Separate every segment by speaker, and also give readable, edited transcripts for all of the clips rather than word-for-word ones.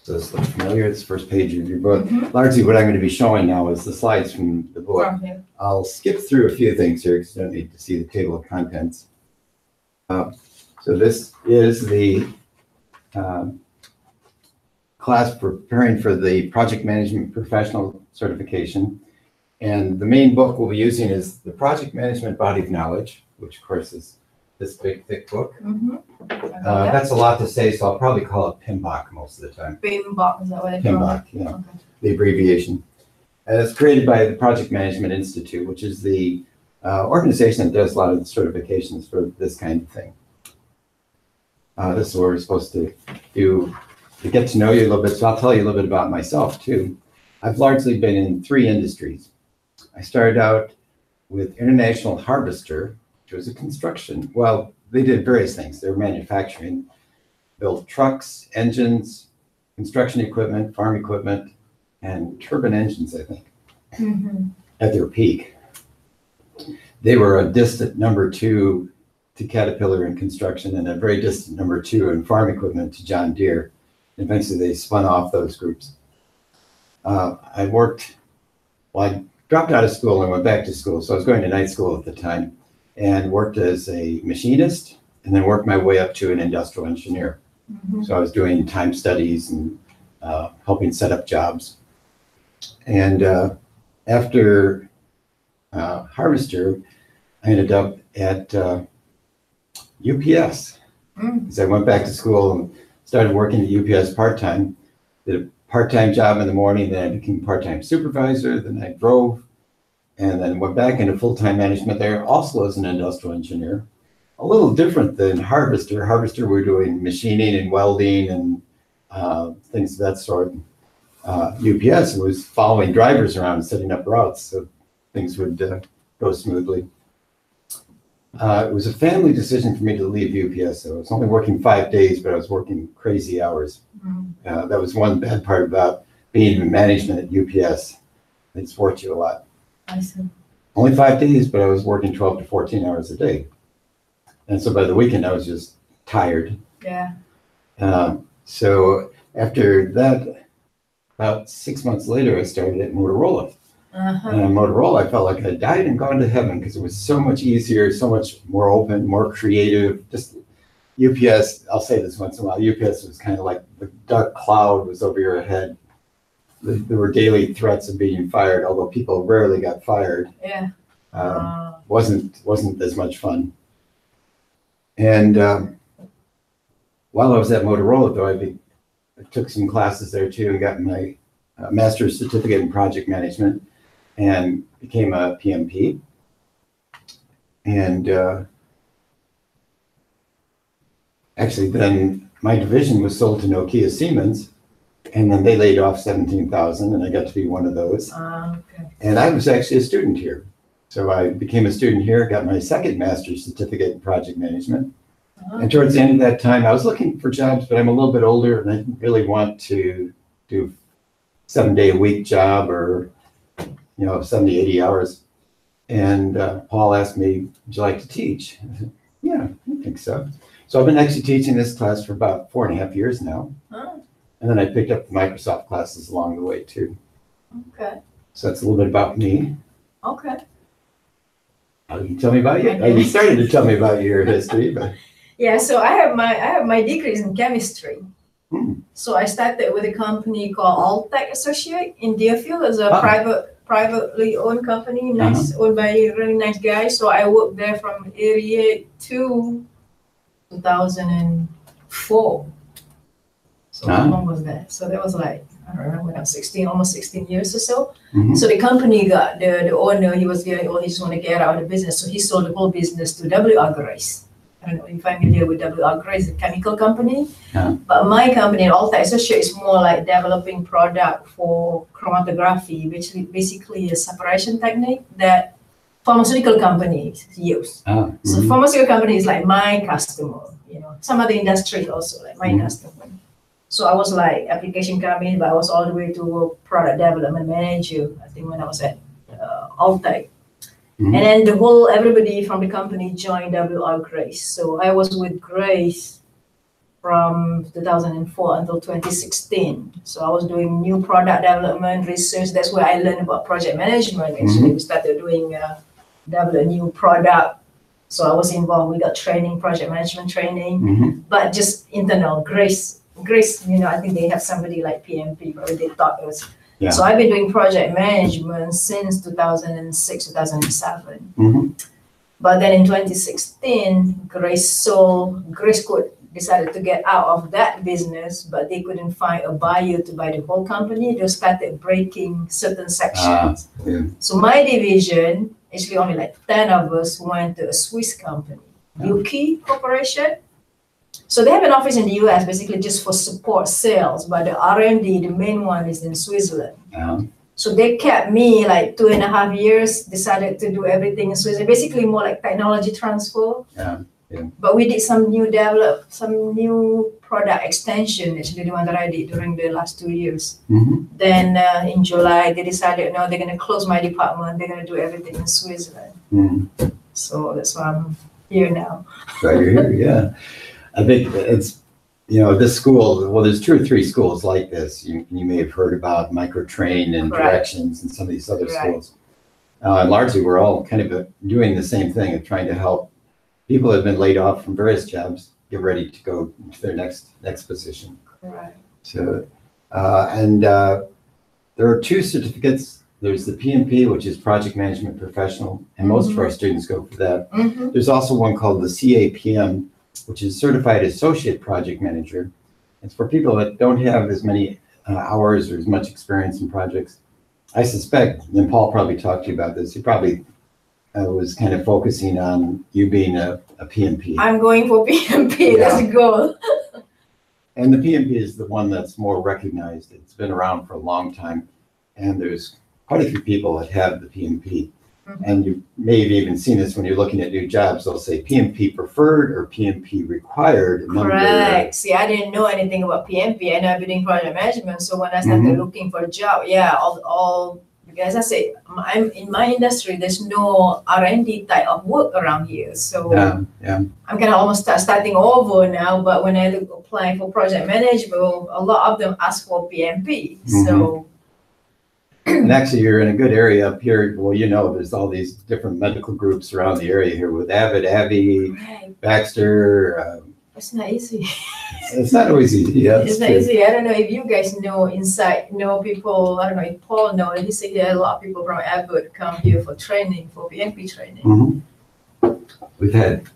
Speaker 1: Does this look familiar? It's the first page of your book. Largely what I'm going to be showing now is the slides from the book. I'll skip through a few things here because you don't need to see the table of contents. So this is the class preparing for the Project Management Professional Certification. And the main book we'll be using is the Project Management Body of Knowledge, which of course is this big, thick book. That's a lot to say, so I'll probably call it PMBOK most of the time.
Speaker 2: PMBOK, is that what it's called?
Speaker 1: PMBOK, yeah, okay. The abbreviation. It's created by the Project Management Institute, which is the organization that does a lot of the certifications for this kind of thing. This is what we're supposed to do to get to know you a little bit, so I'll tell you a little bit about myself too. I've largely been in 3 industries. I started out with International Harvester, which was a construction. Well, they did various things. They were manufacturing, built trucks, engines, construction equipment, farm equipment, and turbine engines, I think, at their peak. They were a distant number 2 to Caterpillar in construction and a very distant number 2 in farm equipment to John Deere. Eventually, they spun off those groups. I dropped out of school and went back to school. So I was going to night school at the time and worked as a machinist and then worked my way up to an industrial engineer. So I was doing time studies and helping set up jobs. And after Harvester, I ended up at UPS. Because I went back to school and started working at UPS part-time. Did a part-time job in the morning, then I became part-time supervisor, then I drove, and then went back into full-time management there, also as an industrial engineer. A little different than Harvester. Harvester, we're doing machining and welding and things of that sort. UPS was following drivers around and setting up routes so things would go smoothly. It was a family decision for me to leave UPS. So I was only working 5 days, but I was working crazy hours. That was one bad part about being in management at UPS. They support you a lot.
Speaker 2: I see.
Speaker 1: Only 5 days, but I was working 12 to 14 hours a day. And so by the weekend, I was just tired.
Speaker 2: Yeah.
Speaker 1: So after that, about 6 months later, I started at Motorola. And at Motorola, I felt like I died and gone to heaven because it was so much easier, so much more open, more creative. Just UPS, I'll say this once in a while, UPS was kind of like the dark cloud was over your head. There were daily threats of being fired, although people rarely got fired.
Speaker 2: Yeah.
Speaker 1: Wasn't as much fun. And while I was at Motorola, though, I took some classes there too and got my master's certificate in project management and became a PMP. And actually then my division was sold to Nokia Siemens, and then they laid off 17,000 and I got to be one of those.
Speaker 2: Okay.
Speaker 1: And I was actually a student here. So I became a student here, got my second master's certificate in project management. And towards the end of that time, I was looking for jobs, but I'm a little bit older and I didn't really want to do 7-day-a-week job or, 70, 80 hours. And Paul asked me, would you like to teach? I said, yeah, I think so. So I've been actually teaching this class for about 4.5 years now. And then I picked up the Microsoft classes along the way too.
Speaker 2: Okay.
Speaker 1: So that's a little bit about me.
Speaker 2: Okay.
Speaker 1: You can tell me about you. You started to tell me about your history, but
Speaker 2: yeah. So I have my degrees in chemistry. So I started with a company called Altech Associate in Deerfield as a privately owned company, owned by a really nice guy. So I worked there from 1988 to 2004. So how long was that? So that was like, I don't remember, when I was 16, almost 16 years or so. So the company got, the owner, he was getting, he just want to get out of the business. So he sold the whole business to W.R. Grace. I don't know if you're familiar with W.R. Grace, a chemical company. But my company, Altech Associates, is more like developing product for chromatography, which is basically a separation technique that pharmaceutical companies use. So pharmaceutical company is like my customer, some other industries also like my customer. So I was like application company, but I was all the way to product development manager, I think, when I was at Altech. And then everybody from the company joined W.R. Grace. So I was with Grace from 2004 until 2016. So I was doing new product development, research. That's where I learned about project management. Actually, we started doing develop a new product. So I was involved. We got training, project management training, but just internal. Grace, I think they have somebody like PMP, but they thought it was. Yeah. So I've been doing project management since 2006, 2007. But then in 2016, Grace decided to get out of that business, but they couldn't find a buyer to buy the whole company. They started breaking certain sections. So my division, actually only like 10 of us went to a Swiss company, Yuki Corporation. So they have an office in the US, basically just for support sales, but the R&D, the main one is in Switzerland. So they kept me like 2.5 years, decided to do everything in Switzerland, basically more like technology transfer. But we did some new product extension, actually the one that I did during the last 2 years. Then in July, they decided, no, they're going to close my department. They're going to do everything in Switzerland. So that's why I'm here now.
Speaker 1: So you're here, yeah. I think it's, this school, well, there's 2 or 3 schools like this. You may have heard about Microtrain and Directions and some of these other schools. And largely, we're all kind of doing the same thing of trying to help people who have been laid off from various jobs get ready to go to their next position. So, there are 2 certificates. There's the PMP, which is Project Management Professional, and most of our students go for that. There's also one called the CAPM, which is Certified Associate Project Manager. It's for people that don't have as many hours or as much experience in projects. I suspect, and Paul probably talked to you about this, he probably was kind of focusing on you being a PMP.
Speaker 2: I'm going for PMP, that's the goal.
Speaker 1: And the PMP is the one that's more recognized. It's been around for a long time, and there's quite a few people that have the PMP. And you may have even seen this when you're looking at new jobs. They'll say PMP preferred or PMP required.
Speaker 2: Correct. See, I didn't know anything about PMP. I know I've been doing project management. So when I started looking for a job, all because I say I'm in my industry, there's no R&D type of work around here. So I'm kind of almost starting over now. But when I look applying for project management, a lot of them ask for PMP. So.
Speaker 1: And actually, you're in a good area up here. Well, there's all these different medical groups around the area here with Avid, Baxter.
Speaker 2: It's not easy.
Speaker 1: It's not always easy. Yeah,
Speaker 2: it's not easy. I don't know if you guys know people. I don't know if Paul knows. He said a lot of people from Avid come here for training, for PMP training.
Speaker 1: We've had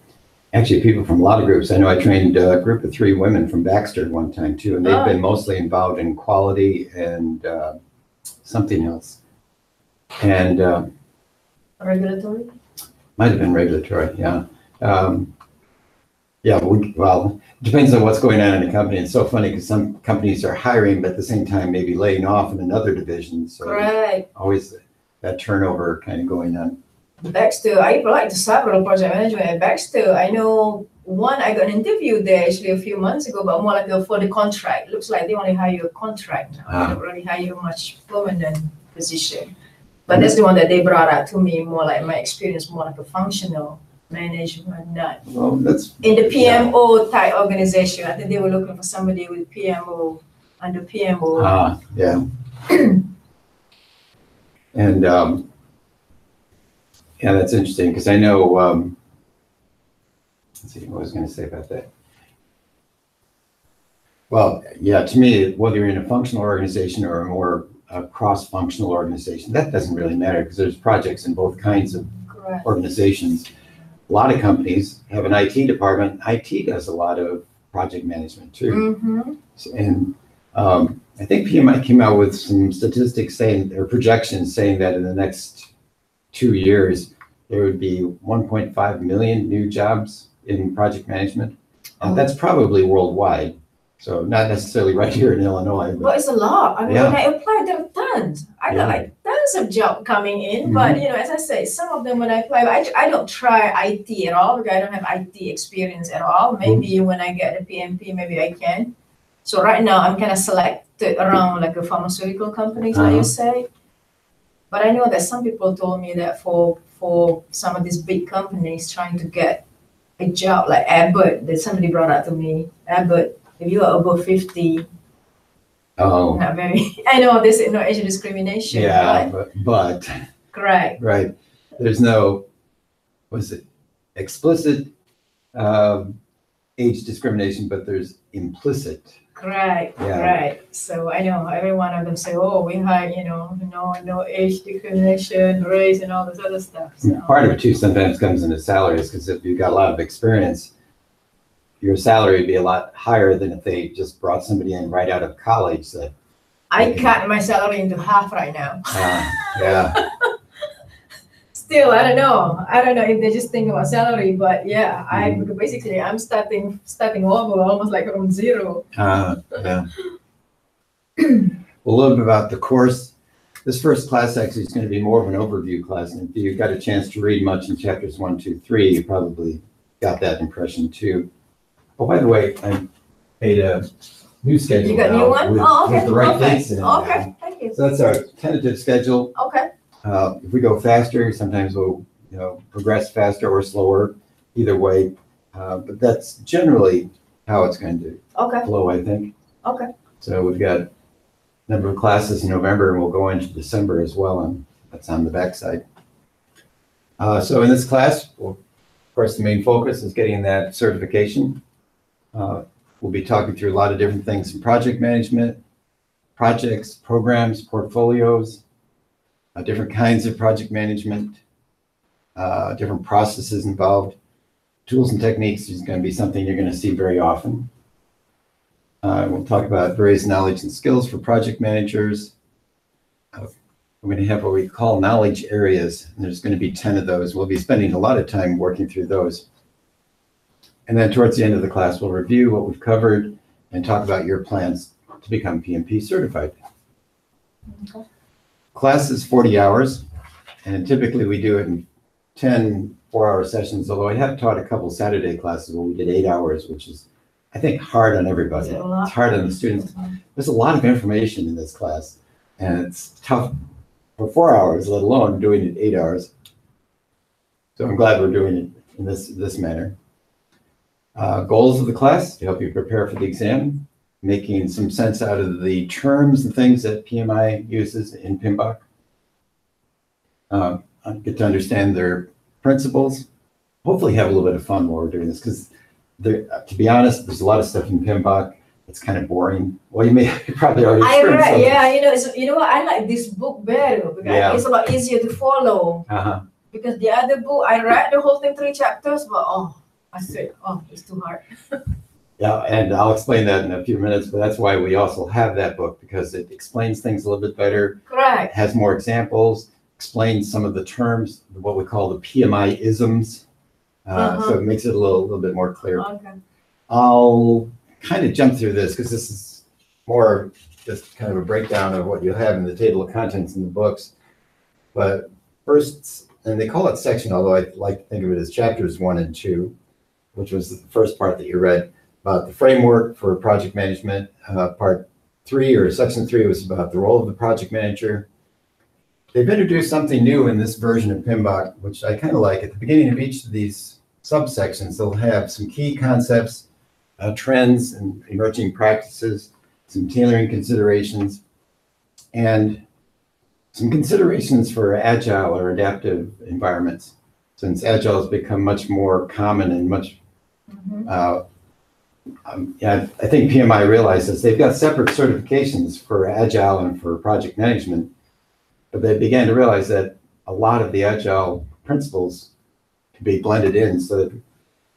Speaker 1: actually people from a lot of groups. I know I trained a group of 3 women from Baxter at one time too, and they've been mostly involved in quality and something else. And
Speaker 2: regulatory?
Speaker 1: Might have been regulatory, yeah. Well, it depends on what's going on in the company. It's so funny because some companies are hiring, but at the same time, maybe laying off in another division. So always that turnover kind of going on.
Speaker 2: Baxter, I applied to several project management at Baxter. I know one, I got an interview there actually a few months ago, but more like for the contract. It looks like they only hire a contract now. They don't really hire much permanent position. But that's the one that they brought out to me, more like my experience, more like a functional management, not in the PMO type organization. I think they were looking for somebody with PMO, under PMO.
Speaker 1: And that's interesting because I know, let's see what I was going to say about that. Well, to me, whether you're in a functional organization or a more cross-functional organization, that doesn't really matter because there's projects in both kinds of organizations. A lot of companies have an IT department. IT does a lot of project management too. And I think PMI came out with some statistics saying, or projections saying that in the next 2 years, there would be 1.5 million new jobs in project management. And that's probably worldwide. So not necessarily right here in Illinois.
Speaker 2: But it's a lot. I mean, when I applied, there were tons. I got like tons of jobs coming in. But, as I say, some of them when I apply, I don't try IT at all because I don't have IT experience at all. Maybe when I get the PMP, maybe I can. So right now, I'm kind of selected around like a pharmaceutical companies, like you say. But I know that some people told me that for some of these big companies trying to get a job like Abbott, that somebody brought out to me, Abbott, if you are above 50, not very, I know this is no age discrimination.
Speaker 1: Yeah, but
Speaker 2: correct.
Speaker 1: Right. There's no, was it explicit age discrimination, but there's implicit.
Speaker 2: Correct,
Speaker 1: Yeah.
Speaker 2: right. So I know every one of them say, oh, we had, no age discrimination, race, and all this other stuff. So.
Speaker 1: Part of it too sometimes comes into salaries, because if you've got a lot of experience, your salary would be a lot higher than if they just brought somebody in right out of college. That
Speaker 2: I cut my salary into half right now.
Speaker 1: Yeah.
Speaker 2: Still, I don't know if they just think about salary, but yeah, I'm starting over almost like from zero.
Speaker 1: Yeah. Well, a little bit about the course. This first class actually is going to be more of an overview class. And if you got a chance to read much in chapters 1, 2, 3, you probably got that impression too. Oh, by the way, I made a new schedule.
Speaker 2: You got a new one?
Speaker 1: With the right dates in it.
Speaker 2: Okay, thank you.
Speaker 1: So that's our tentative schedule.
Speaker 2: Okay.
Speaker 1: If we go faster, sometimes we'll progress faster or slower, either way. But that's generally how it's going to flow, I think.
Speaker 2: Okay.
Speaker 1: So we've got a number of classes in November, and we'll go into December as well, and that's on the backside. So in this class, of course, the main focus is getting that certification. We'll be talking through a lot of different things in project management, projects, programs, portfolios, different kinds of project management, different processes involved. Tools and techniques is going to be something you're going to see very often. We'll talk about various knowledge and skills for project managers. We're going to have what we call knowledge areas, and there's going to be 10 of those. We'll be spending a lot of time working through those. And then towards the end of the class, we'll review what we've covered and talk about your plans to become PMP certified.
Speaker 2: Okay.
Speaker 1: Class is 40 hours, and typically we do it in 10 4-hour sessions, although I have taught a couple Saturday classes where we did 8 hours, which is, I think, hard on everybody. It's hard on the students. There's a lot of information in this class, and it's tough for 4 hours, let alone doing it 8 hours. So I'm glad we're doing it in this manner. Goals of the class to help you prepare for the exam, making some sense out of the terms and things that PMI uses in PMBOK. Get to understand their principles. Hopefully have a little bit of fun while we're doing this, because to be honest, there's a lot of stuff in PMBOK. It's kind of boring. Well, you probably already experienced something.
Speaker 2: Yeah, what? I like this book better because it's a lot easier to follow. Because the other book, I read the whole thing 3 chapters, but I said, it's too hard.
Speaker 1: Yeah, and I'll explain that in a few minutes, but that's why we also have that book, because it explains things a little bit better.
Speaker 2: Correct.
Speaker 1: It has more examples, explains some of the terms, what we call the PMI isms. So it makes it a little bit more clear.
Speaker 2: Okay.
Speaker 1: I'll kind of jump through this because this is more just kind of a breakdown of what you have in the table of contents in the books. But first, and they call it section, although I like to think of it as chapters 1 and 2, which was the first part that you read about the framework for project management. Part 3 or section 3 was about the role of the project manager. They've introduced something new in this version of PMBOK, which I kind of like. At the beginning of each of these subsections, they'll have some key concepts, trends and emerging practices, some tailoring considerations, and some considerations for agile or adaptive environments, since agile has become much more common and much, I think PMI realizes they've got separate certifications for agile and for project management, but they began to realize that a lot of the agile principles can be blended in, so that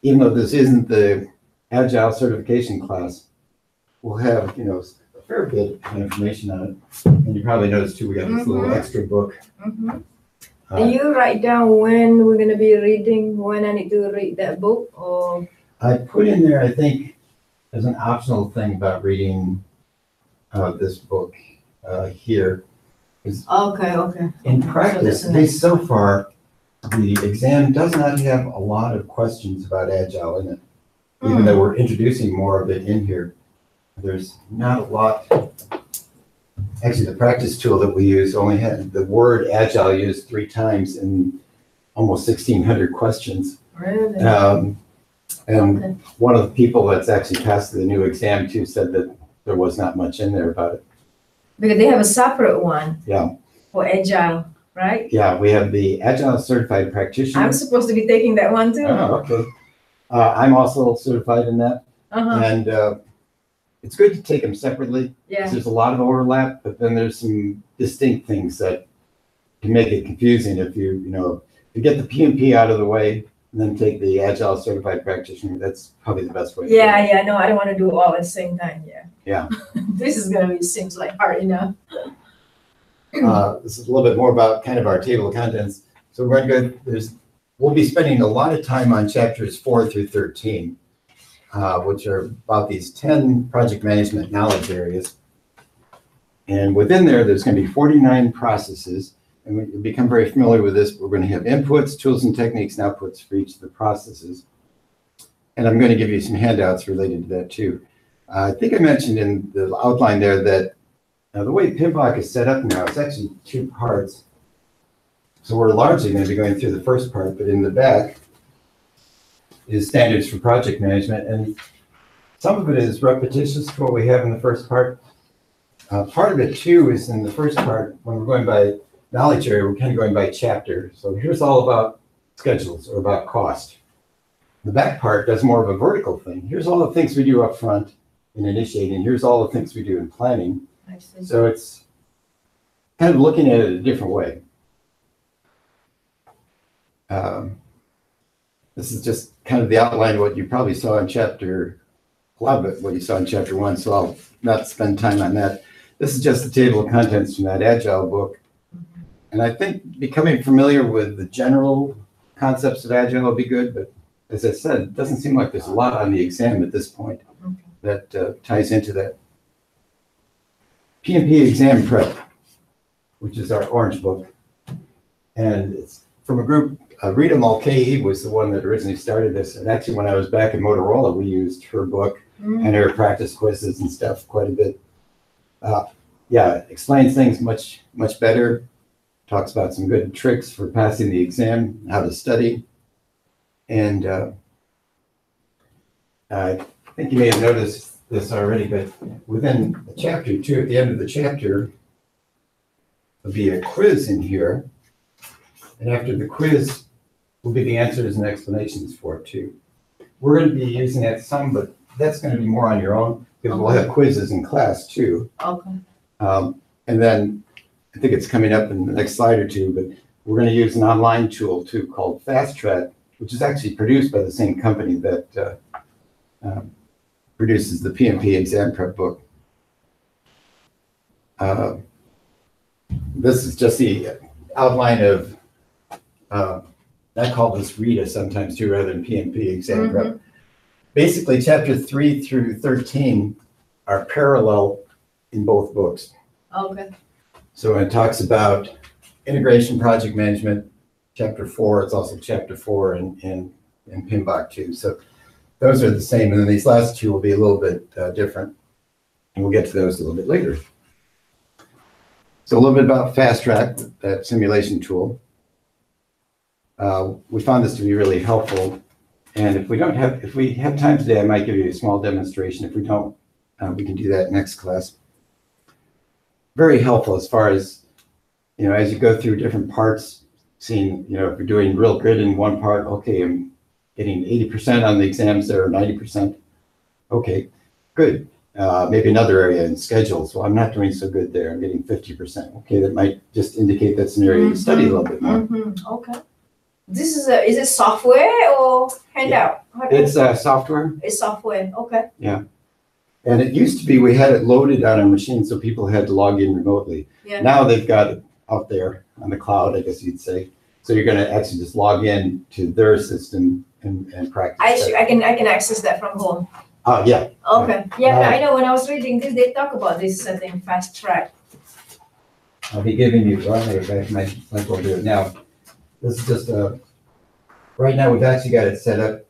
Speaker 1: even though this isn't the agile certification class, we'll have, a fair bit of information on it. And you probably noticed too, we got this little extra book.
Speaker 2: Do you write down when we're going to be reading, when I need to read that book? Or
Speaker 1: I put in there, I think, as an optional thing about reading this book here.
Speaker 2: Okay.
Speaker 1: In practice, at least so far, the exam does not have a lot of questions about agile in it. Even though we're introducing more of it in here, there's not a lot. Actually, the practice tool that we use only had the word agile used 3 times in almost 1,600 questions.
Speaker 2: Really?
Speaker 1: And
Speaker 2: Okay.
Speaker 1: one of the people that's actually passed the new exam too said that there was not much in there about it.
Speaker 2: Because they have a separate one.
Speaker 1: Yeah.
Speaker 2: For Agile, right?
Speaker 1: Yeah, we have the Agile Certified Practitioner.
Speaker 2: I'm supposed to be taking that one too.
Speaker 1: Oh, okay. I'm also certified in that.
Speaker 2: Uh-huh.
Speaker 1: And it's good to take them separately.
Speaker 2: Yeah.
Speaker 1: There's a lot of overlap, but then there's some distinct things that can make it confusing if you get the PMP out of the way and then take the Agile Certified Practitioner. That's probably the best way.
Speaker 2: Yeah, no, I don't want to do it all at the same time, yeah.
Speaker 1: Yeah.
Speaker 2: This is gonna be, seems like hard enough.
Speaker 1: This is a little bit more about kind of our table of contents. So we'll be spending a lot of time on chapters 4 through 13, which are about these 10 project management knowledge areas. And within there's going to be 49 processes. And we become very familiar with this. We're going to have inputs, tools and techniques, and outputs for each of the processes. And I'm going to give you some handouts related to that too. I think I mentioned in the outline there that the way PMBOK is set up now, it's actually 2 parts. So we're largely going to be going through the first part, but in the back is standards for project management. And some of it is repetitious to what we have in the first part. Part of it too is in the first part, when we're going by knowledge area, we're kind of going by chapter. So here's all about schedules or about cost. The back part does more of a vertical thing. Here's all the things we do up front in initiating. Here's all the things we do in planning.
Speaker 2: I see.
Speaker 1: So it's kind of looking at it a different way. This is just kind of the outline of what you probably saw in a lot of it, what you saw in chapter 1, so I'll not spend time on that. This is just the table of contents from that Agile book. And I think becoming familiar with the general concepts of Agile will be good, but as I said, it doesn't seem like there's a lot on the exam at this point that ties into that. PMP exam prep, which is our orange book. And it's from a group, Rita Mulcahy was the one that originally started this. And actually, when I was back in Motorola, we used her book and her practice quizzes and stuff quite a bit. It explains things much, much better. Talks about some good tricks for passing the exam, how to study. And I think you may have noticed this already, but within chapter 2, at the end of the chapter, there'll be a quiz in here. And after the quiz will be the answers and explanations for it too. We're going to be using that some, but that's going to be more on your own because we'll have quizzes in class too.
Speaker 2: Okay.
Speaker 1: And then I think it's coming up in the next slide or two, but we're going to use an online tool too called Fast Track, which is actually produced by the same company that produces the PMP exam prep book. This is just the outline of, I call this RITA sometimes too, rather than PMP exam prep. Basically, chapter 3 through 13 are parallel in both books.
Speaker 2: Okay.
Speaker 1: So when it talks about integration project management, chapter 4, it's also chapter 4 in PMBOK too. So those are the same. And then these last two will be a little bit different. And we'll get to those a little bit later. So a little bit about Fast Track, that simulation tool. We found this to be really helpful. And if we have time today, I might give you a small demonstration. If we don't, we can do that next class. Very helpful as far as, as you go through different parts, seeing, if you're doing real good in one part, okay, I'm getting 80% on the exams there, or 90%. Okay, good. Maybe another area in schedules. Well, I'm not doing so good there. I'm getting 50%. Okay, that might just indicate that's an area to study a little bit more.
Speaker 2: Okay. This is it software or handout?
Speaker 1: It's software.
Speaker 2: It's software. Okay.
Speaker 1: Yeah. And it used to be we had it loaded on a machine so people had to log in remotely.
Speaker 2: Yeah.
Speaker 1: Now they've got it out there on the cloud, I guess you'd say. So you're going to actually just log in to their system and practice.
Speaker 2: I can access that from home.
Speaker 1: Yeah.
Speaker 2: Okay. Yeah, I know when I was reading this, they talk about this setting Fast Track.
Speaker 1: I'll be giving you, might as well do it now. This is just right now we've actually got it set up.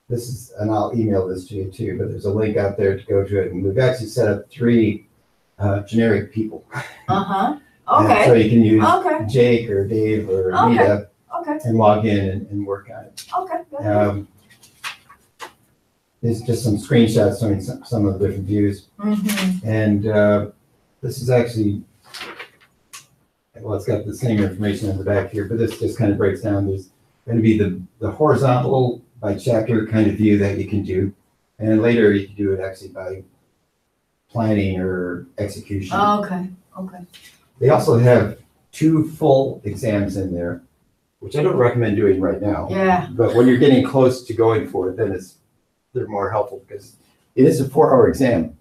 Speaker 1: This is, and I'll email this to you too, but there's a link out there to go to it. And we've actually set up 3 generic people.
Speaker 2: Okay.
Speaker 1: And so you can use Jake or Dave or Rita
Speaker 2: Okay.
Speaker 1: and log in and work on it.
Speaker 2: Okay.
Speaker 1: There's just some screenshots showing some of the different views. And this is actually, well, it's got the same information on the back here, but this just kind of breaks down. There's going to be the horizontal by chapter kind of view that you can do. And later you can do it actually by planning or execution.
Speaker 2: Oh, okay, okay.
Speaker 1: They also have 2 full exams in there, which I don't recommend doing right now.
Speaker 2: Yeah.
Speaker 1: But when you're getting close to going for it, then they're more helpful because it is a 4-hour exam.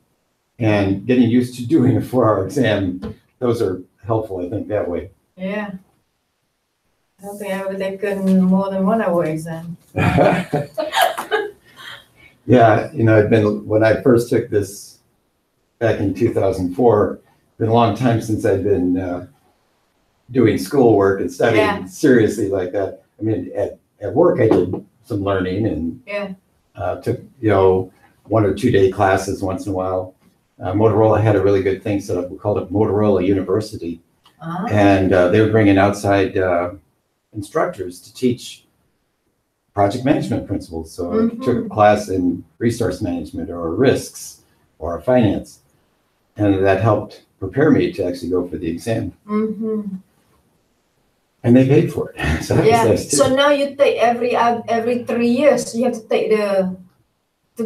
Speaker 1: And getting used to doing a 4-hour exam, those are helpful, I think, that way.
Speaker 2: Yeah. I don't think I've ever taken more than 1-hour exam.
Speaker 1: Yeah, when I first took this back in 2004, it's been a long time since I've been doing schoolwork and studying seriously like that. I mean, at work I did some learning and took 1 or 2 day classes once in a while. Motorola had a really good thing set up. We called it Motorola University, and they were bringing outside instructors to teach project management principles. So I took a class in resource management or risks or finance, and that helped prepare me to actually go for the exam. And they paid for it. So that was nice too.
Speaker 2: So now you take every 3 years, you have to take to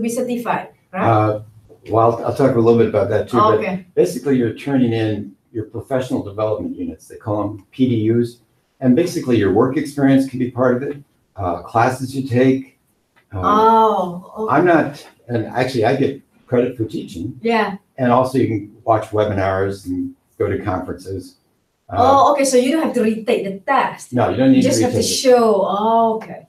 Speaker 2: be certified, right?
Speaker 1: Well, I'll talk a little bit about that too.
Speaker 2: Okay.
Speaker 1: But basically, you're turning in your professional development units. They call them PDUs. And basically, your work experience can be part of it. Classes you take.
Speaker 2: Okay.
Speaker 1: I'm not, and actually, I get credit for teaching.
Speaker 2: Yeah.
Speaker 1: And also, you can watch webinars and go to conferences.
Speaker 2: Okay. So you don't have to retake the test.
Speaker 1: No, you don't need
Speaker 2: You just
Speaker 1: to
Speaker 2: have to
Speaker 1: retake it.
Speaker 2: show. Oh, okay.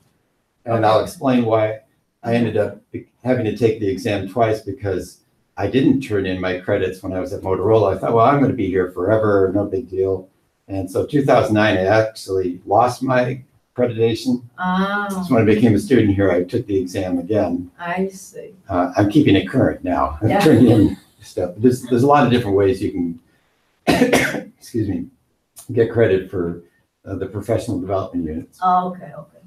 Speaker 1: And I'll explain why I ended up having to take the exam twice, because I didn't turn in my credits when I was at Motorola. I thought, well, I'm going to be here forever, no big deal. And so 2009, I actually lost my accreditation. So when I became a student here, I took the exam again.
Speaker 2: I see.
Speaker 1: I'm keeping it current now. I'm
Speaker 2: Yeah.
Speaker 1: turning in stuff. There's a lot of different ways you can, excuse me, get credit for the professional development units.
Speaker 2: Okay. Okay.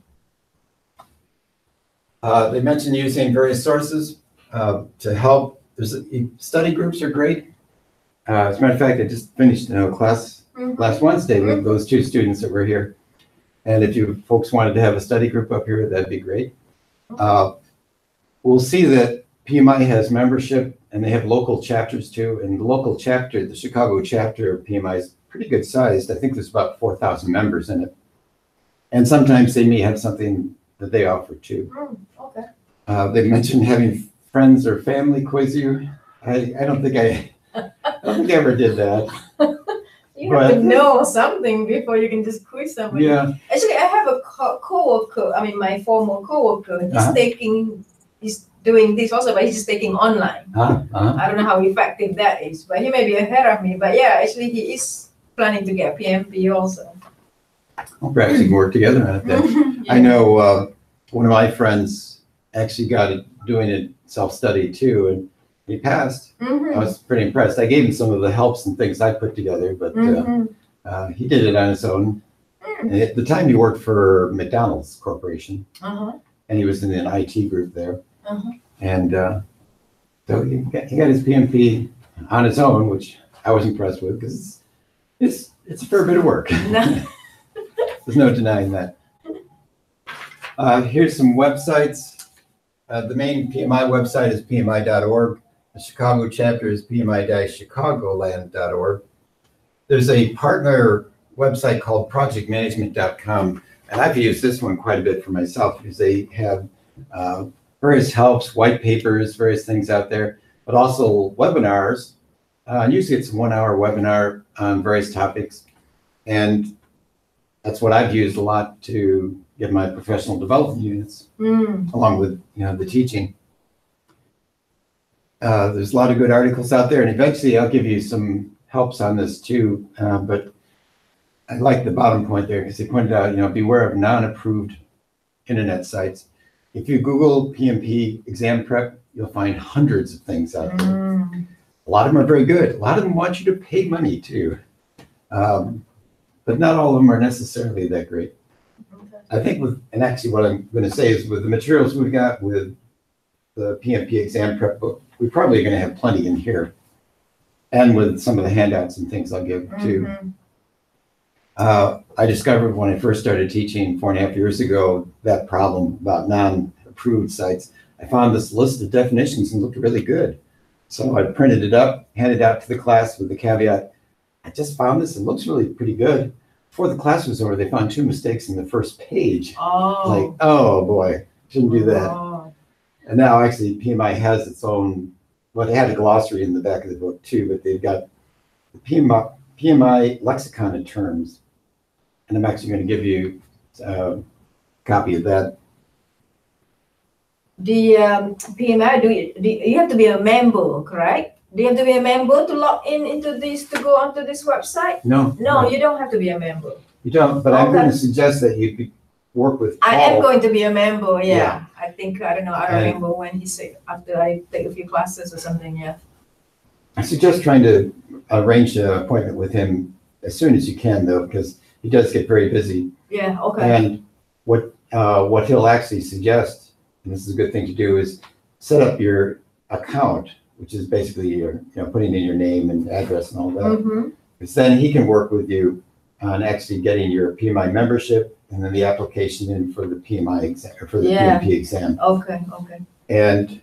Speaker 1: They mentioned using various sources to help. Study groups are great. As a matter of fact, I just finished a class last Wednesday with those 2 students that were here. And if you folks wanted to have a study group up here, that'd be great. We'll see that PMI has membership and they have local chapters too. And the local chapter, the Chicago chapter of PMI is pretty good sized. I think there's about 4,000 members in it. And sometimes they may have something that they offer too.
Speaker 2: Okay.
Speaker 1: They mentioned having friends or family quiz you. I don't think I ever did that.
Speaker 2: You have to know something before you can just quiz somebody.
Speaker 1: Yeah.
Speaker 2: Actually, I have a co-worker. I mean, my former co-worker. He's doing this also, but he's just taking online. I don't know how effective that is, but he may be ahead of me. But yeah, actually, he is planning to get PMP also.
Speaker 1: Well, perhaps we can work together on it then. I know one of my friends actually got it doing it self-study too, and he passed. I was pretty impressed. I gave him some of the helps and things I put together, but he did it on his own. And at the time, he worked for McDonald's Corporation, and he was in an IT group there. And so he got his PMP on his own, which I was impressed with because it's a fair bit of work. There's no denying that. Here's some websites. The main PMI website is pmi.org. The Chicago chapter is pmi-chicagoland.org. There's a partner website called projectmanagement.com, and I've used this one quite a bit for myself because they have various helps, white papers, various things out there, but also webinars. Usually it's a 1-hour webinar on various topics, and that's what I've used a lot to get my professional development units, along with the teaching. There's a lot of good articles out there, and eventually I'll give you some helps on this too. But I like the bottom point there because they pointed out, beware of non-approved internet sites. If you Google PMP exam prep, you'll find hundreds of things out there. A lot of them are very good. A lot of them want you to pay money too. But not all of them are necessarily that great. I think and actually what I'm going to say is with the materials we've got, with the PMP exam prep book. We're probably going to have plenty in here, and with some of the handouts and things I'll give too. I discovered when I first started teaching 4.5 years ago that problem about non-approved sites. I found this list of definitions and looked really good. So I printed it up, handed it out to the class with the caveat, I just found this, it looks really pretty good. Before the class was over, they found 2 mistakes in the first page.
Speaker 2: Oh.
Speaker 1: Like, oh boy, shouldn't do that.
Speaker 2: Oh.
Speaker 1: And now actually PMI has its own, well, they had a glossary in the back of the book too, but they've got the PMI lexicon of terms. And I'm actually going to give you a copy of that.
Speaker 2: The PMI, you have to be a member, correct? Do you have to be a member to log into this, to go onto this website?
Speaker 1: No.
Speaker 2: No, you don't have to be a member.
Speaker 1: You don't, but I'm going to suggest that you could work with Paul.
Speaker 2: I am going to be a member, yeah.
Speaker 1: Yeah.
Speaker 2: I think, I don't know, I remember when he said, after I take a few classes or something, yeah.
Speaker 1: I suggest trying to arrange an appointment with him as soon as you can, though, because he does get very busy.
Speaker 2: Yeah, okay.
Speaker 1: And what he'll actually suggest, and this is a good thing to do, is set up your account, which is basically your, putting in your name and address and all that. Because then he can work with you on actually getting your PMI membership and then the application in for the PMI exam, or for the PMP exam.
Speaker 2: Okay.
Speaker 1: And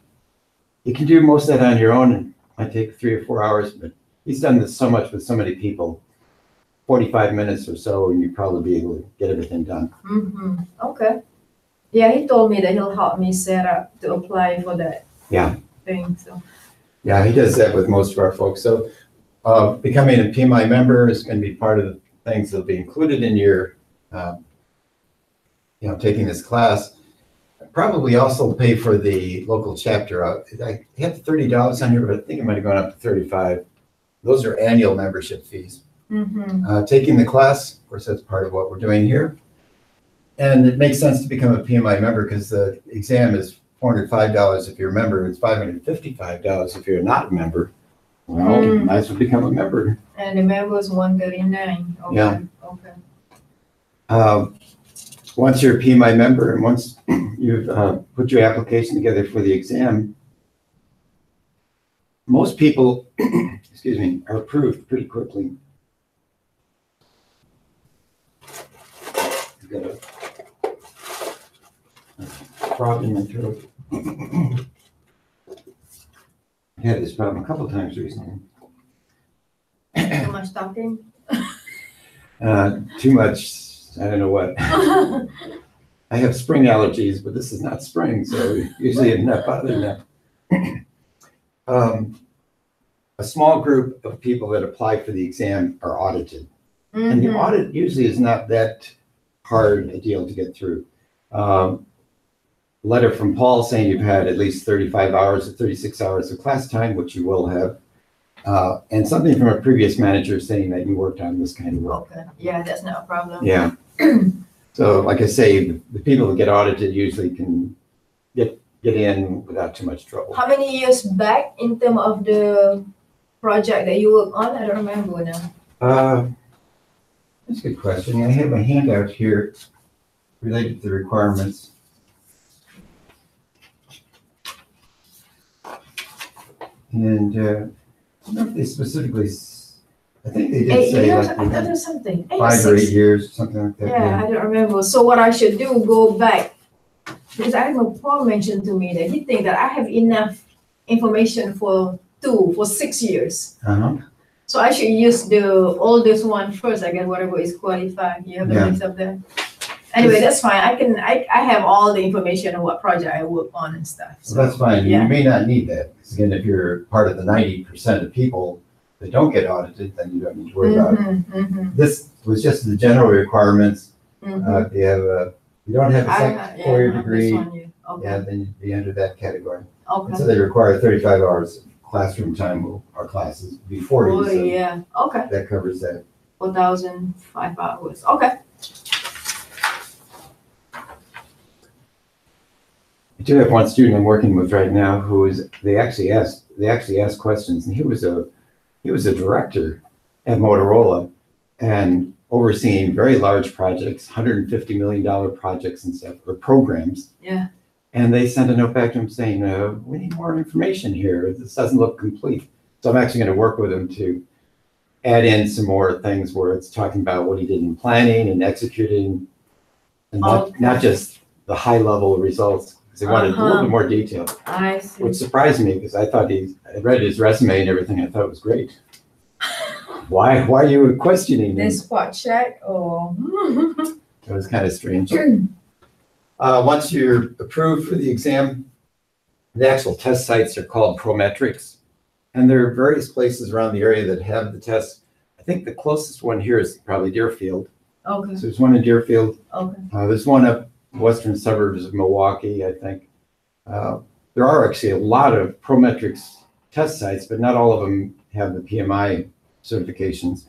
Speaker 1: you can do most of that on your own. It might take 3 or 4 hours, but he's done this so much with so many people. 45 minutes or so, and you'd probably be able to get everything done.
Speaker 2: Okay. Yeah, he told me that he'll help me set up to apply for that thing. So.
Speaker 1: Yeah, he does that with most of our folks. So becoming a PMI member is going to be part of the things that'll be included in your, taking this class. Probably also pay for the local chapter. I had $30 on here, but I think it might have gone up to $35. Those are annual membership fees. Taking the class, of course, that's part of what we're doing here. And it makes sense to become a PMI member because the exam is $405 if you're a member. It's $555 if you're not a member. Well, might as well become a member.
Speaker 2: And the member is $139. Okay.
Speaker 1: Yeah.
Speaker 2: Okay.
Speaker 1: Once you're a PMI member and once you've put your application together for the exam, most people, excuse me, are approved pretty quickly. I've got a frog in my throat. I had this problem a couple of times recently.
Speaker 2: Too much talking?
Speaker 1: Too much, I don't know what. I have spring allergies, but this is not spring, so usually I'm not bothered now. A small group of people that apply for the exam are audited. And the audit usually is not that hard a deal to get through. Letter from Paul saying you've had at least 35 hours or 36 hours of class time, which you will have. And something from a previous manager saying that you worked on this kind of work.
Speaker 2: Okay, yeah, that's not a problem.
Speaker 1: Yeah. So like I say, the people that get audited usually can get in without too much trouble.
Speaker 2: How many years back in terms of the project that you work on? I don't remember now.
Speaker 1: That's a good question. I have a handout here related to the requirements. And I don't know if they specifically, I think they did say like
Speaker 2: something.
Speaker 1: 5 or 8 years, something like that.
Speaker 2: Yeah, I don't remember. So what I should do, go back, because I know Paul mentioned to me that he thinks that I have enough information for 6 years. So I should use the oldest one first, I guess, whatever is qualified. You have the mix up there. Anyway, that's fine. I have all the information on what project I work on and stuff. So
Speaker 1: well, that's fine. You may not need that. Because again, if you're part of the 90% of people that don't get audited, then you don't need to worry about it. This was just the general requirements. If you don't have a 4-year degree, then you'd be under that category.
Speaker 2: Okay.
Speaker 1: And so they require 35 hours of classroom time. Our classes would be 40.
Speaker 2: Oh,
Speaker 1: so
Speaker 2: yeah. Okay.
Speaker 1: that covers that.
Speaker 2: 4,005 hours. Okay.
Speaker 1: I do have one student I'm working with right now who is, they actually ask questions, and he was a director at Motorola and overseeing very large projects, $150 million projects and stuff, or programs.
Speaker 2: Yeah.
Speaker 1: And they sent a note back to him saying, we need more information here. This doesn't look complete. So I'm actually going to work with him to add in some more things where it's talking about what he did in planning and executing, and not just the high level results, because they wanted a little bit more detail.
Speaker 2: I see.
Speaker 1: Which surprised me because I thought I read his resume and everything. I thought it was great. Why are you questioning him?
Speaker 2: This spot check or?
Speaker 1: It was kind of strange. Once you're approved for the exam, the actual test sites are called Prometrics. And there are various places around the area that have the tests. I think the closest one here is probably Deerfield.
Speaker 2: Okay.
Speaker 1: So there's one in Deerfield.
Speaker 2: Okay.
Speaker 1: There's one up western suburbs of Milwaukee, I think. There are actually a lot of Prometrics test sites, but not all of them have the PMI certifications.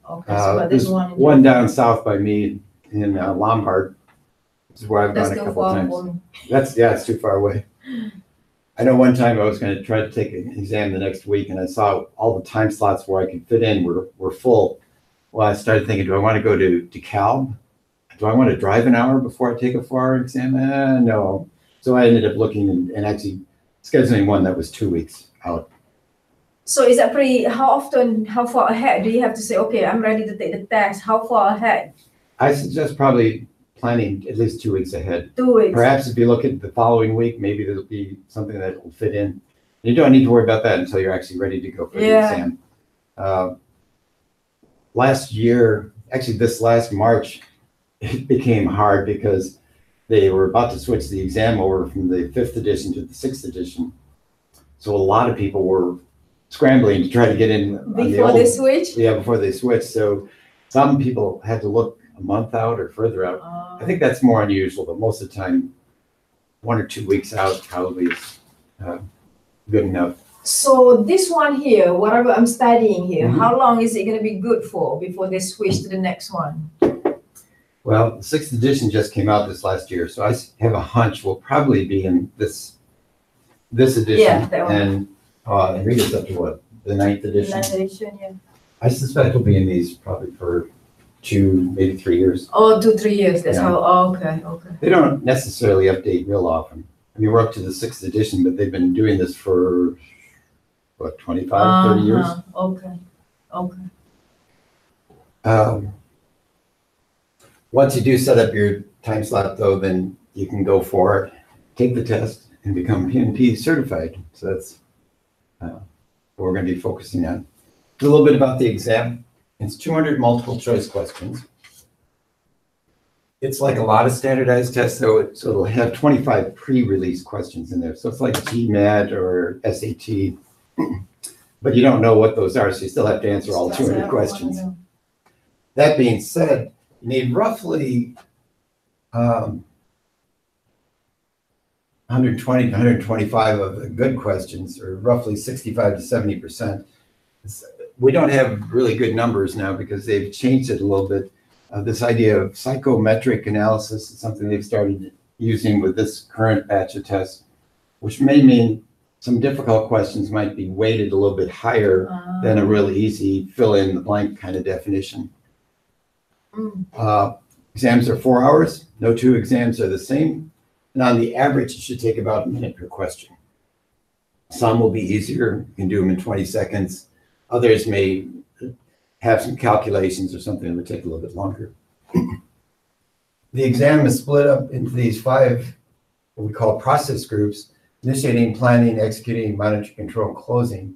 Speaker 2: Okay, so but
Speaker 1: there's one down south by me in Lombard. This is where I've gone a couple of times. It's too far away. I know one time I was going to try to take an exam the next week, and I saw all the time slots where I could fit in were full. Well, I started thinking, do I want to go to DeKalb? Do I want to drive an hour before I take a 4-hour exam? No. So I ended up looking and actually scheduling one that was 2 weeks out.
Speaker 2: So is that how far ahead do you have to say, okay, I'm ready to take the test? How far ahead?
Speaker 1: I suggest probably planning at least 2 weeks ahead.
Speaker 2: 2 weeks.
Speaker 1: Perhaps if you look at the following week, maybe there'll be something that will fit in. You don't need to worry about that until you're actually ready to go for the exam. Last year, actually this last March, it became hard because they were about to switch the exam over from the 5th edition to the 6th edition. So a lot of people were scrambling to try to get in
Speaker 2: before they switch?
Speaker 1: Yeah, before they switched. So some people had to look a month out or further out. I think that's more unusual, but most of the time, 1 or 2 weeks out probably is good enough.
Speaker 2: So this one here, whatever I'm studying here, how long is it going to be good for before they switch to the next one?
Speaker 1: Well, the 6th edition just came out this last year, so I have a hunch we'll probably be in this edition.
Speaker 2: Yeah, that one.
Speaker 1: And read us up to what? The 9th edition?
Speaker 2: 9th edition, yeah.
Speaker 1: I suspect we'll be in these probably for 2, maybe 3 years.
Speaker 2: Oh, 2-3 years. That's how. Okay.
Speaker 1: They don't necessarily update real often. I mean, we're up to the 6th edition, but they've been doing this for what, 25, 30 years?
Speaker 2: Okay.
Speaker 1: Once you do set up your time slot, though, then you can go for it, take the test, and become PMP certified. So that's what we're going to be focusing on. A little bit about the exam. It's 200 multiple choice questions. It's like a lot of standardized tests, so it'll have 25 pre-release questions in there. So it's like GMAT or SAT, but you don't know what those are, so you still have to answer all 200 questions. That being said, you need roughly 120 to 125 of the good questions, or roughly 65 to 70%. We don't have really good numbers now because they've changed it a little bit. This idea of psychometric analysis is something they've started using with this current batch of tests, which may mean some difficult questions might be weighted a little bit higher than a really easy fill in the blank kind of definition. Exams are 4 hours. No 2 exams are the same. And on the average, it should take about a minute per question. Some will be easier. You can do them in 20 seconds. Others may have some calculations or something that would take a little bit longer. The exam is split up into these 5, what we call process groups: initiating, planning, executing, monitoring, control, and closing.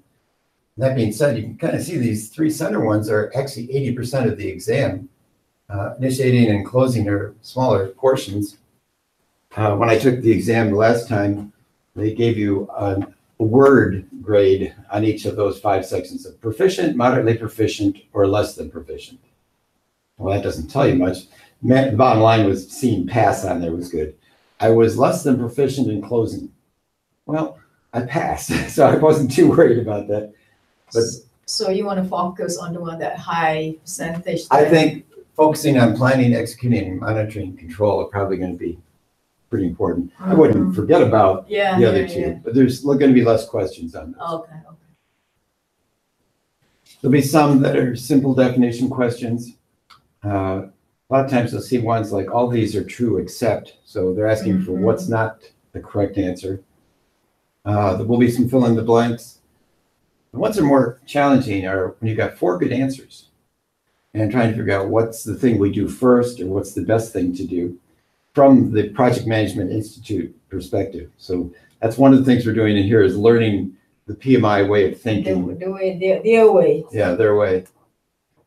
Speaker 1: That being said, you can kind of see these 3 center ones are actually 80% of the exam. Initiating and closing are smaller portions. When I took the exam the last time, they gave you a word grade on each of those 5 sections of proficient, moderately proficient, or less than proficient. Well, that doesn't tell you much. The bottom line was seeing pass on there was good. I was less than proficient in closing. Well, I passed, so I wasn't too worried about that. But
Speaker 2: so you want to focus on the one that high percentage?
Speaker 1: I think focusing on planning, executing, monitoring, control are probably going to be pretty important. I wouldn't forget about the other 2, but there's going to be less questions on those.
Speaker 2: Okay.
Speaker 1: There'll be some that are simple definition questions, and a lot of times you'll see ones like all these are true except, so they're asking for what's not the correct answer. There will be some fill in the blanks. The ones that are more challenging are when you've got 4 good answers and trying to figure out what's the thing we do first or what's the best thing to do from the Project Management Institute perspective. So that's one of the things we're doing in here is learning the PMI way of thinking.
Speaker 2: Their way.
Speaker 1: Yeah, their way.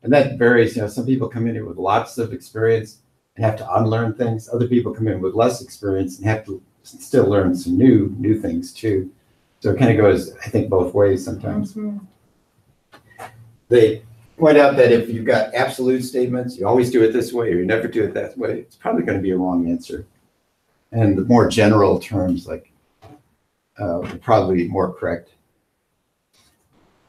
Speaker 1: And that varies. Some people come in here with lots of experience and have to unlearn things. Other people come in with less experience and have to still learn some new things too. So it kind of goes, I think, both ways sometimes. They point out that if you've got absolute statements, you always do it this way or you never do it that way, it's probably going to be a wrong answer. And the more general terms like are probably more correct.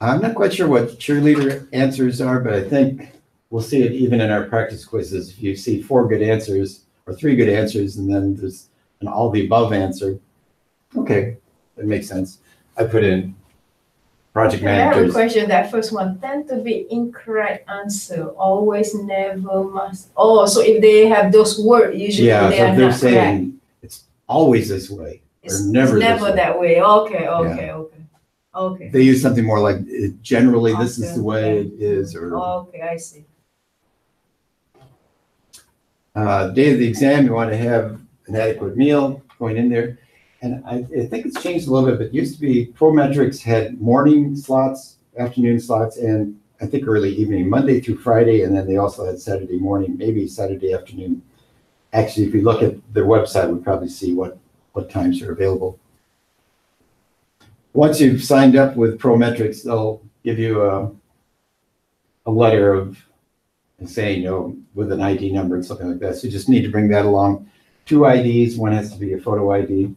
Speaker 1: I'm not quite sure what cheerleader answers are, but I think we'll see it even in our practice quizzes. If you see 4 good answers or 3 good answers, and then there's an all the above answer, okay, that makes sense. I put in project managers.
Speaker 2: I have a question. That first one tend to be incorrect answer. Always, never, must. Oh, so if they have those words, usually
Speaker 1: yeah,
Speaker 2: they
Speaker 1: so
Speaker 2: are
Speaker 1: they're
Speaker 2: not
Speaker 1: saying
Speaker 2: correct.
Speaker 1: it's always this way or
Speaker 2: It's
Speaker 1: never
Speaker 2: never
Speaker 1: this way.
Speaker 2: that way. Okay.
Speaker 1: They use something more like generally this is the way it is, or
Speaker 2: okay, I see.
Speaker 1: Day of the exam, you want to have an adequate meal going in there. And I think it's changed a little bit, but it used to be Prometrics had morning slots, afternoon slots, and I think early evening, Monday through Friday, and then they also had Saturday morning, maybe Saturday afternoon. Actually, if you look at their website, we'll probably see what times are available. Once you've signed up with Prometrics, they'll give you a letter of saying, with an ID number and something like that. So you just need to bring that along. 2 IDs, one has to be a photo ID.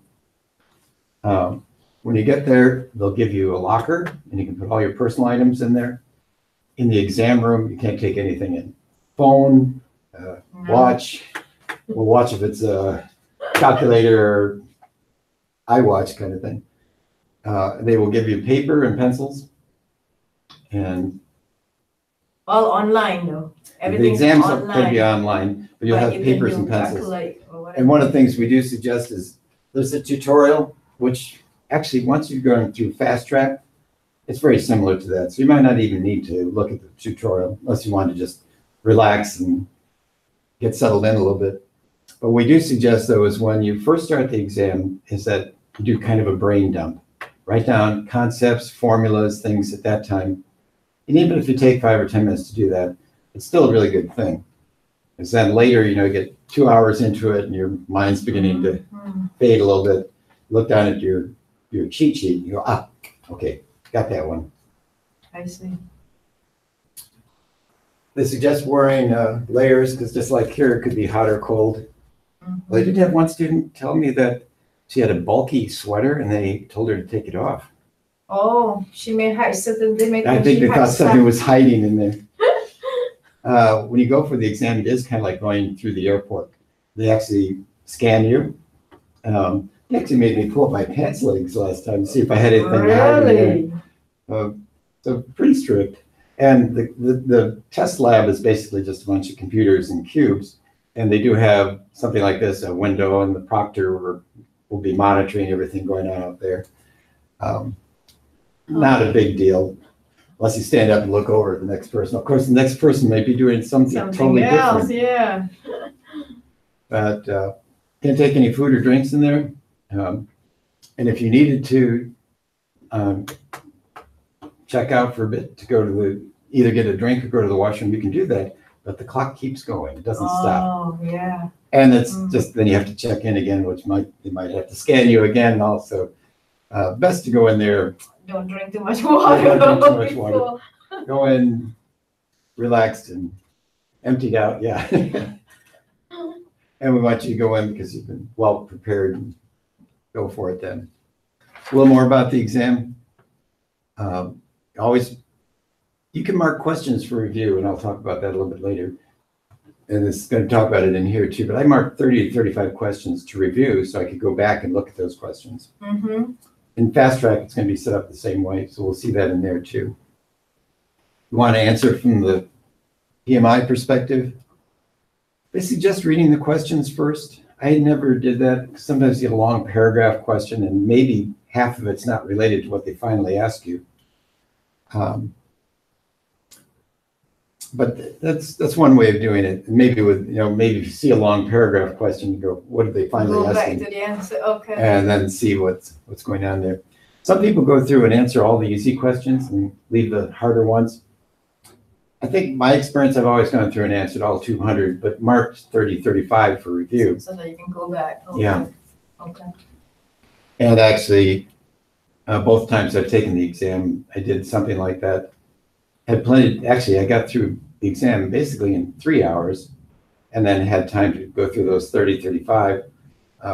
Speaker 1: When you get there, they'll give you a locker and you can put all your personal items in there. In the exam room, you can't take anything in. Phone, watch, well, watch if it's a calculator or iWatch kind of thing. They will give you paper and pencils. And
Speaker 2: all online though.
Speaker 1: Everything's the exams are going to be online, but you'll have papers and pencils. And one of the things we do suggest is there's a tutorial, which actually once you've gone through Fast Track, it's very similar to that. So you might not even need to look at the tutorial unless you want to just relax and get settled in a little bit. But we do suggest though is when you first start the exam is that you do kind of a brain dump. Write down concepts, formulas, things at that time. And even if you take 5 or 10 minutes to do that, it's still a really good thing. Because then later, you get 2 hours into it and your mind's beginning to fade a little bit. Look down at your cheat sheet and you go, okay, got that one.
Speaker 2: I see.
Speaker 1: They suggest wearing layers because just like here, it could be hot or cold. Well, I did have one student tell me that she had a bulky sweater and they told her to take it off.
Speaker 2: Oh, she may hide something.
Speaker 1: I think they thought something was hiding in there. When you go for the exam, it is kind of like going through the airport. They actually scan you. They actually made me pull up my pants legs last time to see if I had anything hiding there. So pretty strict. And the test lab is basically just a bunch of computers and cubes. And they do have something like this, a window, and the proctor will be monitoring everything going on out there. Not a big deal, unless you stand up and look over at the next person. Of course, the next person may be doing something totally
Speaker 2: else,
Speaker 1: different.
Speaker 2: Yeah.
Speaker 1: But can't take any food or drinks in there. And if you needed to check out for a bit to go to either get a drink or go to the washroom, you can do that. But the clock keeps going; it doesn't stop.
Speaker 2: Oh, yeah.
Speaker 1: And it's just then you have to check in again, which they might have to scan you again. Also, best to go in there.
Speaker 2: Don't drink too much water.
Speaker 1: Don't drink too much water. Go in relaxed and emptied out. Yeah. And we want you to go in because you've been well prepared and go for it then. A little more about the exam. You can mark questions for review, and I'll talk about that a little bit later. And it's going to talk about it in here too, but I marked 30 to 35 questions to review so I could go back and look at those questions. In Fast Track, it's going to be set up the same way, so we'll see that in there too. You want to answer from the PMI perspective. They suggest reading the questions first. I never did that. Sometimes you get a long paragraph question and maybe half of it's not related to what they finally ask you. But that's one way of doing it. Maybe with, maybe if you see a long paragraph question, you go, what did they finally
Speaker 2: Go
Speaker 1: ask
Speaker 2: back
Speaker 1: you?
Speaker 2: to the answer, okay.
Speaker 1: And then see what's going on there. Some people go through and answer all the easy questions and leave the harder ones. I think my experience, I've always gone through and answered all 200, but marked 30, 35 for review.
Speaker 2: So that you can go back. Okay.
Speaker 1: Yeah.
Speaker 2: Okay.
Speaker 1: And actually, both times I've taken the exam, I did something like that. Actually, I got through the exam basically in 3 hours and then had time to go through those 30, 35.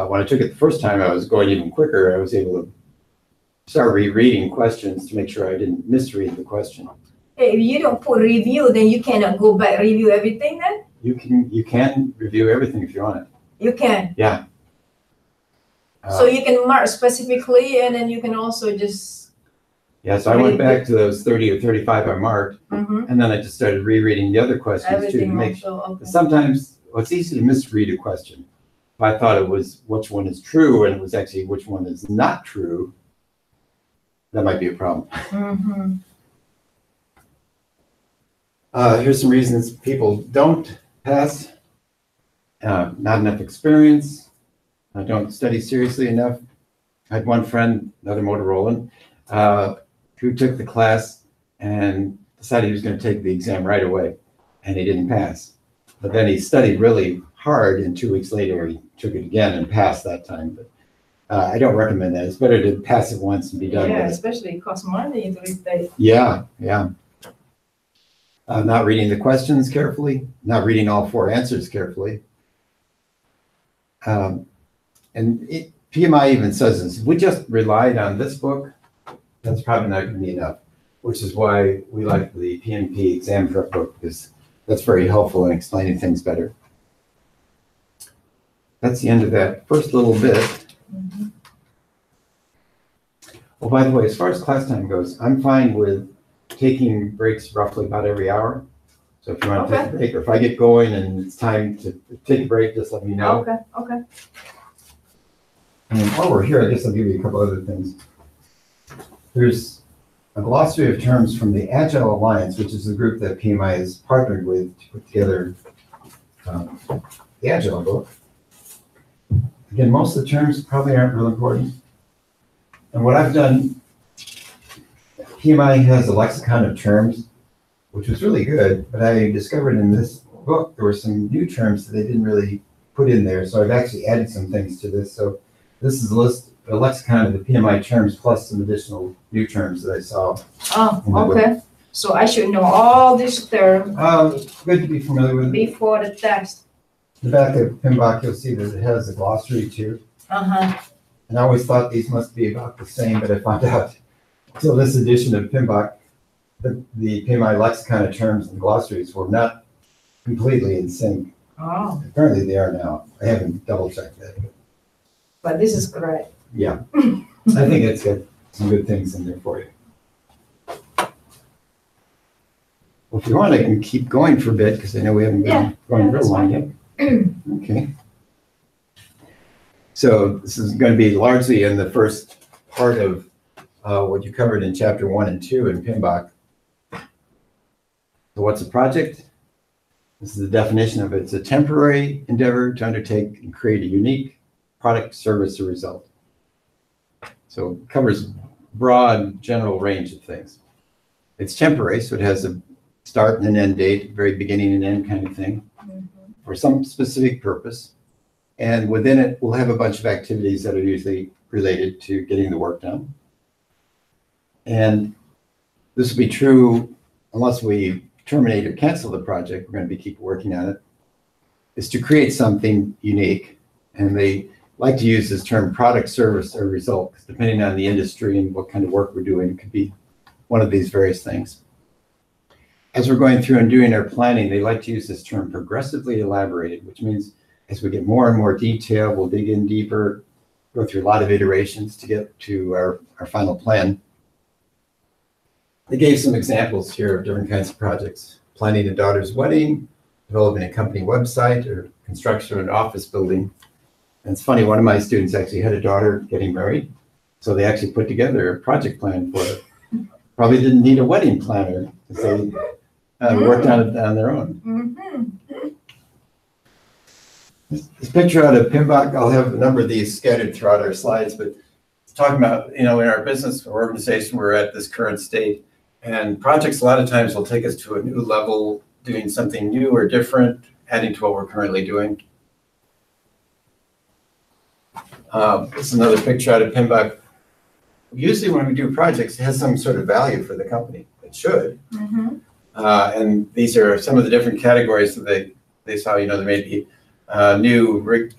Speaker 1: When I took it the first time, I was going even quicker. I was able to start rereading questions to make sure I didn't misread the question.
Speaker 2: If you don't put review, then you cannot go back review everything then?
Speaker 1: You can review everything if you want it.
Speaker 2: You can?
Speaker 1: Yeah.
Speaker 2: So you can mark specifically and then you can also just...
Speaker 1: Yeah, so I went back to those 30 or 35 I marked,
Speaker 2: Mm-hmm.
Speaker 1: and then I just started rereading the other questions too to
Speaker 2: Everything
Speaker 1: make
Speaker 2: also, okay.
Speaker 1: Sometimes, well, it's easy to misread a question. If I thought it was which one is true and it was actually which one is not true, that might be a problem.
Speaker 2: Mm-hmm.
Speaker 1: Here's some reasons people don't pass. Not enough experience. Don't study seriously enough. I had one friend, another Motorolan, who took the class and decided he was going to take the exam right away, and he didn't pass. But then he studied really hard, and 2 weeks later he took it again and passed that time. But I don't recommend that. It's better to pass it once and be done
Speaker 2: Yeah,
Speaker 1: with it.
Speaker 2: especially it costs money to read.
Speaker 1: Yeah. Not reading the questions carefully, not reading all 4 answers carefully. PMI even says this, if we just relied on this book, that's probably not going to be enough, which is why we like the PMP exam prep book, because that's very helpful in explaining things better. That's the end of that first little bit.
Speaker 2: Mm-hmm.
Speaker 1: Well, by the way, as far as class time goes, I'm fine with taking breaks roughly about every hour. So if you want to take a break, or if I get going and it's time to take a break, just let me know.
Speaker 2: Okay.
Speaker 1: And while we're here, I guess I'll give you a couple other things. There's a glossary of terms from the Agile Alliance, which is the group that PMI has partnered with to put together the Agile book. Again, most of the terms probably aren't real important. And what I've done, PMI has a lexicon of terms, which was really good, but I discovered in this book there were some new terms that they didn't really put in there, so I've actually added some things to this. So this is a lexicon of the PMI terms plus some additional new terms that I saw.
Speaker 2: Oh, okay. So I should know all these terms
Speaker 1: Good to be familiar with it.
Speaker 2: before the test.
Speaker 1: The back of PMBOK, you'll see that it has a glossary too.
Speaker 2: Uh-huh.
Speaker 1: And I always thought these must be about the same, but I found out until this edition of PMBOK, the PMI lexicon of terms and glossaries were not completely in sync.
Speaker 2: Oh,
Speaker 1: Apparently they are now. I haven't double checked that.
Speaker 2: but this is correct.
Speaker 1: Yeah, I think it's got some good things in there for you. Well, if you want, I can keep going for a bit because I know we haven't been going real long yet. Okay. So this is going to be largely in the first part of what you covered in chapter 1 and 2 in PMBOK. So what's a project? This is the definition of it. It's a temporary endeavor to undertake and create a unique product, service, or result. So it covers a broad general range of things. It's temporary, so it has a start and an end date, very beginning and end kind of thing, for some specific purpose. And within it, we'll have a bunch of activities that are usually related to getting the work done. And this will be true unless we terminate or cancel the project. We're going to keep working on it. Is to create something unique. And they like to use this term product, service, or result, because depending on the industry and what kind of work we're doing, it could be one of these various things. As we're going through and doing our planning, they like to use this term progressively elaborated, which means as we get more and more detail, we'll dig in deeper, go through a lot of iterations to get to our final plan. They gave some examples here of different kinds of projects. Planning a daughter's wedding, developing a company website or construction of an office building. And it's funny, one of my students actually had a daughter getting married, so they actually put together a project plan for it. Probably didn't need a wedding planner, because they worked on it on their own. This picture out of PMBOK, I'll have a number of these scattered throughout our slides, but it's talking about, in our business or organization, we're at this current state, and projects a lot of times will take us to a new level, doing something new or different, adding to what we're currently doing. This is another picture out of PMBOK. Usually when we do projects, it has some sort of value for the company. It should. And these are some of the different categories that they saw. There may be new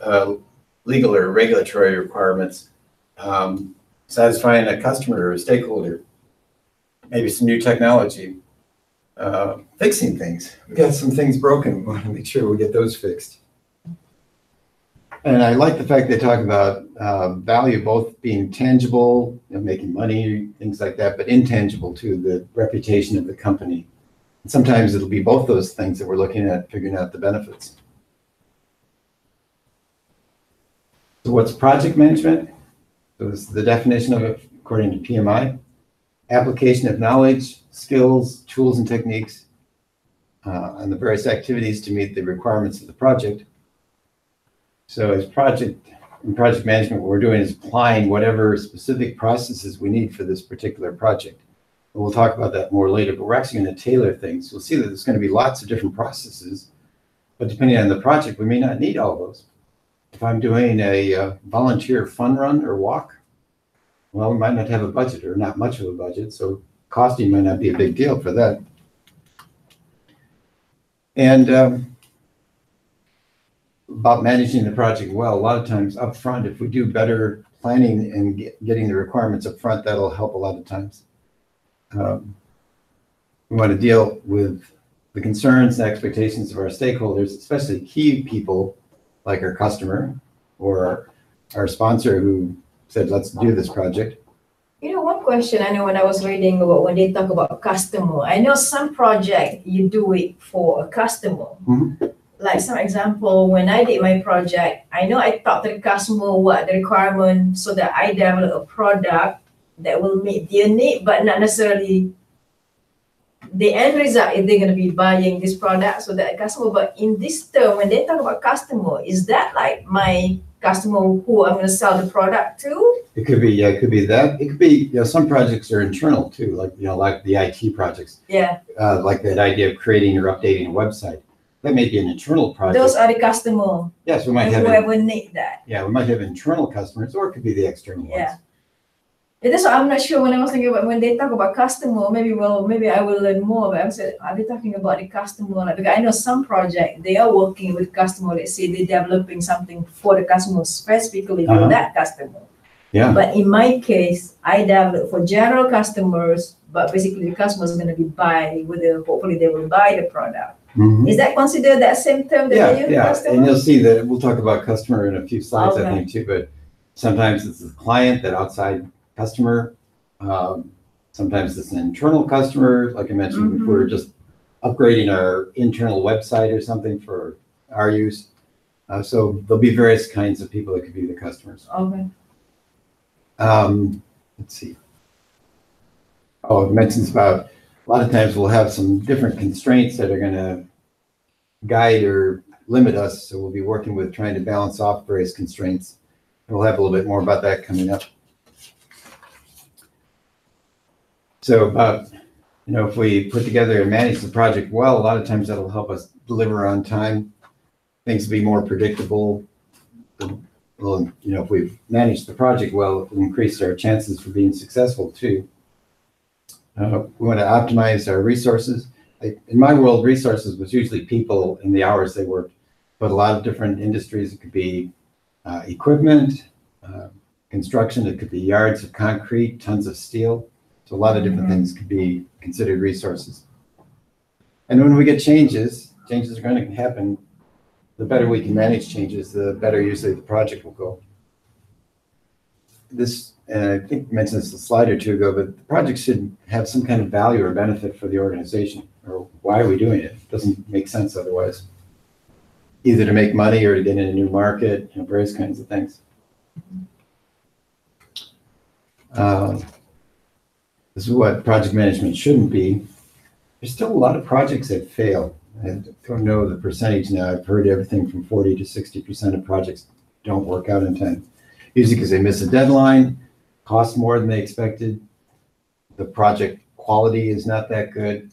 Speaker 1: legal or regulatory requirements, satisfying a customer or a stakeholder, maybe some new technology, fixing things. We got some things broken. We want to make sure we get those fixed. And I like the fact they talk about value both being tangible, making money, things like that, but intangible too, the reputation of the company. And sometimes it'll be both those things that we're looking at, figuring out the benefits. So what's project management? So this is the definition of it according to PMI. Application of knowledge, skills, tools, and techniques on the various activities to meet the requirements of the project. So in project management, what we're doing is applying whatever specific processes we need for this particular project. And we'll talk about that more later, but we're actually going to tailor things. We'll see that there's going to be lots of different processes, but depending on the project, we may not need all those. If I'm doing a volunteer fun run or walk, well, we might not have a budget or not much of a budget, so costing might not be a big deal for that. And about managing the project well, a lot of times up front, if we do better planning and getting the requirements up front, that'll help a lot of times. We want to deal with the concerns and expectations of our stakeholders, especially key people like our customer or our sponsor who said, let's do this project.
Speaker 2: One question I know when I was reading about when they talk about customer, I know some project you do it for a customer. Like some example, when I did my project, I know I talked to the customer what the requirement so that I develop a product that will meet their need, but not necessarily the end result if they're going to be buying this product so that customer. But in this term, when they talk about customer, is that like my customer who I'm going to sell the product to?
Speaker 1: It could be, yeah, it could be that. It could be, some projects are internal too, like, like the IT projects.
Speaker 2: Yeah.
Speaker 1: Like that idea of creating or updating a website. That may be an internal project.
Speaker 2: Those are the customer.
Speaker 1: Yes, we might have.
Speaker 2: Whoever need that.
Speaker 1: Yeah, we might have internal customers, or it could be the external ones.
Speaker 2: Yeah. That's what I'm not sure when I was thinking about when they talk about customer, maybe I will learn more. But I said, are they talking about the customer? Like, because I know some project they are working with customer. Let's say they're developing something for the customer specifically for that customer. Yeah. But in my case, I develop for general customers, but basically the customer is going to be hopefully they will buy the product. Is that considered that same term that they use?
Speaker 1: Yeah,
Speaker 2: customer?
Speaker 1: And you'll see that we'll talk about customer in a few slides, I think, too. But sometimes it's the client, that outside customer. Sometimes it's an internal customer, like I mentioned, if we're just upgrading our internal website or something for our use. So there'll be various kinds of people that could be the customers.
Speaker 2: Okay.
Speaker 1: Let's see. It mentions about a lot of times we'll have some different constraints that are going to guide or limit us. So we'll be working with trying to balance off various constraints. We'll have a little bit more about that coming up. So about, if we put together and manage the project well, a lot of times that'll help us deliver on time. Things will be more predictable. Well, if we've managed the project well, it will increase our chances for being successful too. We want to optimize our resources. In my world, resources was usually people and the hours they worked, but a lot of different industries, it could be equipment, construction, it could be yards of concrete, tons of steel. So a lot of different things could be considered resources. And when we get changes are going to happen. The better we can manage changes, the better usually the project will go. This, and I think I mentioned this a slide or two ago, but the project should have some kind of value or benefit for the organization, or why are we doing it? It doesn't make sense otherwise. either to make money or to get in a new market, various kinds of things. This is what project management shouldn't be. There's still a lot of projects that fail. I don't know the percentage now. I've heard everything from 40 to 60% of projects don't work out in time. Usually because they miss a deadline, cost more than they expected. The project quality is not that good,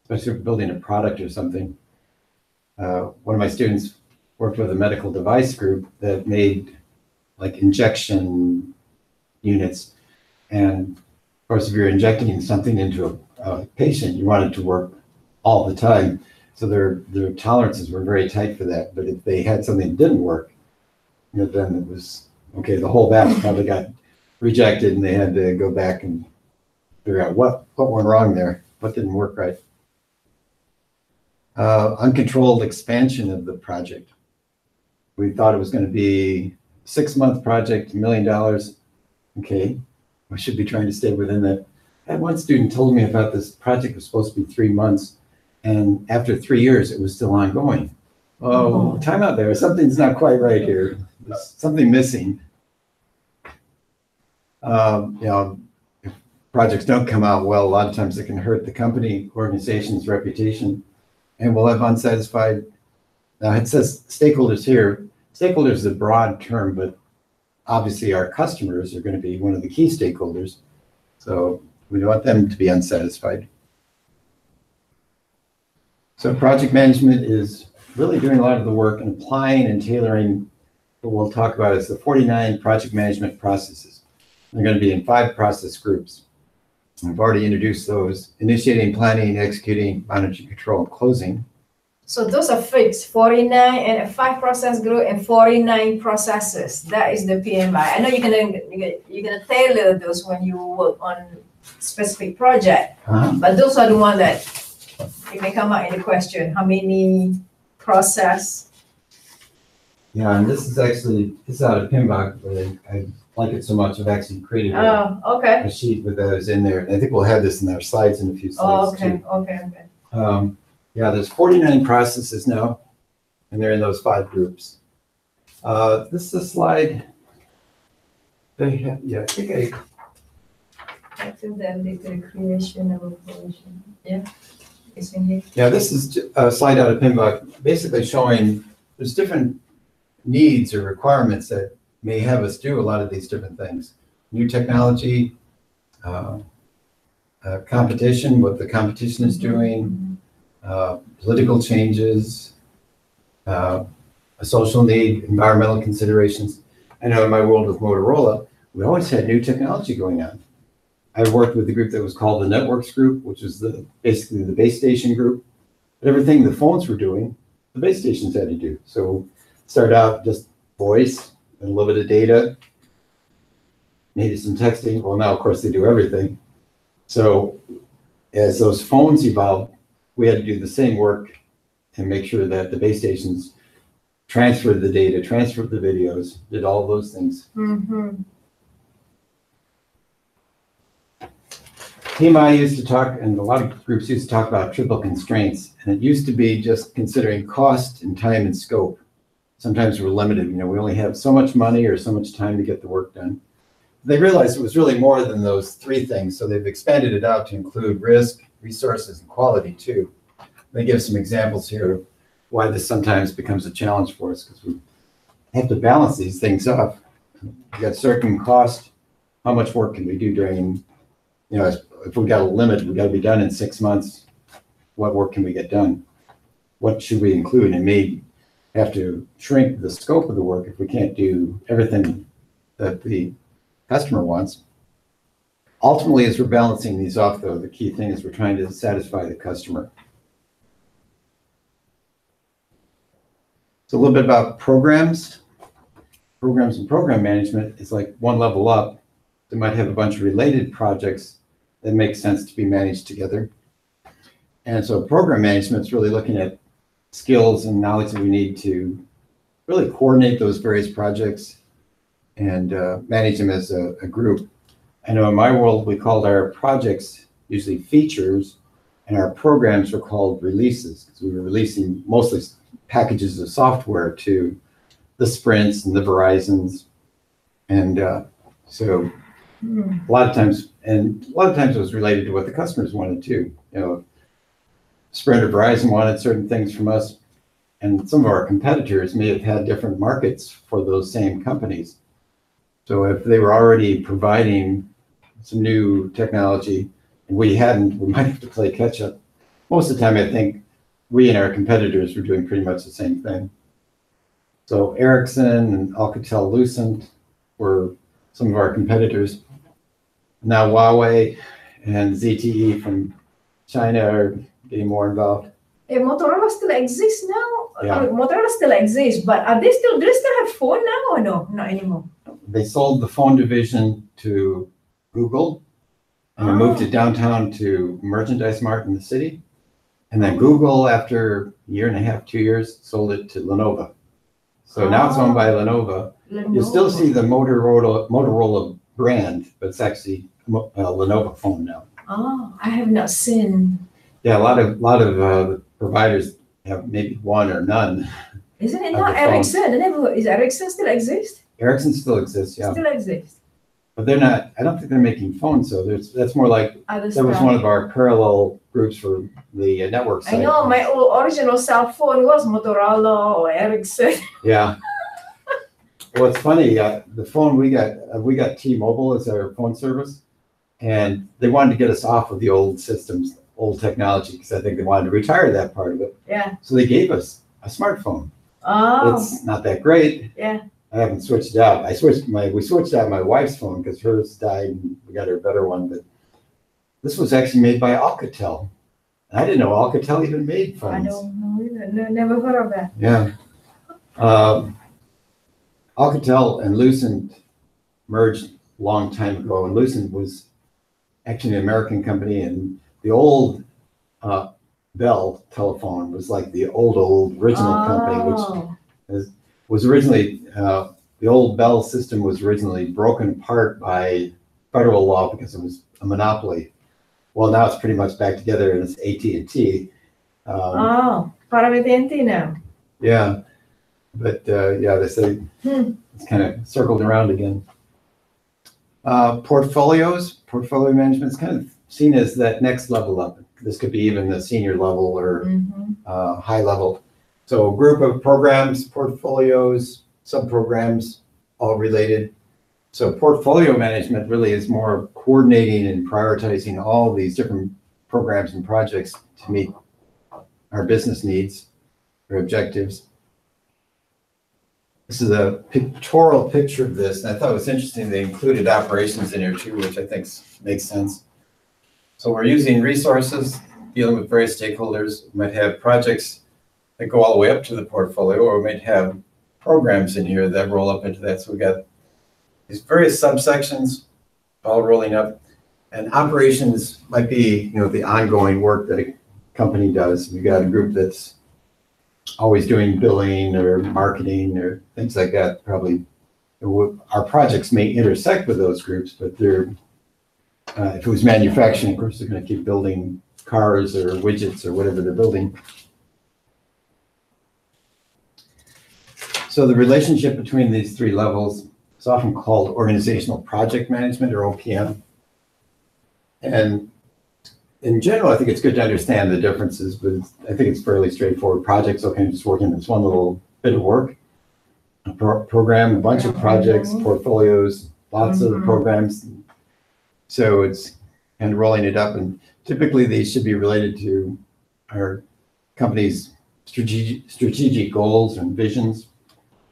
Speaker 1: especially if building a product or something. One of my students worked with a medical device group that made like injection units. And of course, if you're injecting something into a patient, you want it to work all the time. So their tolerances were very tight for that. But if they had something that didn't work, then it was, okay, the whole batch probably got rejected and they had to go back and figure out what went wrong there, what didn't work right. Uncontrolled expansion of the project. We thought it was going to be a 6-month project, $1 million. Okay, we should be trying to stay within that. I had one student told me about this project was supposed to be 3 months, and after 3 years, it was still ongoing. Oh, time out there. Something's not quite right here. There's something missing. If projects don't come out well, a lot of times it can hurt the company, organization's reputation, and we'll have unsatisfied. Now it says stakeholders here. Stakeholders is a broad term, but obviously our customers are going to be one of the key stakeholders. So we want them to be unsatisfied. So project management is really doing a lot of the work and applying and tailoring what we'll talk about is the 49 project management processes. They're going to be in 5 process groups. I've already introduced those: initiating, planning, executing, monitoring, control, and closing.
Speaker 2: So those are fixed, 49 and a 5 process group and 49 processes. That is the PMI. I know you're gonna tailor those when you work on specific project, but those are the ones that it may come out in the question. How many process?
Speaker 1: Yeah, and this is out of PMBOK, but I like it so much I've actually created a sheet with those in there. And I think we'll have this in our slides in a few slides too.
Speaker 2: Okay.
Speaker 1: Yeah, there's 49 processes now, and they're in those 5 groups. This is a slide. I think
Speaker 2: Active the creation of a position. Yeah, it's in here.
Speaker 1: Yeah, this is a slide out of PMBOK, basically showing there's different needs or requirements that may have us do a lot of these different things. New technology, competition, what the competition is doing, political changes, a social need, environmental considerations. I know in my world with Motorola, we always had new technology going on. I worked with the group that was called the Networks Group, which is basically the base station group. But everything the phones were doing, the base stations had to do. So started out just voice and a little bit of data, maybe some texting. Well, now, of course, they do everything. So as those phones evolved, we had to do the same work and make sure that the base stations transferred the data, transferred the videos, did all of those things. PMI used to talk, and a lot of groups used to talk about triple constraints, and it used to be just considering cost and time and scope. Sometimes we're limited, we only have so much money or so much time to get the work done. They realized it was really more than those 3 things, so they've expanded it out to include risk, resources, and quality too. They give some examples here of why this sometimes becomes a challenge for us, because we have to balance these things off. We've got certain cost, how much work can we do during, if we got a limit, we got to be done in 6 months. What work can we get done? What should we include? And maybe have to shrink the scope of the work if we can't do everything that the customer wants. Ultimately, as we're balancing these off, though, the key thing is we're trying to satisfy the customer. So a little bit about programs. Programs and program management is like one level up. They might have a bunch of related projects that make sense to be managed together. And so program management is really looking at skills and knowledge that we need to really coordinate those various projects and manage them as a group. I know in my world, we called our projects usually features, and our programs were called releases, because we were releasing mostly packages of software to the Sprints and the Verizons. And so a lot of times it was related to what the customers wanted too. You know, Sprint or Verizon wanted certain things from us, and some of our competitors may have had different markets for those same companies. So if they were already providing some new technology and we hadn't, we might have to play catch up. Most of the time, I think we and our competitors were doing pretty much the same thing. So Ericsson and Alcatel-Lucent were some of our competitors. Now Huawei and ZTE from China are getting more involved.
Speaker 2: Motorola still exists now?
Speaker 1: Yeah.
Speaker 2: Motorola still exists, but do they still have phone now or no? Not anymore.
Speaker 1: They sold the phone division to Google and they moved it downtown to Merchandise Mart in the city. And then Google, after a year and a half, 2 years, sold it to Lenovo. So now it's owned by Lenovo. You still see the Motorola brand, but it's actually a Lenovo phone now.
Speaker 2: Oh, I have not seen.
Speaker 1: Yeah, a lot of providers have maybe one or none.
Speaker 2: Isn't it not Ericsson? Is Ericsson still exist?
Speaker 1: Ericsson still exists, yeah.
Speaker 2: Still exists.
Speaker 1: But they're not, I don't think they're making phones, so that's more like, that was one of our parallel groups for the network side.
Speaker 2: I know, my original cell phone was Motorola or Ericsson.
Speaker 1: Yeah. Well, it's funny, the phone we got T-Mobile as our phone service, and they wanted to get us off of the old systems, old technology, because I think they wanted to retire that part of it.
Speaker 2: Yeah.
Speaker 1: So they gave us a smartphone.
Speaker 2: Oh.
Speaker 1: It's not that great.
Speaker 2: Yeah.
Speaker 1: I haven't switched it out. We switched out my wife's phone because hers died and we got her a better one. But this was actually made by Alcatel. I didn't know Alcatel even made phones.
Speaker 2: I don't know either. No, never heard of that.
Speaker 1: Yeah. Alcatel and Lucent merged a long time ago, and Lucent was actually an American company, and the old Bell telephone was like the old original company, which was originally, the old Bell system was originally broken apart by federal law because it was a monopoly. Well, now it's pretty much back together and it's AT&T.
Speaker 2: Part of AT&T now.
Speaker 1: Yeah, but yeah, they say it's kind of circled around again. Portfolio management is kind of seen as that next level up. This could be even the senior level or high level. So a group of programs, portfolios, sub-programs, all related. So portfolio management really is more coordinating and prioritizing all these different programs and projects to meet our business needs or objectives. This is a pictorial picture of this, and I thought it was interesting they included operations in here too, which I think makes sense. So we're using resources, dealing with various stakeholders. We might have projects that go all the way up to the portfolio, or we might have programs in here that roll up into that. So we got these various subsections all rolling up, and operations might be, the ongoing work that a company does. We got a group that's always doing billing or marketing or things like that. Probably our projects may intersect with those groups, but they're, if it was manufacturing, of course, they're going to keep building cars or widgets or whatever they're building. So the relationship between these three levels is often called organizational project management, or OPM. And in general, I think it's good to understand the differences, but I think it's fairly straightforward. Projects, okay, just working this one little bit of work. A program, a bunch of projects, portfolios, lots of programs. So it's kind of rolling it up, and typically these should be related to our company's strategic goals and visions,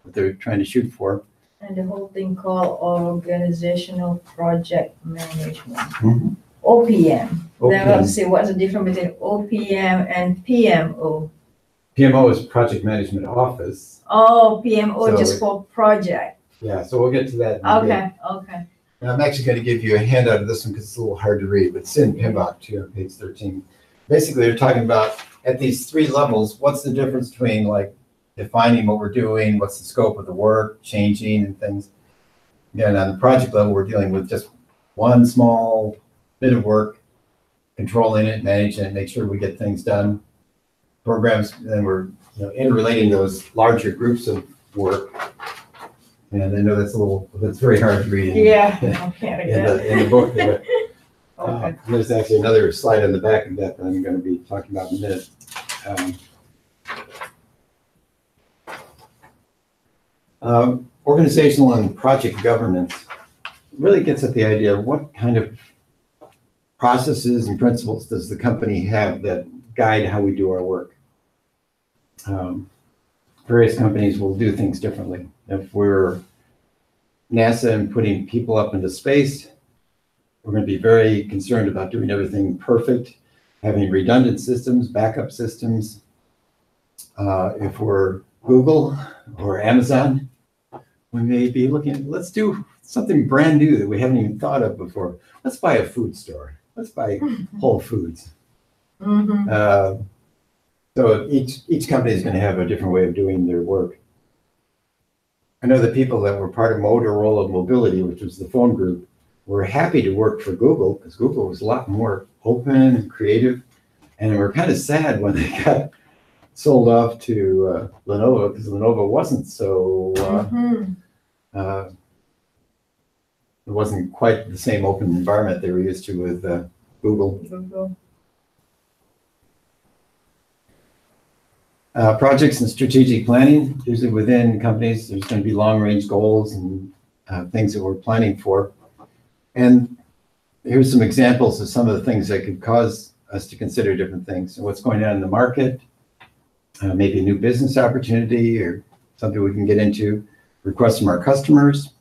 Speaker 1: what they're trying to shoot for.
Speaker 2: And the whole thing called organizational project management. OPM. Then I'll see what's the difference between OPM and PMO.
Speaker 1: PMO is Project Management Office.
Speaker 2: Oh, PMO
Speaker 1: So
Speaker 2: just for project.
Speaker 1: Yeah, so we'll get to that in a bit.
Speaker 2: Okay.
Speaker 1: And I'm actually going to give you a handout of this one because it's a little hard to read, but it's in PMBOK too on page 13. Basically, they're talking about at these three levels, what's the difference between like defining what we're doing, what's the scope of the work, changing and things. And on the project level, we're dealing with just one small bit of work, controlling it, managing it, make sure we get things done. Programs, then we're interrelating those larger groups of work. And I know that's very hard to read
Speaker 2: Yeah,
Speaker 1: in the book there.
Speaker 2: Okay.
Speaker 1: There's actually another slide on the back of that I'm going to be talking about in a minute. Organizational and project governance really gets at the idea of what kind of processes and principles does the company have that guide how we do our work. Various companies will do things differently. If we're NASA and putting people up into space, we're going to be very concerned about doing everything perfect, having redundant systems, backup systems. If we're Google or Amazon, we may be looking at, let's do something brand new that we haven't even thought of before. Let's buy a food store. Let's buy Whole Foods.
Speaker 2: Mm-hmm.
Speaker 1: So each company is going to have a different way of doing their work. I know the people that were part of Motorola Mobility, which was the phone group, were happy to work for Google because Google was a lot more open and creative. And we're kind of sad when they got sold off to Lenovo because Lenovo wasn't so, it wasn't quite the same open environment they were used to with Google. Projects and strategic planning, usually within companies, there's going to be long-range goals and things that we're planning for. And here's some examples of some of the things that could cause us to consider different things. So what's going on in the market, maybe a new business opportunity or something we can get into, requests from our customers,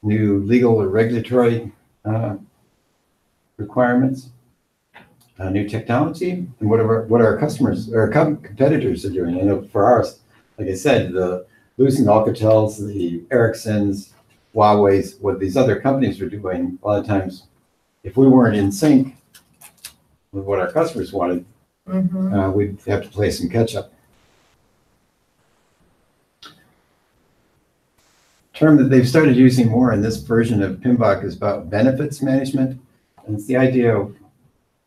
Speaker 1: new legal or regulatory requirements, new technology, and what our customers or competitors are doing. I know for ours, like I said, the Lucent Alcatels, the Ericssons, Huawei's, what these other companies were doing, a lot of times, if we weren't in sync with what our customers wanted, we'd have to play some catch up. Term that they've started using more in this version of PMBOK is about benefits management. And it's the idea of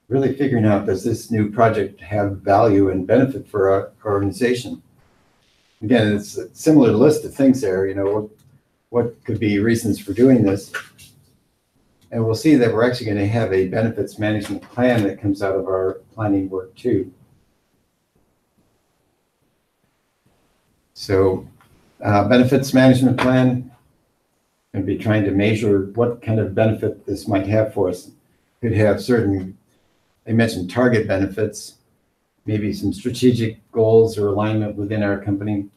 Speaker 1: really figuring out, does this new project have value and benefit for our organization? Again, it's a similar list of things there, what could be reasons for doing this? And we'll see that we're actually going to have a benefits management plan that comes out of our planning work too. So benefits management plan, going to be trying to measure what kind of benefit this might have for us. Could have certain, I mentioned target benefits, maybe some strategic goals or alignment within our company.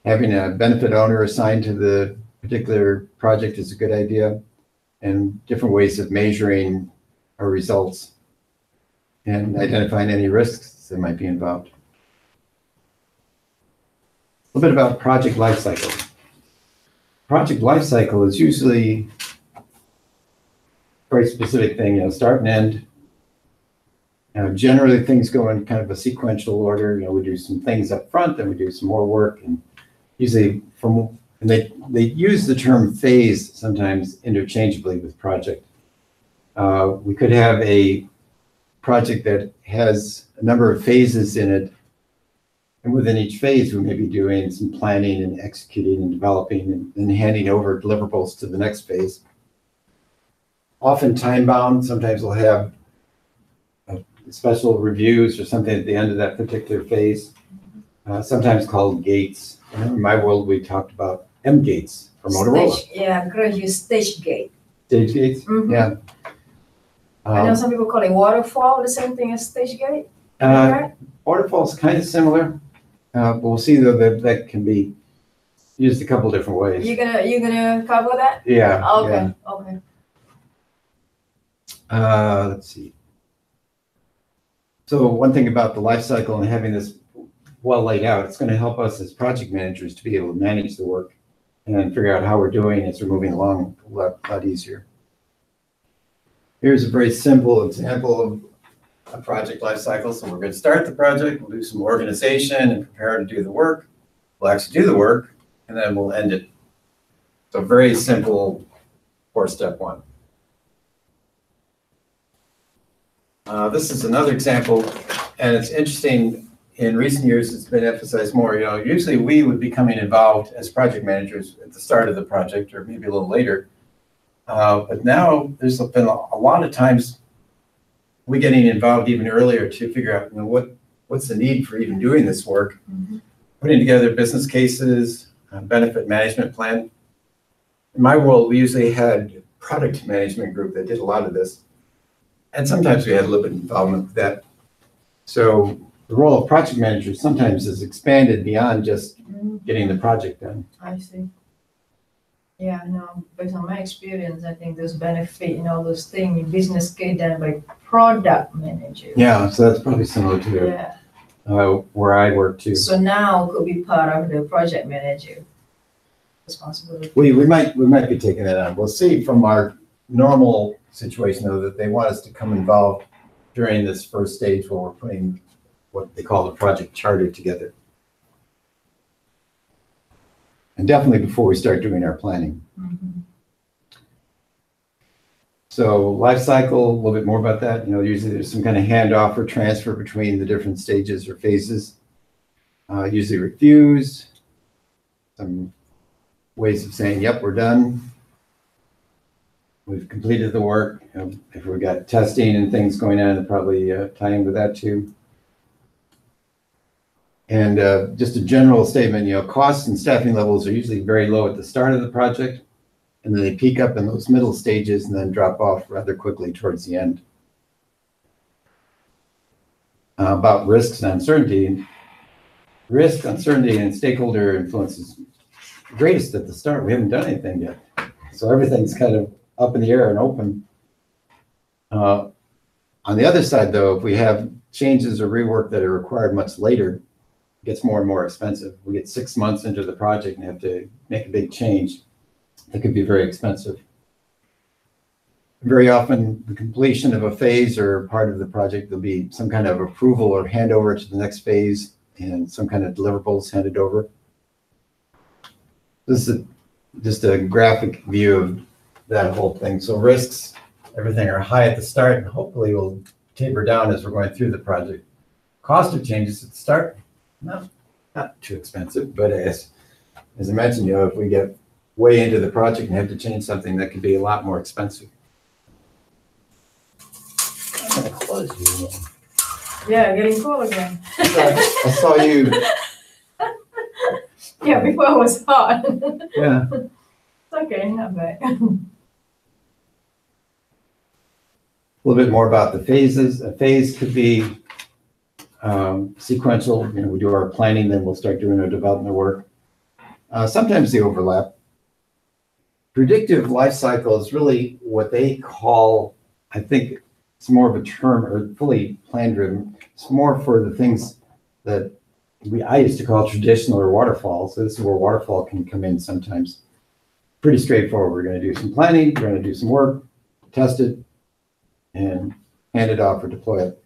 Speaker 1: Having a benefit owner assigned to the particular project is a good idea, and different ways of measuring our results and identifying any risks that might be involved. A little bit about project lifecycle. Project lifecycle is usually a very specific thing, start and end. Generally, things go in kind of a sequential order. We do some things up front, then we do some more work, and usually and they use the term phase sometimes interchangeably with project. We could have a project that has a number of phases in it, and within each phase, we may be doing some planning and executing and developing and then handing over deliverables to the next phase. Often time-bound, sometimes we'll have special reviews or something at the end of that particular phase, sometimes called gates. In my world, we talked about M gates for Motorola.
Speaker 2: Stage gate.
Speaker 1: Stage gates, yeah.
Speaker 2: I know some people call it waterfall, the same thing as stage gate.
Speaker 1: Waterfall is kind of similar, but we'll see though that can be used a couple different ways.
Speaker 2: You're gonna cover that?
Speaker 1: Yeah.
Speaker 2: Okay.
Speaker 1: Yeah.
Speaker 2: Okay.
Speaker 1: Let's see. So one thing about the life cycle and having this well laid out, it's going to help us as project managers to be able to manage the work and figure out how we're doing as we're moving along a lot easier. Here's a very simple example of a project life cycle. So we're going to start the project, we'll do some organization and prepare to do the work. We'll actually do the work, and then we'll end it. So very simple for step one. This is another example, and it's interesting in recent years, it's been emphasized more. Usually we would be coming involved as project managers at the start of the project or maybe a little later. But now there's been a lot of times we getting involved even earlier to figure out, what's the need for even doing this work, putting together business cases, benefit management plan. In my world, we usually had product management group that did a lot of this. And sometimes we had a little bit of involvement with that. So the role of project manager sometimes is expanded beyond just getting the project done.
Speaker 2: I see. Yeah, no, based on my experience, I think there's benefit in all those things, business case done by product manager.
Speaker 1: Yeah, so that's probably similar to where I work too.
Speaker 2: So now could be part of the project manager responsibility.
Speaker 1: We might be taking that on. We'll see from our normal situation though that they want us to come involved during this first stage where we're putting what they call the project charter together. And definitely before we start doing our planning. So life cycle, a little bit more about that. Usually there's some kind of handoff or transfer between the different stages or phases. Usually reviews, some ways of saying, yep, we're done. We've completed the work. If we've got testing and things going on, they'll probably tie in with that too. And just a general statement, costs and staffing levels are usually very low at the start of the project, and then they peak up in those middle stages and then drop off rather quickly towards the end. About risks and uncertainty. Risk, uncertainty, and stakeholder influence is greatest at the start. We haven't done anything yet. So everything's kind of up in the air and open. On the other side, though, if we have changes or rework that are required much later, it gets more and more expensive. We get 6 months into the project and have to make a big change. It could be very expensive. Very often, the completion of a phase or part of the project, there'll be some kind of approval or handover to the next phase and some kind of deliverables handed over. This is just a graphic view of that whole thing. So risks, everything are high at the start and hopefully will taper down as we're going through the project. Cost of changes at the start, not too expensive, but as I mentioned, if we get way into the project and have to change something, that could be a lot more expensive. I'm gonna close you again.
Speaker 2: Yeah, getting cool again.
Speaker 1: I saw you.
Speaker 2: Yeah, before it was hot.
Speaker 1: Yeah.
Speaker 2: It's okay, not bad.
Speaker 1: A little bit more about the phases. A phase could be sequential. We do our planning, then we'll start doing our development work. Sometimes they overlap. Predictive life cycle is really what they call, I think it's more of a term, or fully plan driven. It's more for the things that I used to call traditional or waterfall. So this is where waterfall can come in sometimes. Pretty straightforward. We're going to do some planning, we're going to do some work, test it, and hand it off or deploy it.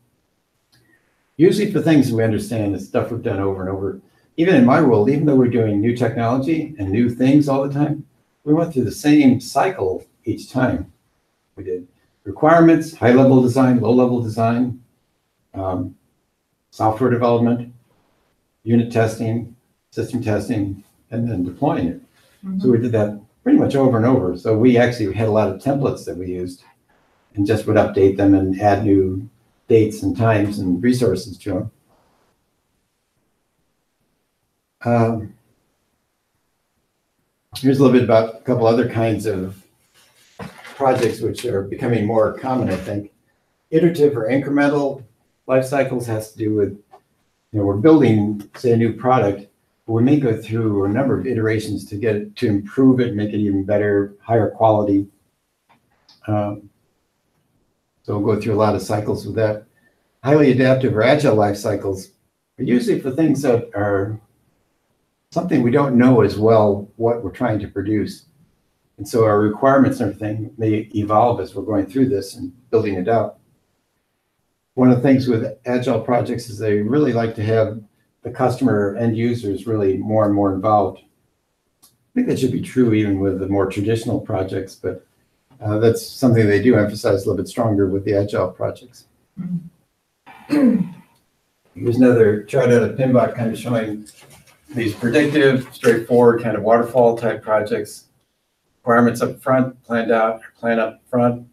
Speaker 1: Usually for things we understand, the stuff we've done over and over. Even in my world, even though we're doing new technology and new things all the time, we went through the same cycle each time. We did requirements, high-level design, low-level design, software development, unit testing, system testing, and then deploying it. So we did that pretty much over and over. So we actually had a lot of templates that we used and just would update them and add new dates and times and resources to them. Here's a little bit about a couple other kinds of projects which are becoming more common, I think. Iterative or incremental life cycles has to do with, we're building, say, a new product, but we may go through a number of iterations to get it, to improve it, make it even better, higher quality. So we'll go through a lot of cycles with that. Highly adaptive or agile life cycles are usually for things that are something we don't know as well what we're trying to produce. And so our requirements and everything may evolve as we're going through this and building it out. One of the things with agile projects is they really like to have the customer or end users really more and more involved. I think that should be true even with the more traditional projects, but that's something they do emphasize a little bit stronger with the agile projects. Here's another chart out of PMP kind of showing these predictive, straightforward kind of waterfall type projects. Requirements up front, planned out, plan up front.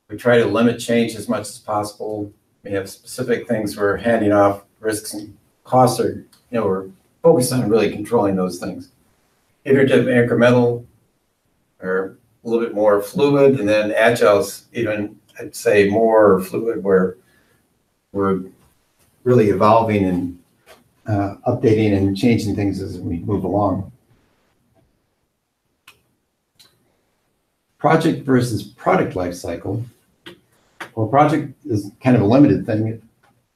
Speaker 1: We try to limit change as much as possible. We have specific things we're handing off, risks and costs are, we're focused on really controlling those things. Iterative, incremental, or a little bit more fluid, and then agile's even, I'd say, more fluid, where we're really evolving and updating and changing things as we move along. Project versus product life cycle. Well, project is kind of a limited thing. It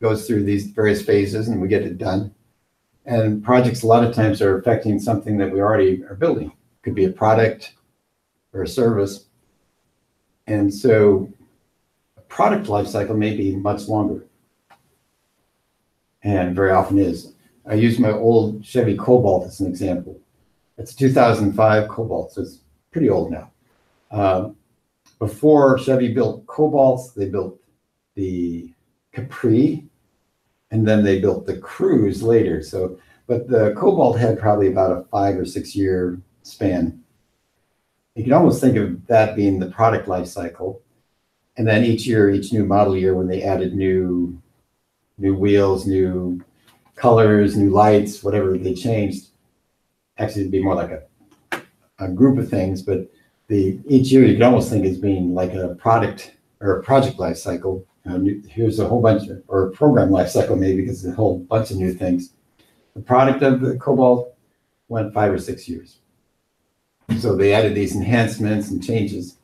Speaker 1: goes through these various phases and we get it done. And projects a lot of times are affecting something that we already are building. It could be a product or a service. And so a product life cycle may be much longer. And very often is. I use my old Chevy Cobalt as an example. It's a 2005 Cobalt, so it's pretty old now. Before Chevy built Cobalts, they built the Capri, and then they built the Cruze later. So, but the Cobalt had probably about a 5 or 6 year span. You can almost think of that being the product life cycle. And then each year, each new model year, when they added new wheels, new colors, new lights, whatever they changed, actually it'd be more like a group of things, but each year you can almost think as being like a product or a project life cycle. Here's a whole bunch of, or a program life cycle maybe, because there's a whole bunch of new things. The product of the Cobalt went 5 or 6 years. So they added these enhancements and changes.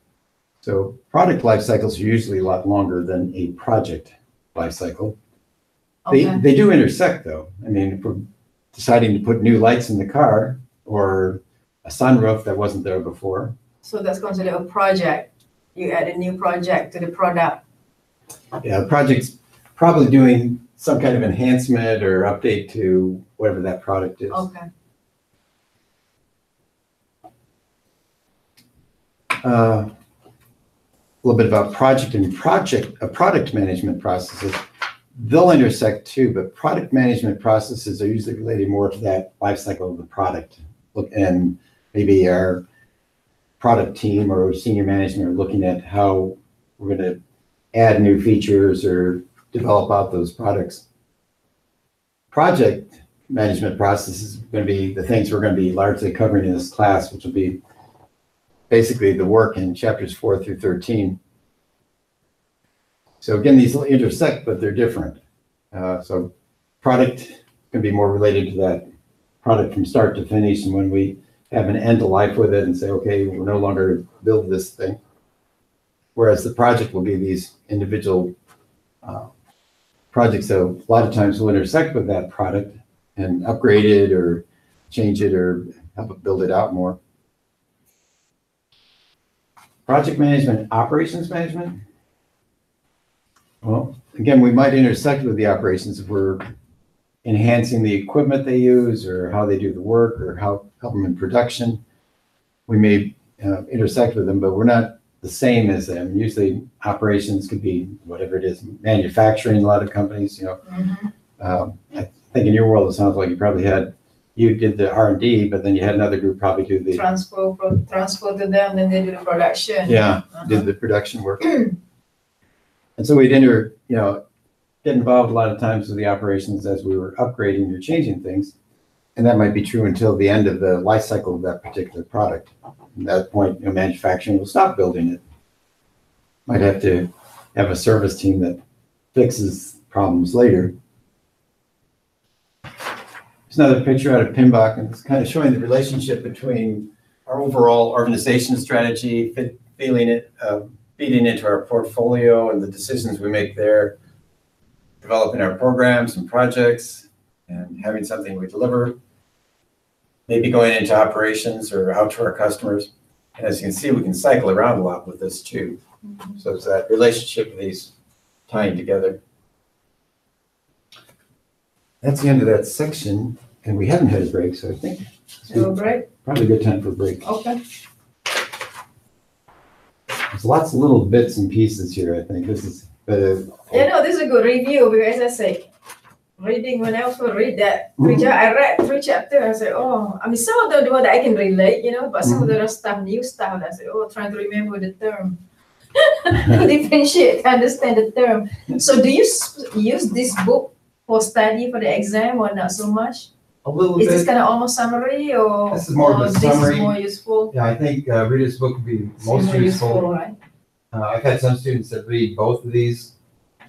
Speaker 1: So product life cycles are usually a lot longer than a project life cycle. Okay. They do intersect though. I mean, if we're deciding to put new lights in the car or a sunroof that wasn't there before. So
Speaker 2: that's considered a project. You add a new project to the product.
Speaker 1: Yeah, the project's probably doing some kind of enhancement or update to whatever that product is.
Speaker 2: Okay.
Speaker 1: A little bit about project product management processes. They'll intersect too, but product management processes are usually related more to that life cycle of the product. And maybe our product team or senior management are looking at how we're going to add new features or develop out those products. Project management process is going to be the things we're going to be largely covering in this class, which will be basically the work in chapters 4 through 13. So again, these will intersect, but they're different. So product can be more related to that product from start to finish, and when we have an end to life with it and say, okay, we're no longer build this thing. Whereas the project will be these individual projects that a lot of times will intersect with that product and upgrade it or change it or help it build it out more. Project management, operations management. Well, again, we might intersect with the operations if we're enhancing the equipment they use or how they do the work or how help them in production. We may intersect with them, but we're not the same as them. Usually operations could be whatever it is, manufacturing, a lot of companies, I think in your world, it sounds like you did the R&D, but then you had another group probably do the
Speaker 2: transfer to them, then they do the production.
Speaker 1: Yeah, did the production work. And so we'd get involved a lot of times with the operations as we were upgrading or changing things. And that might be true until the end of the life cycle of that particular product. At that point, manufacturing will stop building it. Might have to have a service team that fixes problems later. There's another picture out of PMP, and it's kind of showing the relationship between our overall organization strategy, feeding into our portfolio and the decisions we make there, developing our programs and projects, and having something we deliver, maybe going into operations or out to our customers. And as you can see, we can cycle around a lot with this too. Mm-hmm. So it's that relationship of these tying together. That's the end of that section, and we haven't had a break, so I think probably a good time for a break.
Speaker 2: Okay.
Speaker 1: There's lots of little bits and pieces here, I think. This is
Speaker 2: this is a good review because I say reading when I also read that I read 3 chapters. I said, oh, I mean, some of them the one that I can relate, but some of the other stuff, new stuff. I said, oh, trying to remember the term, differentiate, understand the term. So, do you use this book for study for the exam or not so much?
Speaker 1: A little
Speaker 2: Is
Speaker 1: bit.
Speaker 2: this kind of almost summary or
Speaker 1: This is more of a
Speaker 2: this
Speaker 1: summary.
Speaker 2: is more useful?
Speaker 1: Yeah, I think reader's book would be most
Speaker 2: More
Speaker 1: useful.
Speaker 2: right?
Speaker 1: I've had some students that read both of these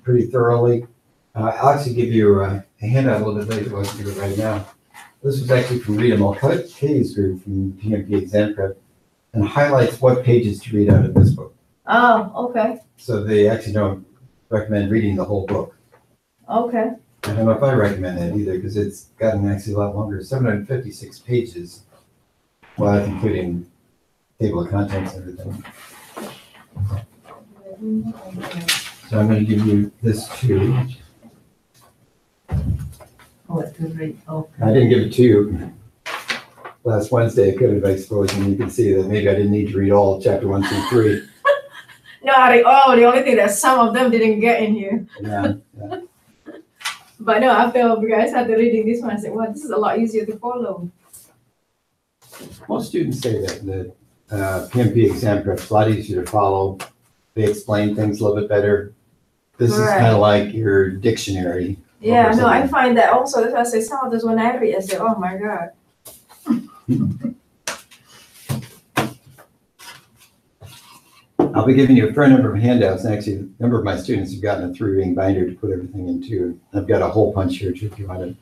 Speaker 1: pretty thoroughly. I'll actually give you a handout a little bit later. I won't do it right now. This was actually from Rita Mulcahy's group from PMP Exam Prep, and highlights what pages to read out of this book.
Speaker 2: Oh, okay.
Speaker 1: So they actually don't recommend reading the whole book.
Speaker 2: Okay.
Speaker 1: I don't know if I recommend that either, because it's gotten actually a lot longer, 756 pages, well, that's including table of contents and everything. So I'm going to give you this too.
Speaker 2: Oh, it's great. Okay.
Speaker 1: I didn't give it to you last Wednesday. I could have, I suppose, and you can see that maybe I didn't need to read all chapter 1 through 3.
Speaker 2: No, the only thing that some of them didn't get in here.
Speaker 1: Yeah.
Speaker 2: But no, after you guys started reading this one, I said, wow, this is a lot easier to follow.
Speaker 1: Most students say that PMP exam prep is a lot easier to follow. They explain things a little bit better. This is kind of like your dictionary.
Speaker 2: Yeah, no, I find that also. That's why I say some of those when I read, I say, oh my God.
Speaker 1: I'll be giving you a fair number of handouts, and actually a number of my students have gotten a 3-ring binder to put everything into. I've got a hole punch here too if you want to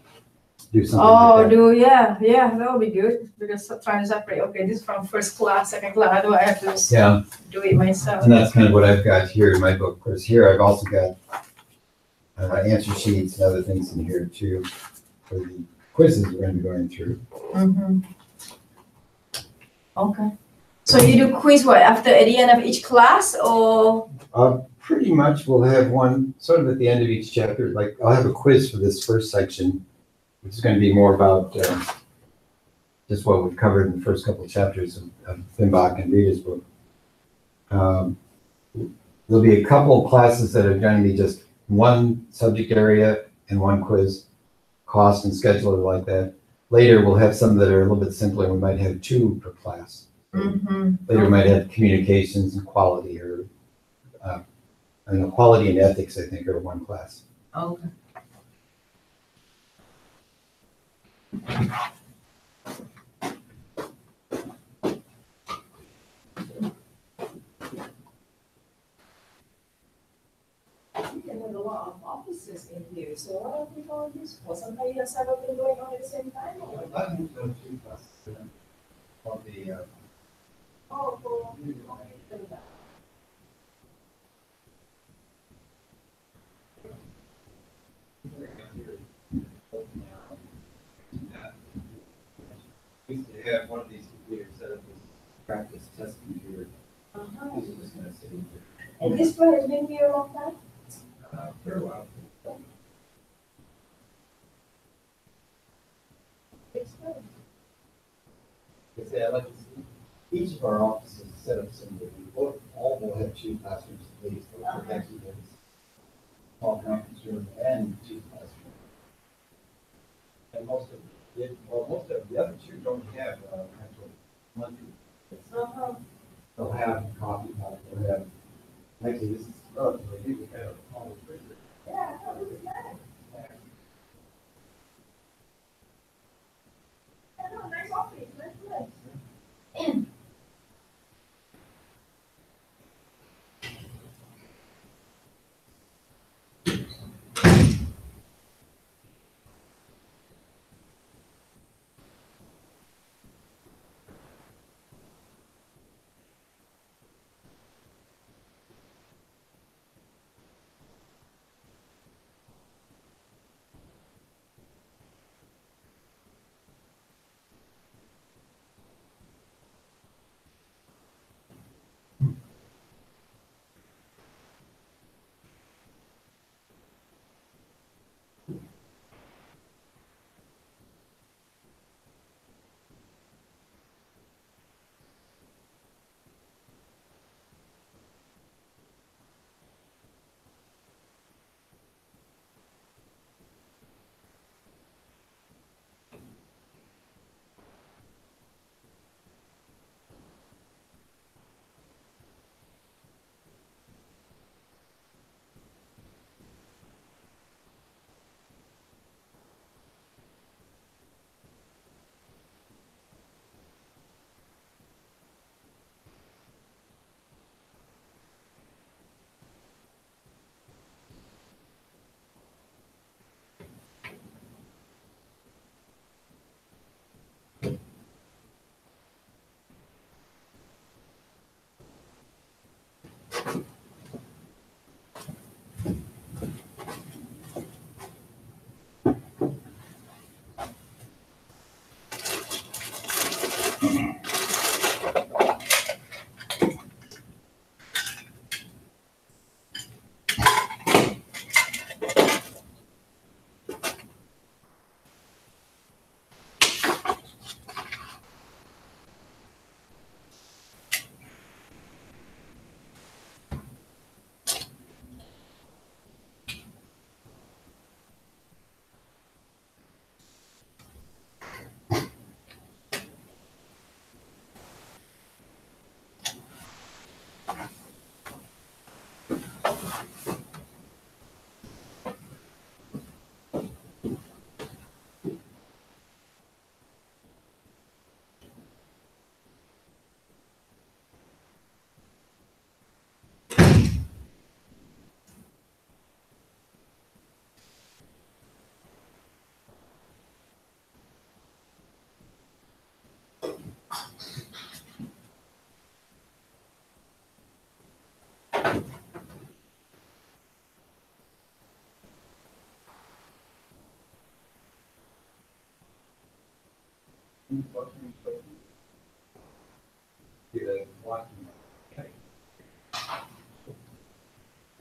Speaker 1: do something like that.
Speaker 2: Yeah, that would be good. Because I'm trying to separate, okay, this is from first class, second class, how do I have to do it myself?
Speaker 1: And that's kind of what I've got here in my book. Of course, here I've also got answer sheets and other things in here too for the quizzes we're going to be going through.
Speaker 2: Mm-hmm. Okay. So you do quiz at the end of each class or?
Speaker 1: Pretty much we'll have one sort of at the end of each chapter. Like I'll have a quiz for this first section, which is going to be more about just what we've covered in the first couple of chapters of Fimbach and Rita's book. There'll be a couple of classes that are going to be just one subject area and one quiz, cost and schedule are like that. Later we'll have some that are a little bit simpler. We might have 2 per class.
Speaker 2: Mm-hmm.
Speaker 1: Later we might have communications and quality, or quality and ethics, I think, are one class.
Speaker 2: Okay. There's a lot of offices in here, so what are people use for? Sometimes you have several things going on at the same time? Or?
Speaker 1: We used to have one of these computers set up as practice test computer. This is just going to sit in here.
Speaker 2: And this one has been here a long time?
Speaker 1: For a while. Each of our offices is set up similarly. All will have 2 classrooms at least. Actually, there's a small conference room and 2 classrooms. And most of the other 2 don't have actual monthly. They'll have coffee pot. They'll have. Actually, this is relatively new. We have a small refrigerator.
Speaker 2: Yeah, that was nice. Nice office, nice place.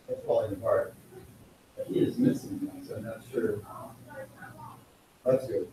Speaker 1: It's falling apart. He is missing one, so I'm not sure. That's good.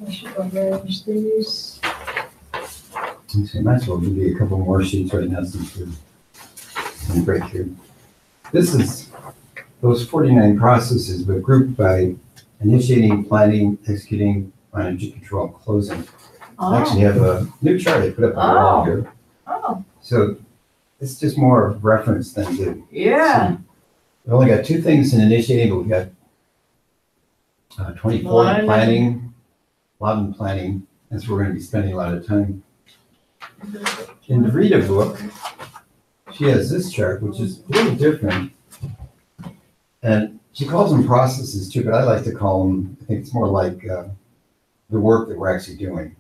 Speaker 2: I should arrange these.
Speaker 1: Okay, might as well give you a couple more sheets right now since we're in break here. This is those 49 processes, but grouped by initiating, planning, executing, energy control, and closing. I actually have a new chart I put up on the wall here.
Speaker 2: Oh,
Speaker 1: So it's just more reference than to.
Speaker 2: yeah.
Speaker 1: We only got two things in initiating, but we got 24 in planning, 11 planning. That's where we're going to be spending a lot of time. In the Rita book, she has this chart, which is a little different. And she calls them processes too, but I like to call them, I think it's more like the work that we're actually doing.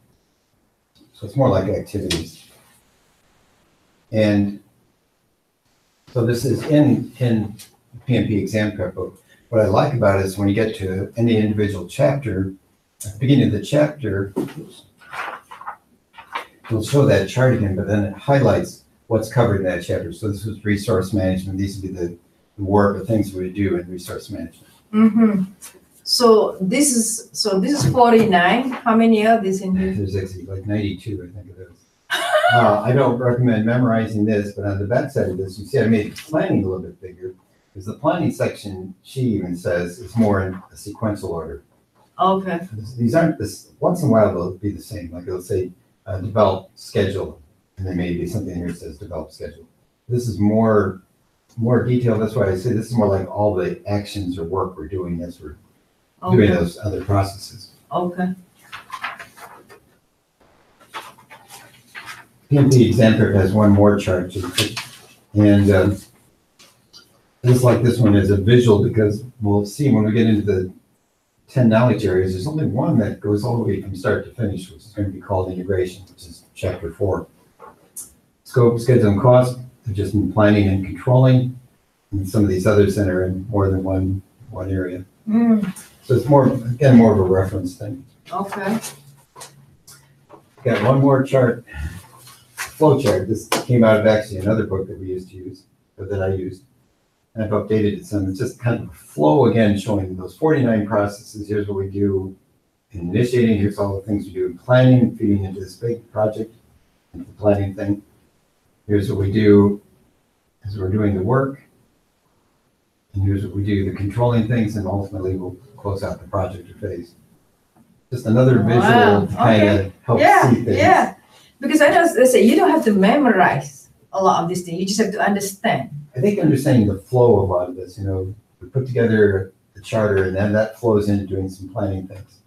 Speaker 1: So it's more like activities. And so this is in PMP exam prep book. What I like about it is when you get to any individual chapter, at the beginning of the chapter, it'll show that chart again, but then it highlights what's covered in that chapter. So this was resource management. These would be the work or things we would do in resource management.
Speaker 2: Mm-hmm. So this is 49. How many are these in here?
Speaker 1: There's actually like 92, I think it is. I don't recommend memorizing this, but on the back side of this, you see I made planning a little bit bigger, because the planning section, she even says, is more in a sequential order.
Speaker 2: Okay.
Speaker 1: These aren't this, once in a while they'll be the same, like it'll say develop schedule, and there may be something here that says develop schedule. This is more detailed. That's why I say this is more like all the actions or work we're doing as we're doing those other processes.
Speaker 2: Okay.
Speaker 1: PMP exam prep has one more chart, and just like this one is a visual, because we'll see when we get into the 10 knowledge areas, there's only one that goes all the way from start to finish, which is going to be called integration, which is chapter 4. Scope, schedule, and cost are just in planning and controlling, and some of these others that are in more than one area. So it's more, again, more of a reference thing.
Speaker 2: Okay.
Speaker 1: Got one more chart, flow chart. This came out of actually another book that we used to use, or that I used. And I've updated it some. It's just kind of a flow again, showing those 49 processes. Here's what we do in initiating. Here's all the things we do in planning, feeding into this big project, into the planning thing. Here's what we do as we're doing the work. And here's what we do, the controlling things, and ultimately we'll close out the project or phase. Just another visual kind of help see things.
Speaker 2: Yeah, because I know they say you don't have to memorize a lot of these things. You just have to understand.
Speaker 1: I think understanding the flow of a lot of this, we put together the charter and then that flows into doing some planning things.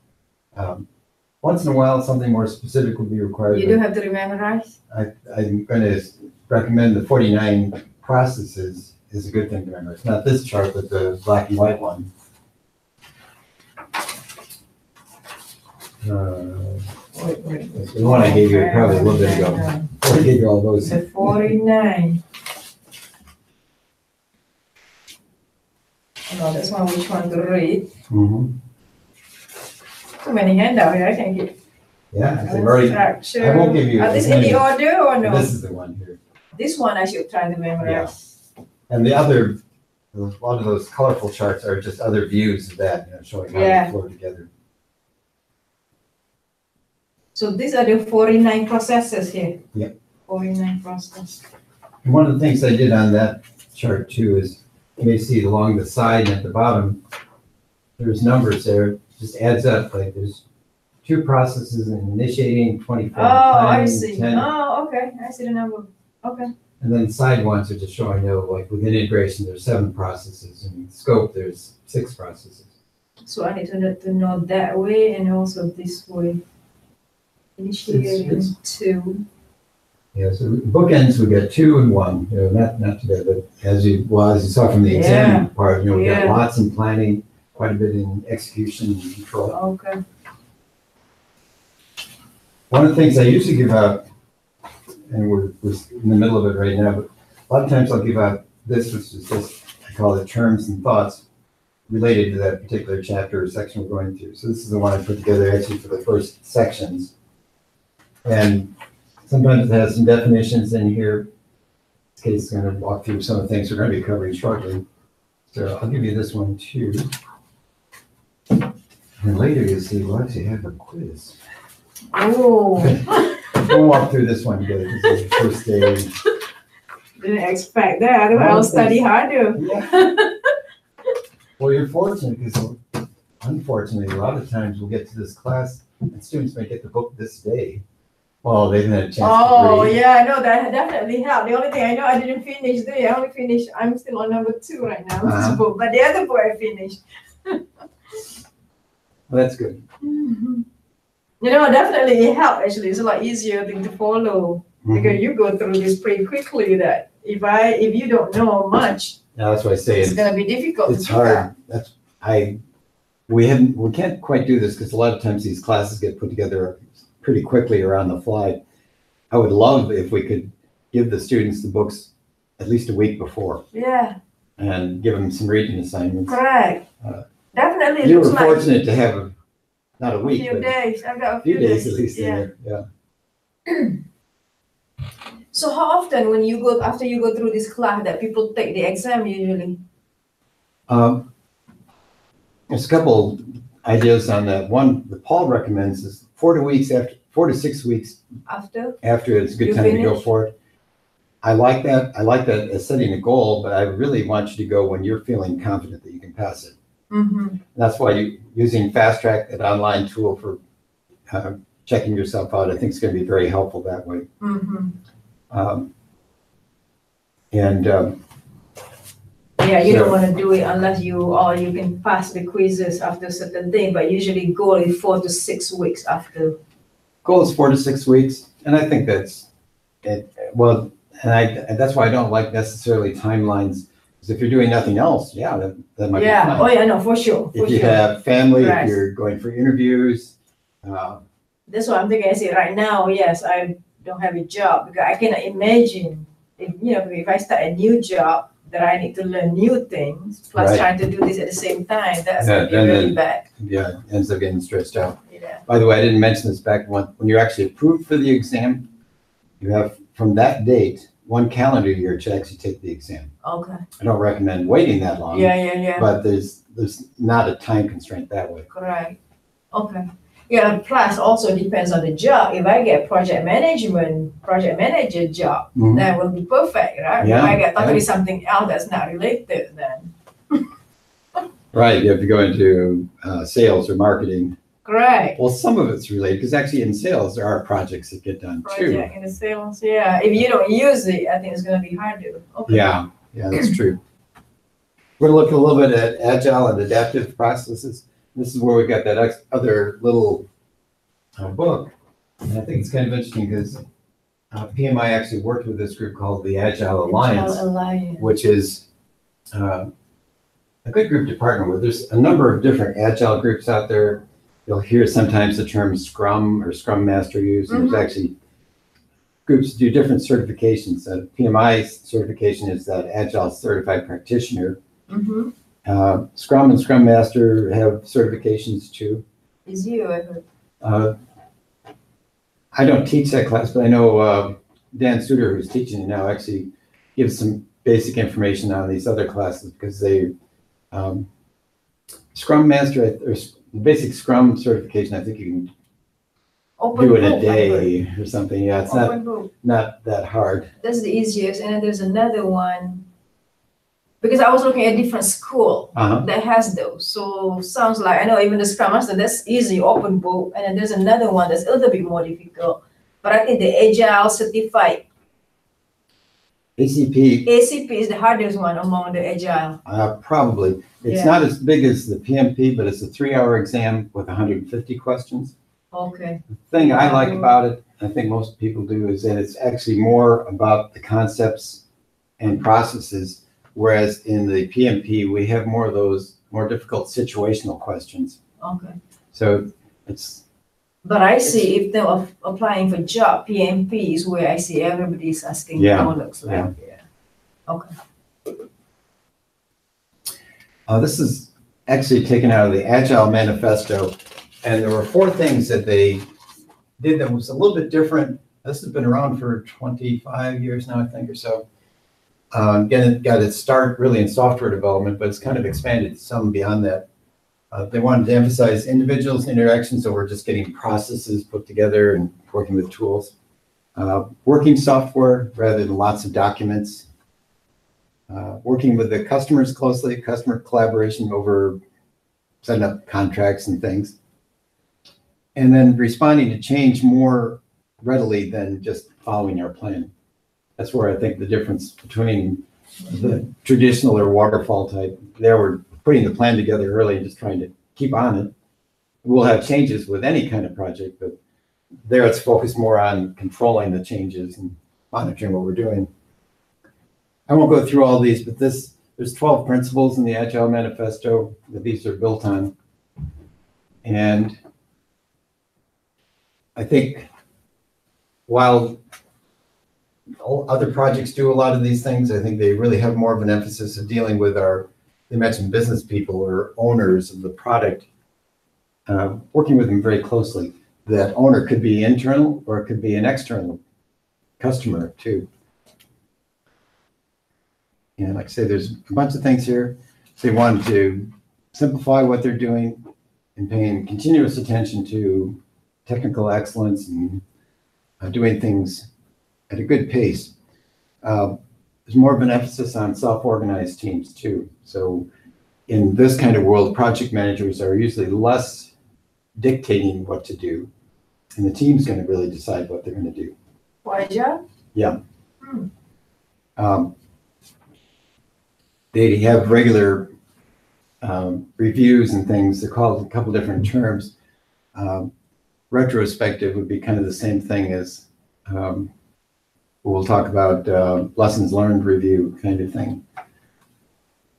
Speaker 1: Once in a while, something more specific will be required.
Speaker 2: You do have to memorize?
Speaker 1: I'm going to recommend the 49 processes is a good thing to remember. It's not this chart, but the black and white one. The one I gave you probably a little bit ago. I gave you all those.
Speaker 2: The 49. No, that's one which one to read.
Speaker 1: Mm-hmm.
Speaker 2: Too many handouts here. I can't get.
Speaker 1: Yeah, I've already. I won't give you.
Speaker 2: Are these in the order or no?
Speaker 1: This is the one here.
Speaker 2: This one I should try to memorize.
Speaker 1: Yeah. And the other, a lot of those colorful charts are just other views of that, showing how they flow together.
Speaker 2: So these are the 49 processes here.
Speaker 1: Yep.
Speaker 2: 49 processes.
Speaker 1: And one of the things I did on that chart too is you may see along the side and at the bottom, there's numbers there. It just adds up. Like there's 2 processes in initiating, 24 planning,
Speaker 2: I see.
Speaker 1: 10.
Speaker 2: Oh, okay. I see the number. Okay.
Speaker 1: And then the side ones are just showing, like within integration, there's 7 processes, and in scope, there's 6 processes.
Speaker 2: So I need to know that way and also this way. Initiating 2.
Speaker 1: Yeah, so bookends, we got 2 and 1, not too bad, but as you saw from the exam part, we got lots in planning, quite a bit in execution and control.
Speaker 2: Okay.
Speaker 1: One of the things I usually give out, and we're in the middle of it right now, but a lot of times I'll give out this, which is just, I call it terms and thoughts related to that particular chapter or section we're going through. So this is the one I put together actually for the first sections. And sometimes it has some definitions in here. In this case, I'm going to walk through some of the things we're going to be covering shortly. So I'll give you this one too. And later you'll see we'll actually have a quiz.
Speaker 2: Oh.
Speaker 1: We'll walk through this one together because it's the first day.
Speaker 2: Didn't expect that. I'll study harder.
Speaker 1: Yeah. Well, you're fortunate because unfortunately, a lot of times we'll get to this class and students may get the book this day. Well, they didn't have a chance to read.
Speaker 2: Yeah, I know that definitely helped. The only thing I know I didn't finish there. I only finished, I'm still on number 2 right now, this book, but the other book I finished.
Speaker 1: Well, that's good.
Speaker 2: Mm-hmm. Definitely it helped actually. It's a lot easier thing to follow because you go through this pretty quickly that if you don't know much,
Speaker 1: that's why I say
Speaker 2: it's gonna be difficult.
Speaker 1: It's hard. We can't quite do this because a lot of times these classes get put together pretty quickly or on the fly. I would love if we could give the students the books at least a week before.
Speaker 2: Yeah.
Speaker 1: And give them some reading assignments.
Speaker 2: Correct. Definitely.
Speaker 1: You were fortunate to have not a week,
Speaker 2: a few days. I've got
Speaker 1: a few days at least in there. Yeah.
Speaker 2: So how often after you go through this class that people take the exam usually?
Speaker 1: There's a couple ideas on that. One that Paul recommends is 4 to 6 weeks after it's a good time to go for it. I like that. I like that as setting a goal, but I really want you to go when you're feeling confident that you can pass it. Mm-hmm. That's why using Fast Track, that online tool for checking yourself out, I think is going to be very helpful that way. Mm-hmm.
Speaker 2: You don't want to do it unless you can pass the quizzes after a certain thing, but usually goal is 4 to 6 weeks after.
Speaker 1: Goal is 4 to 6 weeks, and I think that's it. Well, and that's why I don't like necessarily timelines Because if you're doing nothing else, yeah, that might be
Speaker 2: Yeah,
Speaker 1: fine.
Speaker 2: oh yeah, no, for sure, for
Speaker 1: If you
Speaker 2: sure.
Speaker 1: have family,
Speaker 2: Right.
Speaker 1: if you're going for interviews,
Speaker 2: That's what I'm thinking. I say right now, yes, I don't have a job because I cannot imagine if I start a new job that I need to learn new things, plus
Speaker 1: Right.
Speaker 2: trying to do this at the same time, that's
Speaker 1: Yeah,
Speaker 2: gonna be
Speaker 1: and
Speaker 2: really
Speaker 1: then-
Speaker 2: bad.
Speaker 1: yeah, it ends up getting stressed out.
Speaker 2: Yeah.
Speaker 1: By the way, I didn't mention this back when you're actually approved for the exam, you have from that date, 1 calendar year to actually take the exam.
Speaker 2: Okay.
Speaker 1: I don't recommend waiting that long.
Speaker 2: Yeah.
Speaker 1: But there's not a time constraint that way.
Speaker 2: Correct. Okay. Yeah, plus also depends on the job. If I get project manager job,
Speaker 1: Mhm.
Speaker 2: that will be perfect, right?
Speaker 1: Yeah,
Speaker 2: If I get totally
Speaker 1: yeah.
Speaker 2: something else that's not related, then
Speaker 1: Right, you have to go into sales or marketing.
Speaker 2: correct.
Speaker 1: Well, some of it's related because actually in sales, there are projects that get done too.
Speaker 2: Project in the sales, yeah. If you don't use it, I think it's gonna be hard to. Okay.
Speaker 1: Yeah, that's true. We're gonna look a little bit at agile and adaptive processes. This is where we got that other little book. And I think it's kind of interesting because PMI actually worked with this group called the Agile Alliance,
Speaker 2: Alliance.
Speaker 1: which is a good group to partner with. There's a number of different agile groups out there. You'll hear sometimes the term Scrum or Scrum Master used. And there's actually groups that do different certifications. PMI certification is that Agile Certified Practitioner.
Speaker 2: Mm-hmm.
Speaker 1: Scrum and Scrum Master have certifications too.
Speaker 2: Is you, I heard.
Speaker 1: I don't teach that class, but I know Dan Suter, who's teaching it now, actually gives some basic information on these other classes because they Scrum Master or basic Scrum certification. I think you can
Speaker 2: Open
Speaker 1: do it
Speaker 2: book,
Speaker 1: a
Speaker 2: I heard.
Speaker 1: day or something. Yeah, it's
Speaker 2: Open book.
Speaker 1: not that hard.
Speaker 2: That's the easiest. And then there's another one. Because I was looking at different school that has those. So sounds like, I know even the Scrum Master, that's easy, open book. And then there's another one that's a little bit more difficult. But I think the Agile Certified,
Speaker 1: ACP,
Speaker 2: ACP is the hardest one among the Agile.
Speaker 1: probably. It's
Speaker 2: Yeah.
Speaker 1: not as big as the PMP, but it's a 3-hour exam with 150 questions.
Speaker 2: Okay.
Speaker 1: The thing I like about it, I think most people do, is that it's actually more about the concepts and processes. Whereas in the PMP, we have more of those more difficult situational questions.
Speaker 2: Okay.
Speaker 1: So it's.
Speaker 2: But I see if they're applying for job, PMP is where I see everybody's asking.
Speaker 1: Yeah,
Speaker 2: what it looks like. Yeah. Okay.
Speaker 1: This is actually taken out of the Agile Manifesto. And there were 4 things that they did that was a little bit different. This has been around for 25 years now, I think, or so. Again, it got its start really in software development, but it's kind of expanded some beyond that. They wanted to emphasize individuals' interactions, so we're just getting processes put together and working with tools. Working software rather than lots of documents. Working with the customers closely, customer collaboration over setting up contracts and things. And then responding to change more readily than just following our plan. That's where I think the difference between the traditional or waterfall type, there we're putting the plan together early and just trying to keep on it. We'll have changes with any kind of project, but there it's focused more on controlling the changes and monitoring what we're doing. I won't go through all these, but there's 12 principles in the Agile Manifesto that these are built on. And I think while other projects do a lot of these things, I think they really have more of an emphasis of dealing with they mentioned business people or owners of the product, working with them very closely. That owner could be internal or it could be an external customer too. And like I say, there's a bunch of things here. They wanted to simplify what they're doing and paying continuous attention to technical excellence and doing things at a good pace. There's more of an emphasis on self-organized teams too. So in this kind of world, project managers are usually less dictating what to do, and the team's going to really decide what they're going to do.
Speaker 2: For a job?
Speaker 1: Yeah. They have regular reviews and things. They're called a couple different terms. Retrospective would be kind of the same thing as we'll talk about lessons learned review kind of thing.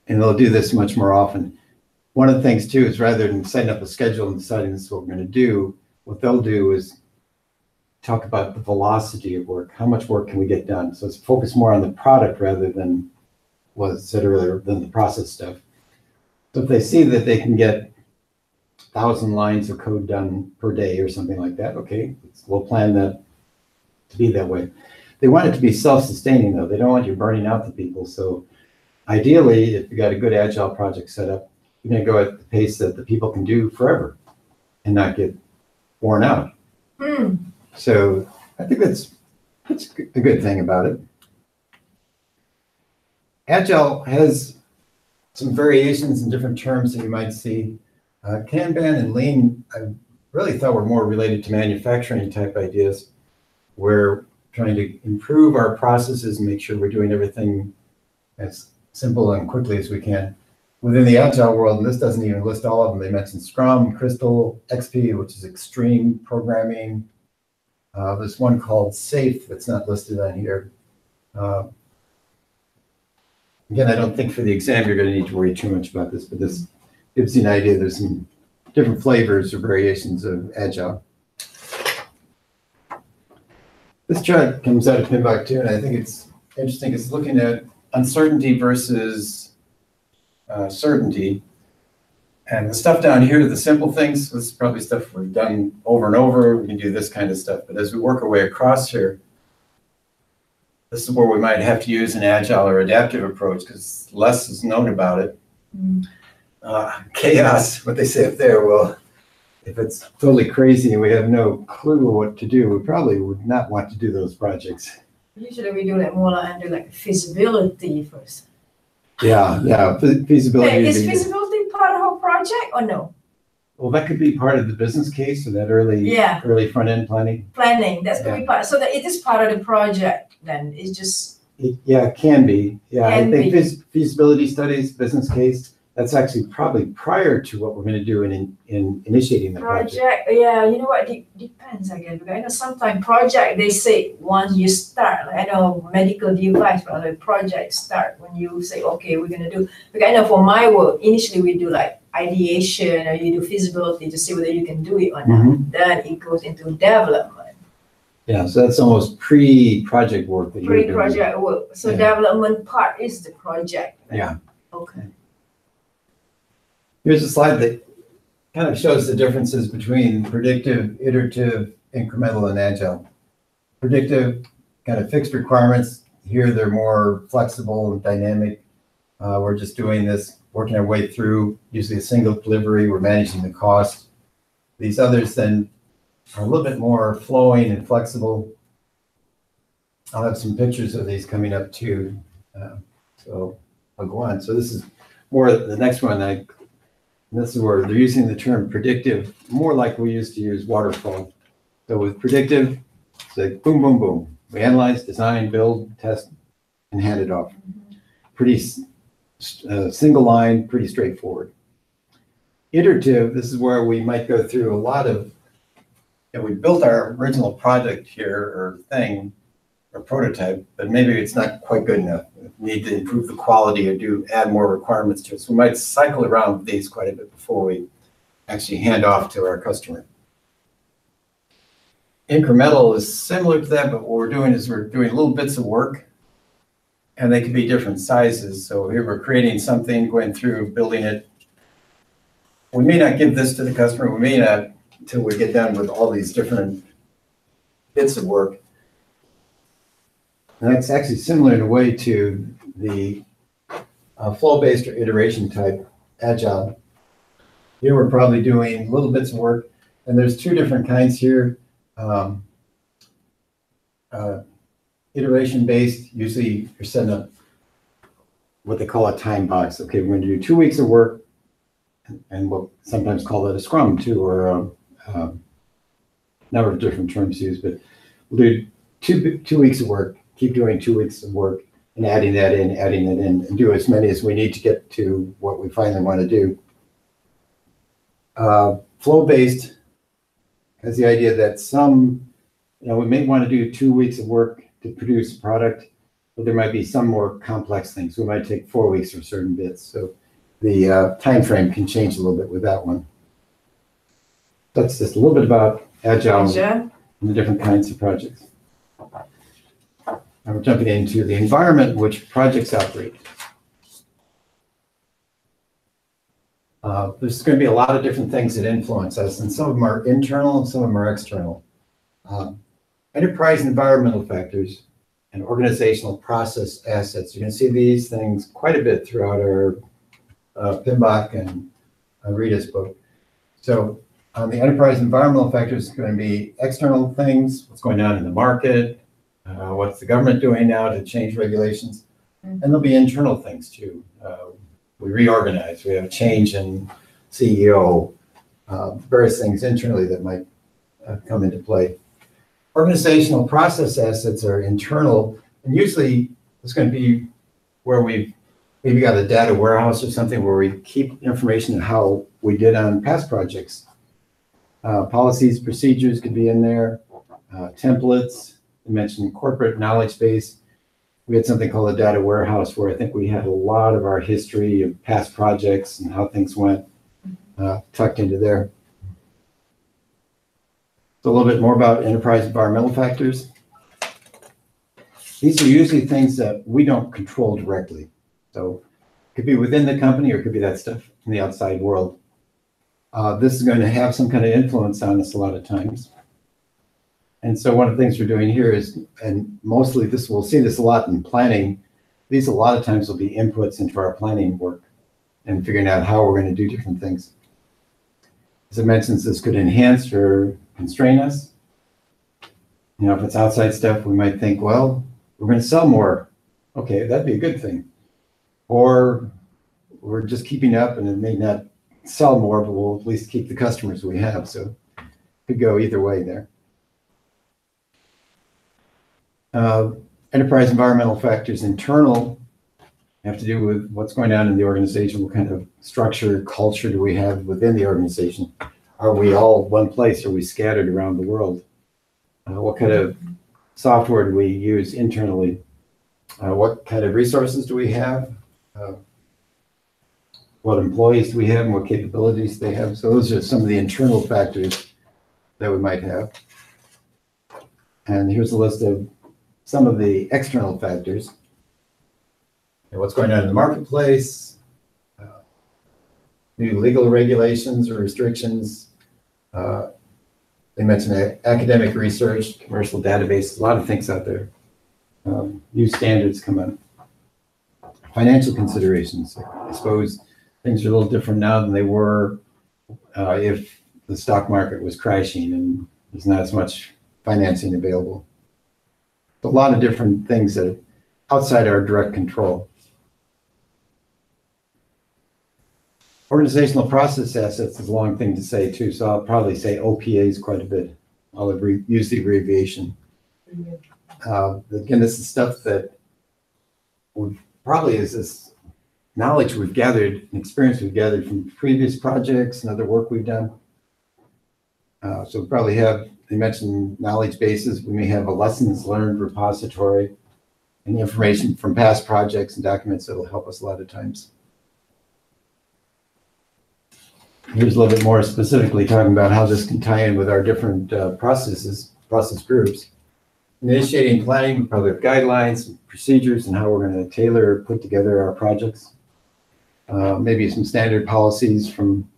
Speaker 1: and they'll do this much more often. One of the things too is rather than setting up a schedule and deciding this is what we're going to do, what they'll do is talk about the velocity of work. How much work can we get done? So it's focused more on the product rather than what I said earlier, than the process stuff. So if they see that they can get 1,000 lines of code done per day or something like that, okay, we'll plan that to be that way. They want it to be self-sustaining though. They don't want you burning out the people. So ideally, if you got a good agile project set up, you're going to go at the pace that the people can do forever and not get worn out. So I think that's a good thing about it. Agile has some variations in different terms that you might see. Kanban and Lean, I really thought were more related to manufacturing type ideas. We're trying to improve our processes and make sure we're doing everything as simple and quickly as we can. Within the Agile world, and this doesn't even list all of them, they mentioned Scrum, Crystal, XP, which is extreme programming. There's one called SAFe that's not listed on here. Again, I don't think for the exam you're going to need to worry too much about this, but this gives you an idea. There's some different flavors or variations of Agile. This chart comes out of PMP too, and I think it's interesting. It's looking at uncertainty versus certainty. And the stuff down here, the simple things, this is probably stuff we've done over and over. We can do this kind of stuff. But as we work our way across here, this is where we might have to use an agile or adaptive approach because less is known about it. Chaos, what they say up there, well, if it's totally crazy and we have no clue what to do, we probably would not want to do those projects.
Speaker 2: Usually we do like more under like feasibility first.
Speaker 1: Yeah, feasibility.
Speaker 2: Okay, is feasibility part of our project or no?
Speaker 1: Well, that could be part of the business case or that early front end planning.
Speaker 2: That's going to be part. So that it is part of the project. Then it's just.
Speaker 1: It can be. Yeah, I think feasibility studies, business case. That's actually probably prior to what we're going to do in initiating the project.
Speaker 2: Yeah, you know what? Depends again. Because I know sometimes project they say once you start. Like I know medical device, but the project start when you say okay, we're going to do. Because I know for my work, initially we do like ideation or you do feasibility to see whether you can do it or not. Then it goes into development.
Speaker 1: Yeah, so that's almost pre-project work that you're doing.
Speaker 2: Pre-project work. So development part is the project. Right?
Speaker 1: Yeah.
Speaker 2: Okay.
Speaker 1: Here's a slide that kind of shows the differences between predictive, iterative, incremental, and agile. Predictive, kind of fixed requirements. Here they're more flexible and dynamic. We're just doing this, working our way through, usually a single delivery. We're managing the cost. These others then are a little bit more flowing and flexible. I'll have some pictures of these coming up too. So I'll go on. So this is more the next one. This is where they're using the term predictive, more like we used to use waterfall. So with predictive, it's like boom, boom, boom. We analyze, design, build, test, and hand it off. Pretty single line, pretty straightforward. Iterative, this is where we might go through a lot of, we built our original project here or thing, or prototype, but maybe it's not quite good enough. We need to improve the quality or add more requirements to it. So we might cycle around these quite a bit before we actually hand off to our customer. Incremental is similar to that, but what we're doing is we're doing little bits of work and they can be different sizes. So here we're creating something, going through, building it. We may not give this to the customer. We may not until we get done with all these different bits of work. And that's actually similar in a way to the flow-based or iteration type agile. Here we're probably doing little bits of work, and there's two different kinds here. Iteration-based, usually you're setting up what they call a time box. Okay, we're going to do 2 weeks of work, and we'll sometimes call that a scrum too, or a number of different terms used, but we'll do two weeks of work. Keep doing 2 weeks of work and adding that in, and do as many as we need to get to what we finally want to do. Flow-based has the idea that we may want to do 2 weeks of work to produce a product, but there might be some more complex things. We might take 4 weeks for certain bits. So the time frame can change a little bit with that one. That's just a little bit about Agile and the different kinds of projects. Now we're jumping into the environment in which projects operate. There's going to be a lot of different things that influence us, and some of them are internal and some of them are external. Enterprise environmental factors and organizational process assets. You're going to see these things quite a bit throughout our PMBOK and Rita's book. So on the enterprise environmental factors, it's going to be external things, what's going on in the market, what's the government doing now to change regulations, and there'll be internal things too. We reorganize, we have a change in CEO, various things internally that might come into play. Organizational process assets are internal, and usually it's going to be where we've maybe got a data warehouse or something where we keep information on how we did on past projects. Policies, procedures could be in there, templates. I mentioned corporate knowledge base. We had something called a data warehouse where I think we had a lot of our history of past projects and how things went tucked into there. So a little bit more about enterprise environmental factors. These are usually things that we don't control directly. So it could be within the company or it could be that stuff in the outside world. This is going to have some kind of influence on us a lot of times. And so one of the things we're doing here is, and mostly this, we'll see this a lot in planning, these a lot of times will be inputs into our planning work and figuring out how we're going to do different things. As I mentioned, this could enhance or constrain us. You know, if it's outside stuff, we might think, well, we're going to sell more. Okay, that'd be a good thing. Or we're just keeping up and it may not sell more, but we'll at least keep the customers we have. So it could go either way there. Enterprise environmental factors, internal, have to do with what's going on in the organization. What kind of structure, culture do we have within the organization? Are we all one place? Are we scattered around the world? What kind of software do we use internally? What kind of resources do we have? What employees do we have and what capabilities they have? So those are some of the internal factors that we might have. And here's a list of some of the external factors. What's going on in the marketplace, new legal regulations or restrictions. They mentioned academic research, commercial databases, a lot of things out there. New standards come up. Financial considerations. I suppose things are a little different now than they were if the stock market was crashing and there's not as much financing available. A lot of different things that are outside our direct control. Organizational process assets is a long thing to say too, so I'll probably say OPAs quite a bit. I'll use the abbreviation. Again, this is stuff that probably is this knowledge we've gathered and experience we've gathered from previous projects and other work we've done. So we probably have, they mentioned knowledge bases. We may have a lessons learned repository and information from past projects and documents that will help us a lot of times. Here's a little bit more specifically talking about how this can tie in with our different process groups. Initiating planning, we probably have guidelines, procedures, and how we're going to tailor or put together our projects. Maybe some standard policies from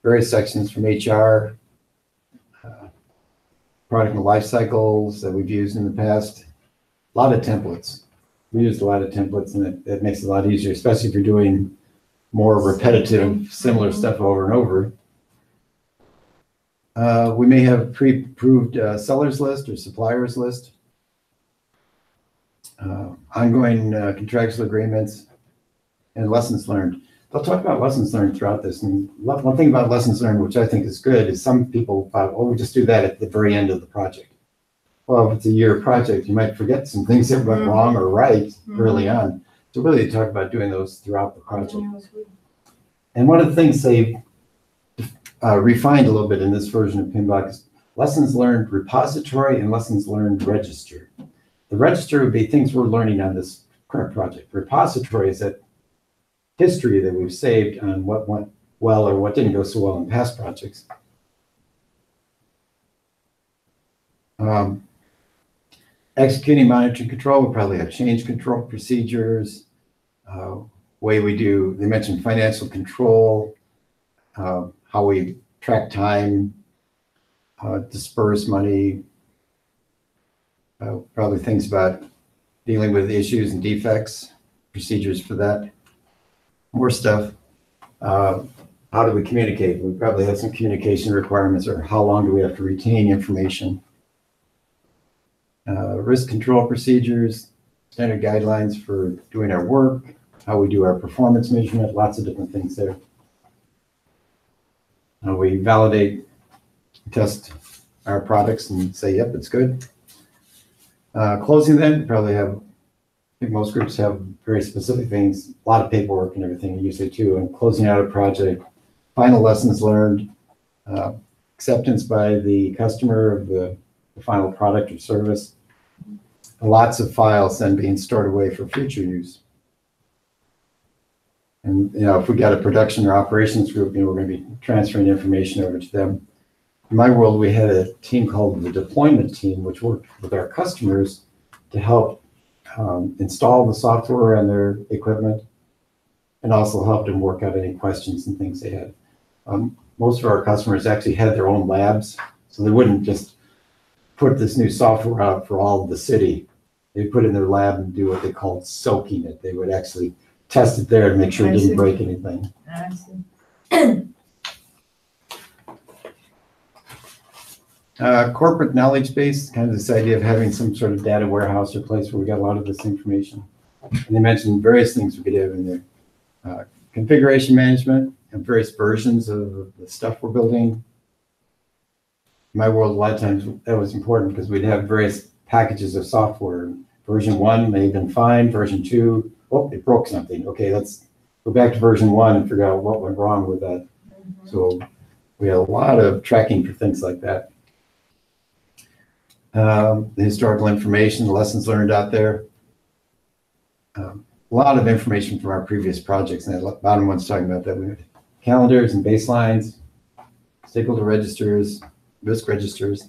Speaker 1: various sections from HR, product and life cycles that we've used in the past. A lot of templates. We used a lot of templates, and it makes it a lot easier, especially if you're doing more repetitive, similar stuff over and over. We may have a pre-approved sellers list or suppliers list. Ongoing contractual agreements and lessons learned. They'll talk about lessons learned throughout this. And one thing about lessons learned, which I think is good, is some people thought, oh, we just do that at the very end of the project. Well, if it's a year project, you might forget some things that went wrong or right early on. So really talk about doing those throughout the project. And one of the things they've refined a little bit in this version of PMBOK is lessons learned repository and lessons learned register. The register would be things we're learning on this current project. Repository is that history that we've saved on what went well or what didn't go so well in past projects. Executing monitoring control, we probably have change control procedures, way we do, they mentioned financial control, how we track time, disperse money, probably things about dealing with issues and defects, procedures for that. More stuff. How do we communicate? We probably have some communication requirements, or how long do we have to retain information? Risk control procedures, standard guidelines for doing our work, how we do our performance measurement, lots of different things there. We validate, test our products and say, yep, it's good. Closing them, probably have, I think most groups have very specific things, a lot of paperwork and everything usually too, and closing out a project, final lessons learned, acceptance by the customer of the final product or service, lots of files then being stored away for future use. And if we got a production or operations group, we're going to be transferring information over to them. In my world, we had a team called the deployment team, which worked with our customers to help install the software on their equipment, and also help them work out any questions and things they had. Most of our customers actually had their own labs, so they wouldn't just put this new software out for all of the city. They'd put it in their lab and do what they called soaking it. They would actually test it there to make sure it didn't break anything.
Speaker 2: I see.
Speaker 1: Corporate knowledge base, kind of this idea of having some sort of data warehouse or place where we got a lot of this information. And they mentioned various things we could have in there. Configuration management and various versions of the stuff we're building. In my world, a lot of times that was important because we'd have various packages of software. Version 1 may have been fine, version 2, oh, it broke something. Okay, let's go back to version 1 and figure out what went wrong with that. Mm-hmm. So we had a lot of tracking for things like that. The historical information, the lessons learned out there. A lot of information from our previous projects, and the bottom one's talking about that. We had calendars and baselines, stakeholder registers, risk registers.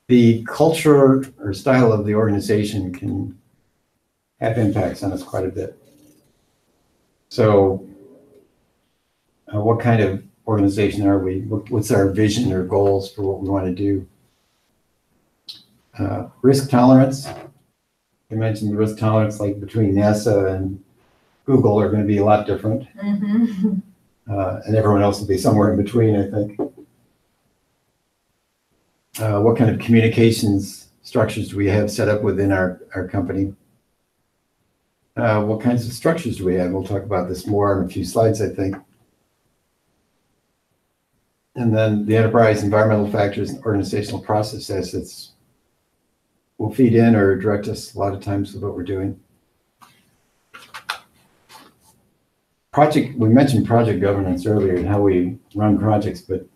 Speaker 1: The culture or style of the organization can have impacts on us quite a bit. So what kind of organization are we? What's our vision or goals for what we want to do? Risk tolerance. I mentioned the risk tolerance, like between NASA and Google, are going to be a lot different. Mm-hmm. And everyone else will be somewhere in between, I think. What kind of communications structures do we have set up within our company? What kinds of structures do we have? We'll talk about this more in a few slides, I think. And then the enterprise environmental factors and organizational process assets will feed in or direct us a lot of times with what we're doing. We mentioned project governance earlier and how we run projects, but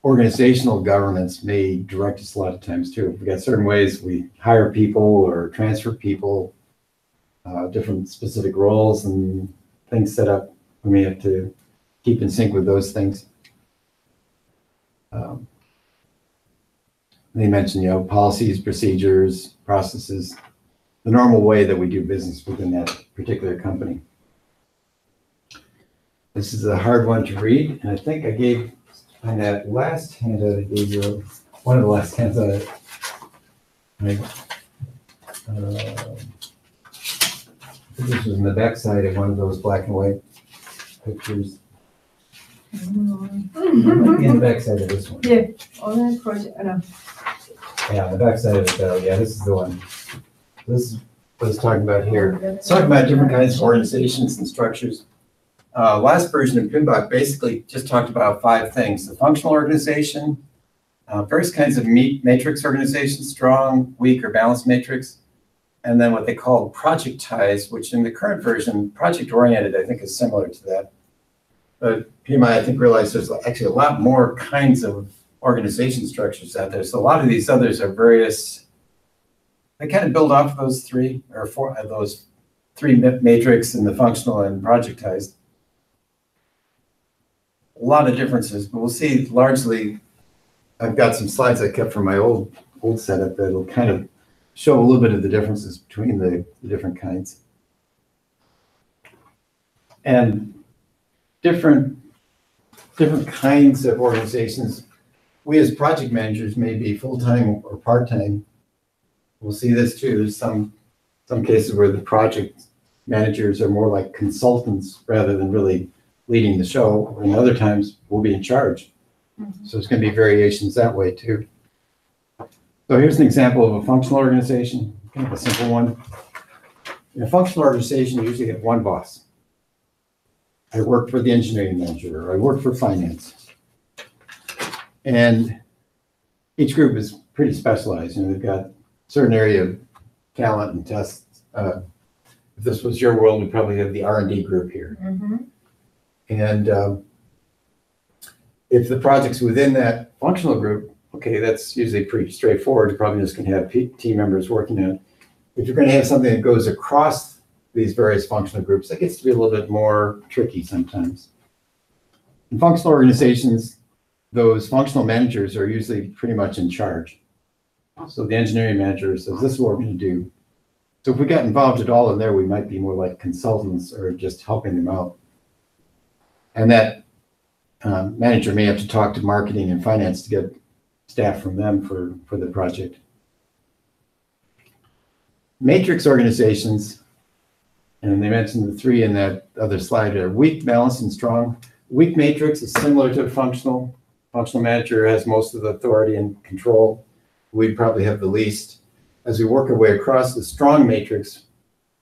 Speaker 1: organizational governance may direct us a lot of times too. We've got certain ways we hire people or transfer people, different specific roles and things set up. We may have to keep in sync with those things. They mentioned, policies, procedures, processes, the normal way that we do business within that particular company. This is a hard one to read, and I think I gave on that last handout I gave you, one of the last handouts. This was in the back side of one of those black and white pictures. Mm-hmm. In the back side of this one.
Speaker 2: Yeah, on that project,
Speaker 1: Yeah, the back side of it, though. Yeah, this is the one. This is what it's talking about here. It's talking about different kinds of organizations and structures. Last version of PMP basically just talked about 5 things: the functional organization, various kinds of matrix organizations, strong, weak, or balanced matrix, and then what they call projectized, which in the current version, project-oriented, I think is similar to that. But PMI, I think, realized there's actually a lot more kinds of organization structures out there. So a lot of these others are various, they kind of build off of those three or four, those three matrix and the functional and projectized. A lot of differences, but we'll see largely, I've got some slides I kept from my old setup that'll kind of show a little bit of the differences between the different kinds. And different kinds of organizations, we as project managers may be full-time or part-time. We'll see this too. There's some cases where the project managers are more like consultants rather than really leading the show, and other times we'll be in charge. So there's going to be variations that way too. So here's an example of a functional organization, kind of a simple one. In a functional organization, you usually have one boss. I work for the engineering manager, or I work for finance. And each group is pretty specialized. You know, they've got a certain area of talent and tests. If this was your world, we'd probably have the R&D group here. And if the project's within that functional group, okay, that's usually pretty straightforward. You're probably just going to have team members working on it. If you're going to have something that goes across these various functional groups, that gets to be a little bit more tricky sometimes. In functional organizations, those functional managers are usually pretty much in charge. So the engineering manager says, this is what we're going to do. So if we got involved at all in there, we might be more like consultants or just helping them out. And that manager may have to talk to marketing and finance to get staff from them for the project. Matrix organizations, and they mentioned the three in that other slide, are weak, balanced, and strong. Weak matrix is similar to a functional. Functional manager has most of the authority and control. We'd probably have the least. As we work our way across the strong matrix,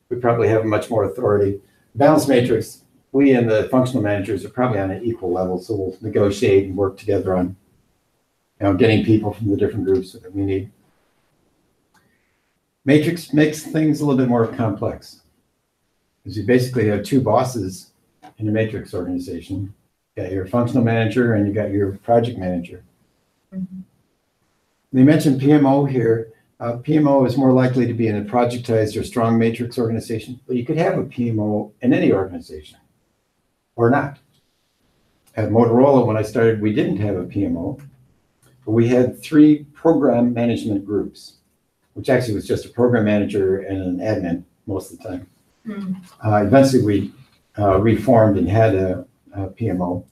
Speaker 1: we probably have much more authority. Balanced matrix, we and the functional managers are probably on an equal level, so we'll negotiate and work together on, you know, getting people from the different groups that we need. Matrix makes things a little bit more complex, because you basically have two bosses in a matrix organization. You got your functional manager and you got your project manager. They mentioned PMO here. PMO is more likely to be in a projectized or strong matrix organization, but you could have a PMO in any organization or not. At Motorola, when I started, we didn't have a PMO, but we had 3 program management groups, which actually was just a program manager and an admin most of the time. Eventually, we reformed and had a PMO.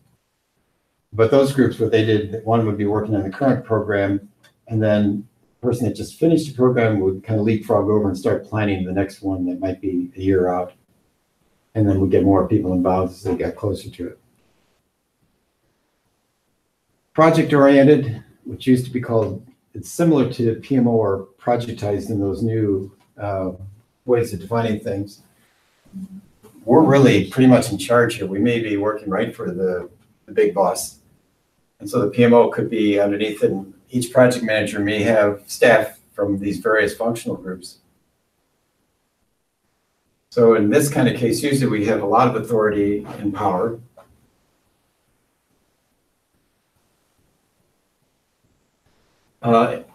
Speaker 1: But those groups, what they did, one would be working on the current program, and then the person that just finished the program would kind of leapfrog over and start planning the next one that might be a year out. And then we'd get more people involved as they got closer to it. Project-oriented, which used to be called, it's similar to PMO or projectized in those new ways of defining things. We're really pretty much in charge here. We may be working right for the big boss. And so the PMO could be underneath it, and each project manager may have staff from these various functional groups. So in this kind of case, usually we have a lot of authority and power.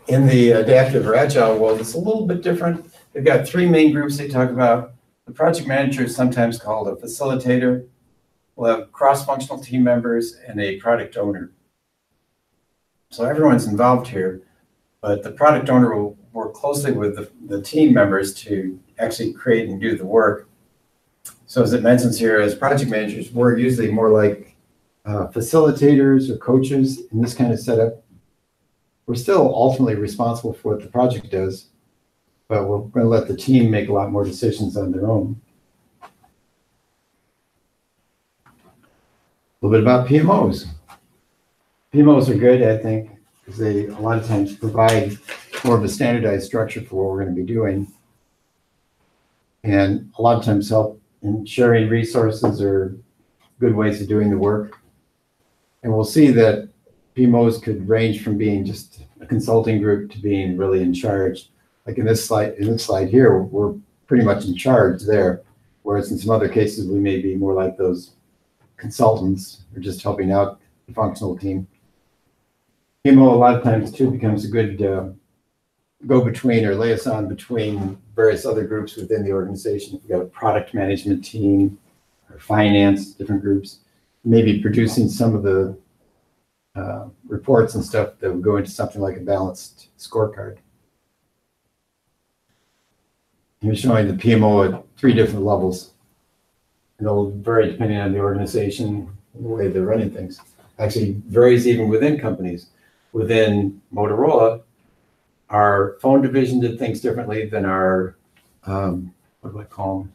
Speaker 1: In the adaptive or agile world, it's a little bit different. They've got 3 main groups they talk about. The project manager is sometimes called a facilitator. We'll have cross-functional team members and a product owner. So everyone's involved here, but the product owner will work closely with the team members to actually create and do the work. So as it mentions here, as project managers, we're usually more like facilitators or coaches in this kind of setup. We're still ultimately responsible for what the project does, but we're going to let the team make a lot more decisions on their own. A little bit about PMOs. PMOs are good, I think, because they a lot of times provide more of a standardized structure for what we're going to be doing, and a lot of times help in sharing resources or good ways of doing the work. And we'll see that PMOs could range from being just a consulting group to being really in charge. Like in this slide here, we're pretty much in charge there, whereas in some other cases we may be more like those consultants or just helping out the functional team. PMO a lot of times too becomes a good go-between or liaison between various other groups within the organization. If we've got a product management team or finance, different groups, maybe producing some of the reports and stuff that would go into something like a balanced scorecard. You're showing the PMO at 3 different levels. It'll vary depending on the organization and the way they're running things. Actually varies even within companies. Within Motorola, our phone division did things differently than our, what do I call them?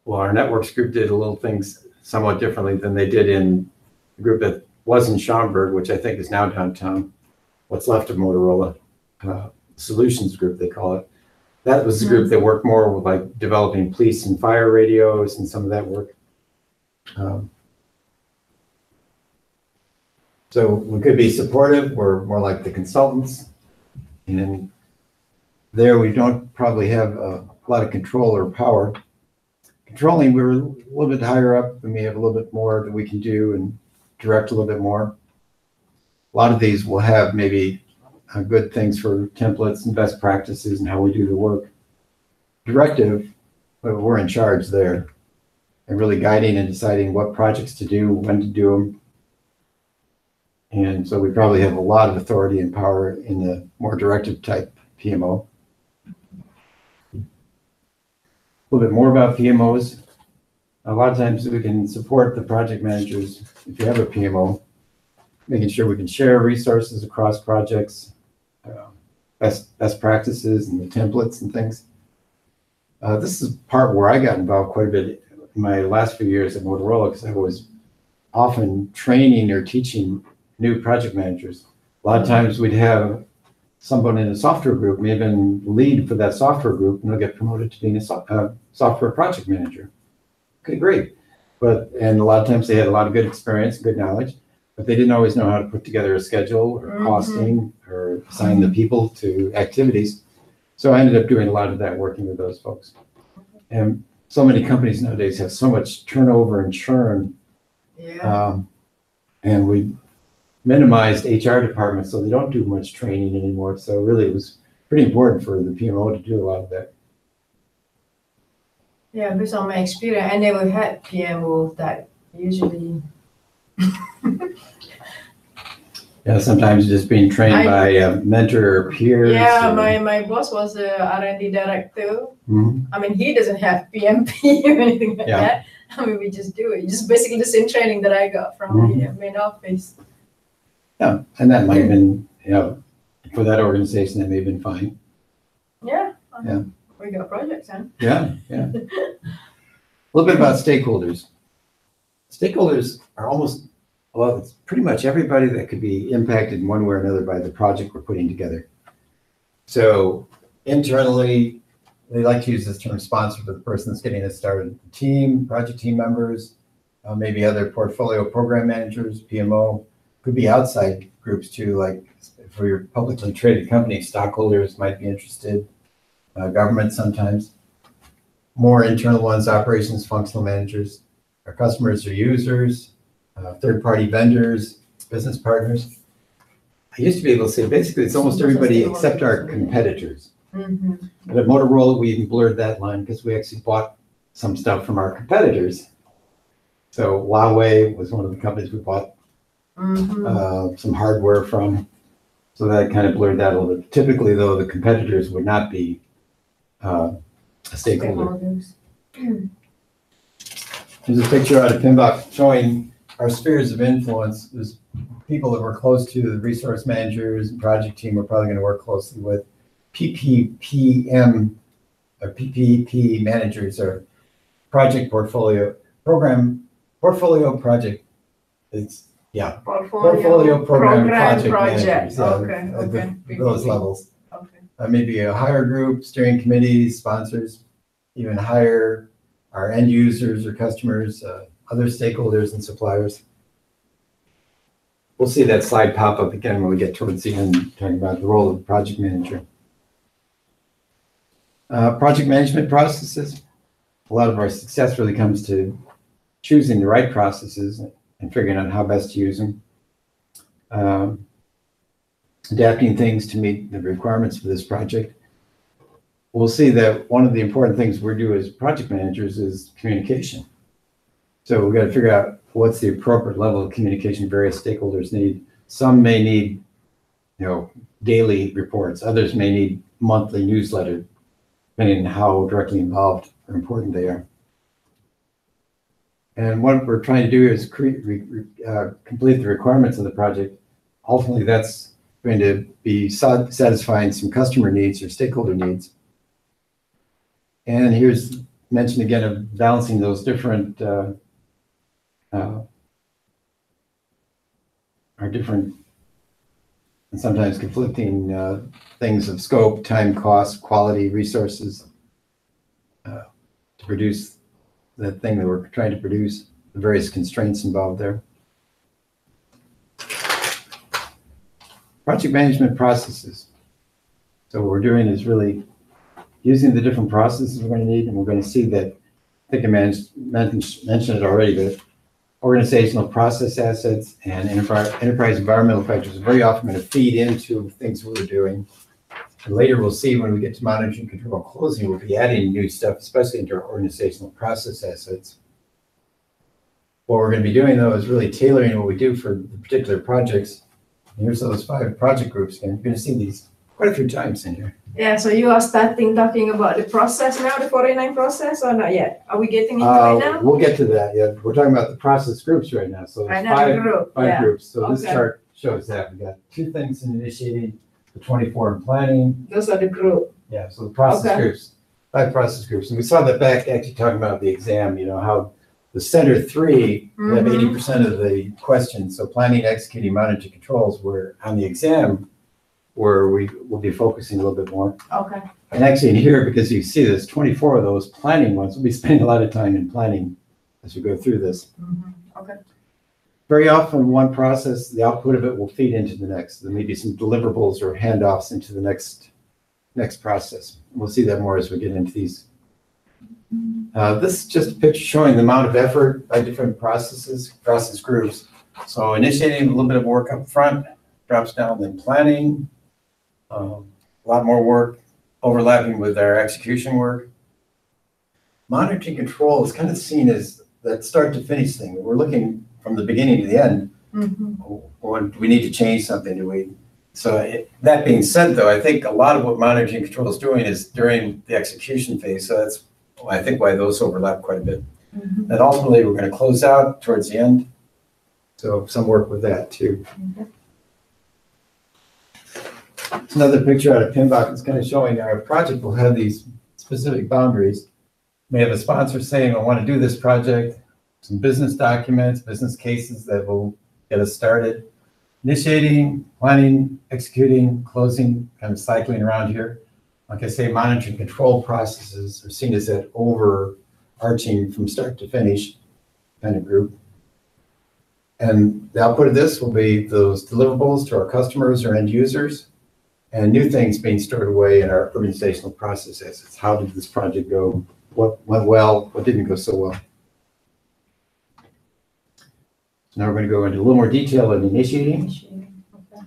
Speaker 1: Well, our networks group did a little things somewhat differently than they did in the group that was in Schaumburg, which I think is now downtown. What's left of Motorola, Solutions Group, they call it. That was the group that worked more with like developing police and fire radios and some of that work. So we could be supportive. We're more like the consultants. And there we don't probably have a lot of control or power. Controlling, we're a little bit higher up and we have a little bit more that we can do and direct a little bit more. A lot of these will have maybe good things for templates and best practices and how we do the work. Directive, we're in charge there and really guiding and deciding what projects to do, when to do them. And so we probably have a lot of authority and power in the more directive type PMO. A little bit more about PMOs. A lot of times we can support the project managers if you have a PMO, making sure we can share resources across projects, best practices and the templates and things. This is part where I got involved quite a bit in my last few years at Motorola because I was often training or teaching new project managers. A lot of times we'd have someone in a software group, maybe even lead for that software group, and they'll get promoted to being a software project manager. Okay, great. And a lot of times they had a lot of good experience, good knowledge, but they didn't always know how to put together a schedule or costing or assign the people to activities. So I ended up doing a lot of that working with those folks. And so many companies nowadays have so much turnover and churn. Yeah. And we minimized HR departments, so they don't do much training anymore. So really it was pretty important for the PMO to do a lot of that.
Speaker 2: Yeah, based on my experience, I never had PMO that usually.
Speaker 1: Yeah, sometimes just being trained by a mentor or peers.
Speaker 2: Yeah, my boss was a R&D director.
Speaker 1: Mm-hmm.
Speaker 2: I mean, he doesn't have PMP or anything like that. I mean, we just do it. Just basically the same training that I got from the main office.
Speaker 1: Yeah, and that might have been, for that organization, that may have been fine.
Speaker 2: Yeah. We got projects, huh?
Speaker 1: Yeah. A little bit about stakeholders. Stakeholders are almost, well, it's pretty much everybody that could be impacted in one way or another by the project we're putting together. So internally, they like to use this term sponsor for the person that's getting us started. Team, project team members, maybe other portfolio program managers, PMO. Could be outside groups too, like for your publicly traded company, stockholders might be interested, government sometimes. More internal ones, operations, functional managers. Our customers are users, third-party vendors, business partners. I used to be able to say basically it's almost everybody except our competitors. Mm-hmm. But at Motorola, we even blurred that line because we actually bought some stuff from our competitors. So Huawei was one of the companies we bought some hardware from. So that kind of blurred that a little bit. Typically, though, the competitors would not be a stakeholder. There's a picture out of PMBOK showing our spheres of influence. There's people that were close to the resource managers and project team we're probably going to work closely with. PPPM or PPP managers or project portfolio project. It's portfolio program project managers. Okay. Those levels. Okay. Maybe a higher group, steering committees, sponsors, even higher our end users or customers, other stakeholders and suppliers. We'll see that slide pop up again when we get towards the end, talking about the role of the project manager. Project management processes. A lot of our success really comes to choosing the right processes and figuring out how best to use them. adapting things to meet the requirements for this project. We'll see that one of the important things we do as project managers is communication. So we've got to figure out what's the appropriate level of communication various stakeholders need. Some may need, daily reports. Others may need monthly newsletter, depending on how directly involved or important they are. And what we're trying to do is complete the requirements of the project. Ultimately, that's going to be satisfying some customer needs or stakeholder needs. And here's mention again of balancing those different different and sometimes conflicting things of scope, time, cost, quality, resources to produce that thing that we're trying to produce, the various constraints involved there. Project management processes. So what we're doing is really using the different processes we're going to need, and we're going to see that, I think I mentioned it already, but organizational process assets and enterprise environmental factors are very often going to feed into things we're doing. And later we'll see when we get to monitoring, control, and closing, we'll be adding new stuff, especially into our organizational process assets. What we're going to be doing, though, is really tailoring what we do for the particular projects. And here's those 5 project groups again. You're going to see these quite a few times in here.
Speaker 2: Yeah, so you are talking about the process now, the 49 process, or not yet? Are we getting into it now?
Speaker 1: We'll get to that, yeah. We're talking about the process groups right now. So
Speaker 2: I
Speaker 1: it's
Speaker 2: know,
Speaker 1: five groups. So
Speaker 2: Okay.
Speaker 1: this chart shows that. We got 2 things in initiating, the 24 in planning.
Speaker 2: Those are the group.
Speaker 1: Yeah, so the process
Speaker 2: Okay.
Speaker 1: groups, 5 process groups. And we saw that back actually talking about the exam, how the center 3, we have 80% of the questions. So planning, executing, monitoring, controls, where on the exam, where we will be focusing a little bit more.
Speaker 2: Okay.
Speaker 1: And actually in here, because you see this, 24 of those planning ones, we'll be spending a lot of time in planning as we go through this.
Speaker 2: Okay.
Speaker 1: Very often one process, the output of it will feed into the next. There may be some deliverables or handoffs into the next process. We'll see that more as we get into these. This is just a picture showing the amount of effort by different process groups. So initiating a little bit of work up front, drops down, then planning, a lot more work overlapping with our execution work. Monitoring control is kind of seen as that start to finish thing. We're looking from the beginning to the end. Or do we need to change something? That being said, though, I think a lot of what monitoring control is doing is during the execution phase. So that's, I think, why those overlap quite a bit. And ultimately, we're going to close out towards the end. So some work with that too. It's another picture out of PMP. It's kind of showing our project will have these specific boundaries. We have a sponsor saying, I want to do this project, some business documents, business cases that will get us started. Initiating, planning, executing, closing, kind of cycling around here. Like I say, monitoring control processes are seen as that overarching from start to finish kind of group. And the output of this will be those deliverables to our customers or end users, and new things being stored away in our organizational processes. How did this project go? What went well? What didn't go so well? So now we're going to go into a little more detail on initiating.
Speaker 2: Okay.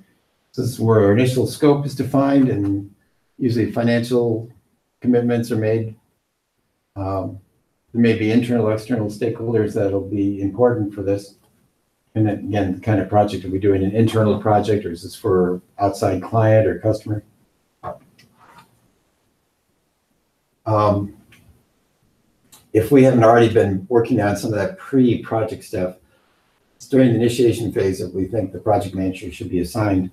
Speaker 1: This is where our initial scope is defined, and usually financial commitments are made. There may be internal, external stakeholders that'll be important for this. And then again, the kind of project, are we doing an internal project, or is this for outside client or customer? If we haven't already been working on some of that pre-project stuff, it's during the initiation phase that we think the project manager should be assigned.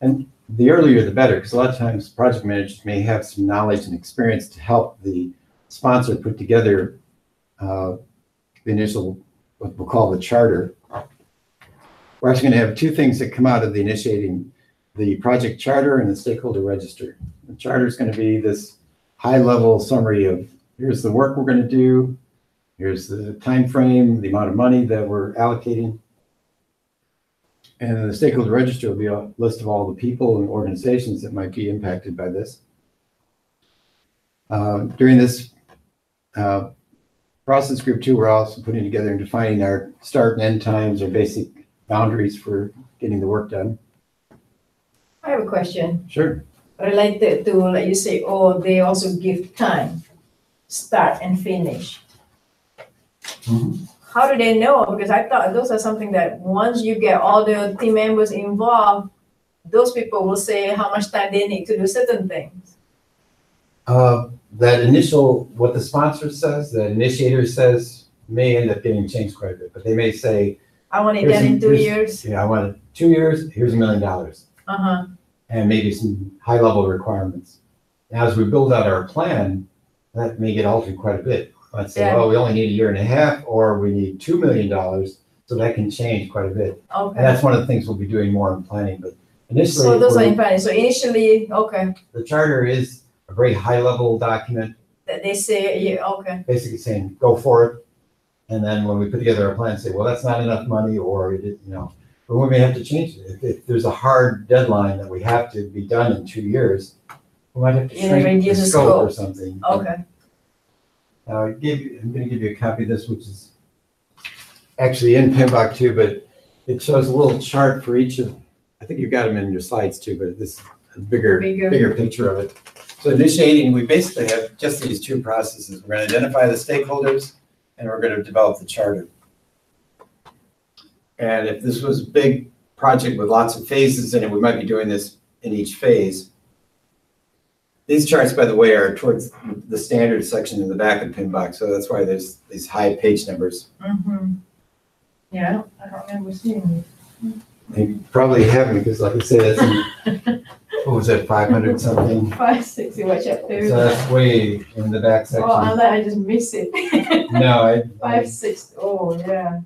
Speaker 1: And the earlier the better, because a lot of times project managers may have some knowledge and experience to help the sponsor put together the initial, what we'll call the charter. We're actually going to have 2 things that come out of the initiating, the project charter and the stakeholder register. The charter is going to be this high-level summary of here's the work we're going to do, here's the time frame, the amount of money that we're allocating. And the stakeholder register will be a list of all the people and organizations that might be impacted by this. During this process group 2, we're also putting together and defining our start and end times, or basic boundaries for getting the work done.
Speaker 2: I have a question
Speaker 1: Sure.
Speaker 2: related to, like you say, oh, they also give time, start and finish.
Speaker 1: Mhm.
Speaker 2: How do they know? Because I thought those are something that once you get all the team members involved, those people will say how much time they need to do certain things.
Speaker 1: That initial, what the sponsor says, the initiator says, may end up getting changed quite a bit, but they may say,
Speaker 2: I want it done in 2 years.
Speaker 1: yeah, I want it 2 years, here's $1 million.
Speaker 2: Uh-huh.
Speaker 1: And maybe some high level requirements. Now, as we build out our plan, that may get altered quite a bit. Let's say,
Speaker 2: Yeah.
Speaker 1: oh, we only need 1.5 years, or we need $2 million, so that can change quite a bit. And
Speaker 2: Okay.
Speaker 1: that's one of the things we'll be doing more in planning, but initially.
Speaker 2: So those are in planning. So initially, okay,
Speaker 1: The charter is a very high level document,
Speaker 2: that they say, yeah, okay.
Speaker 1: basically saying, go for it. And then when we put together our plan, say, well, that's not enough money, or, or we may have to change it. If there's a hard deadline that we have to be done in 2 years, we might have to
Speaker 2: Yeah,
Speaker 1: shrink the
Speaker 2: reduce the
Speaker 1: scope or
Speaker 2: scope.
Speaker 1: something.
Speaker 2: Okay.
Speaker 1: Now, I'm going to give you a copy of this, which is actually in PMBOK too, but it shows a little chart for each of, I think you've got them in your slides too, but this is a bigger picture of it. So initiating, we basically have just these two processes. We're going to identify the stakeholders, and we're going to develop the charter. And if this was a big project with lots of phases in it, we might be doing this in each phase. These charts, by the way, are towards the standard section in the back of PMBOK, so that's why there's these high page numbers.
Speaker 2: Mm-hmm. Yeah, I don't remember seeing
Speaker 1: They probably haven't, because like I say, that's in, what was that, 500 something?
Speaker 2: it. 560, what chapter?
Speaker 1: So that's way in the back section.
Speaker 2: Oh, unless I just miss it.
Speaker 1: No, I
Speaker 2: 560, oh, yeah.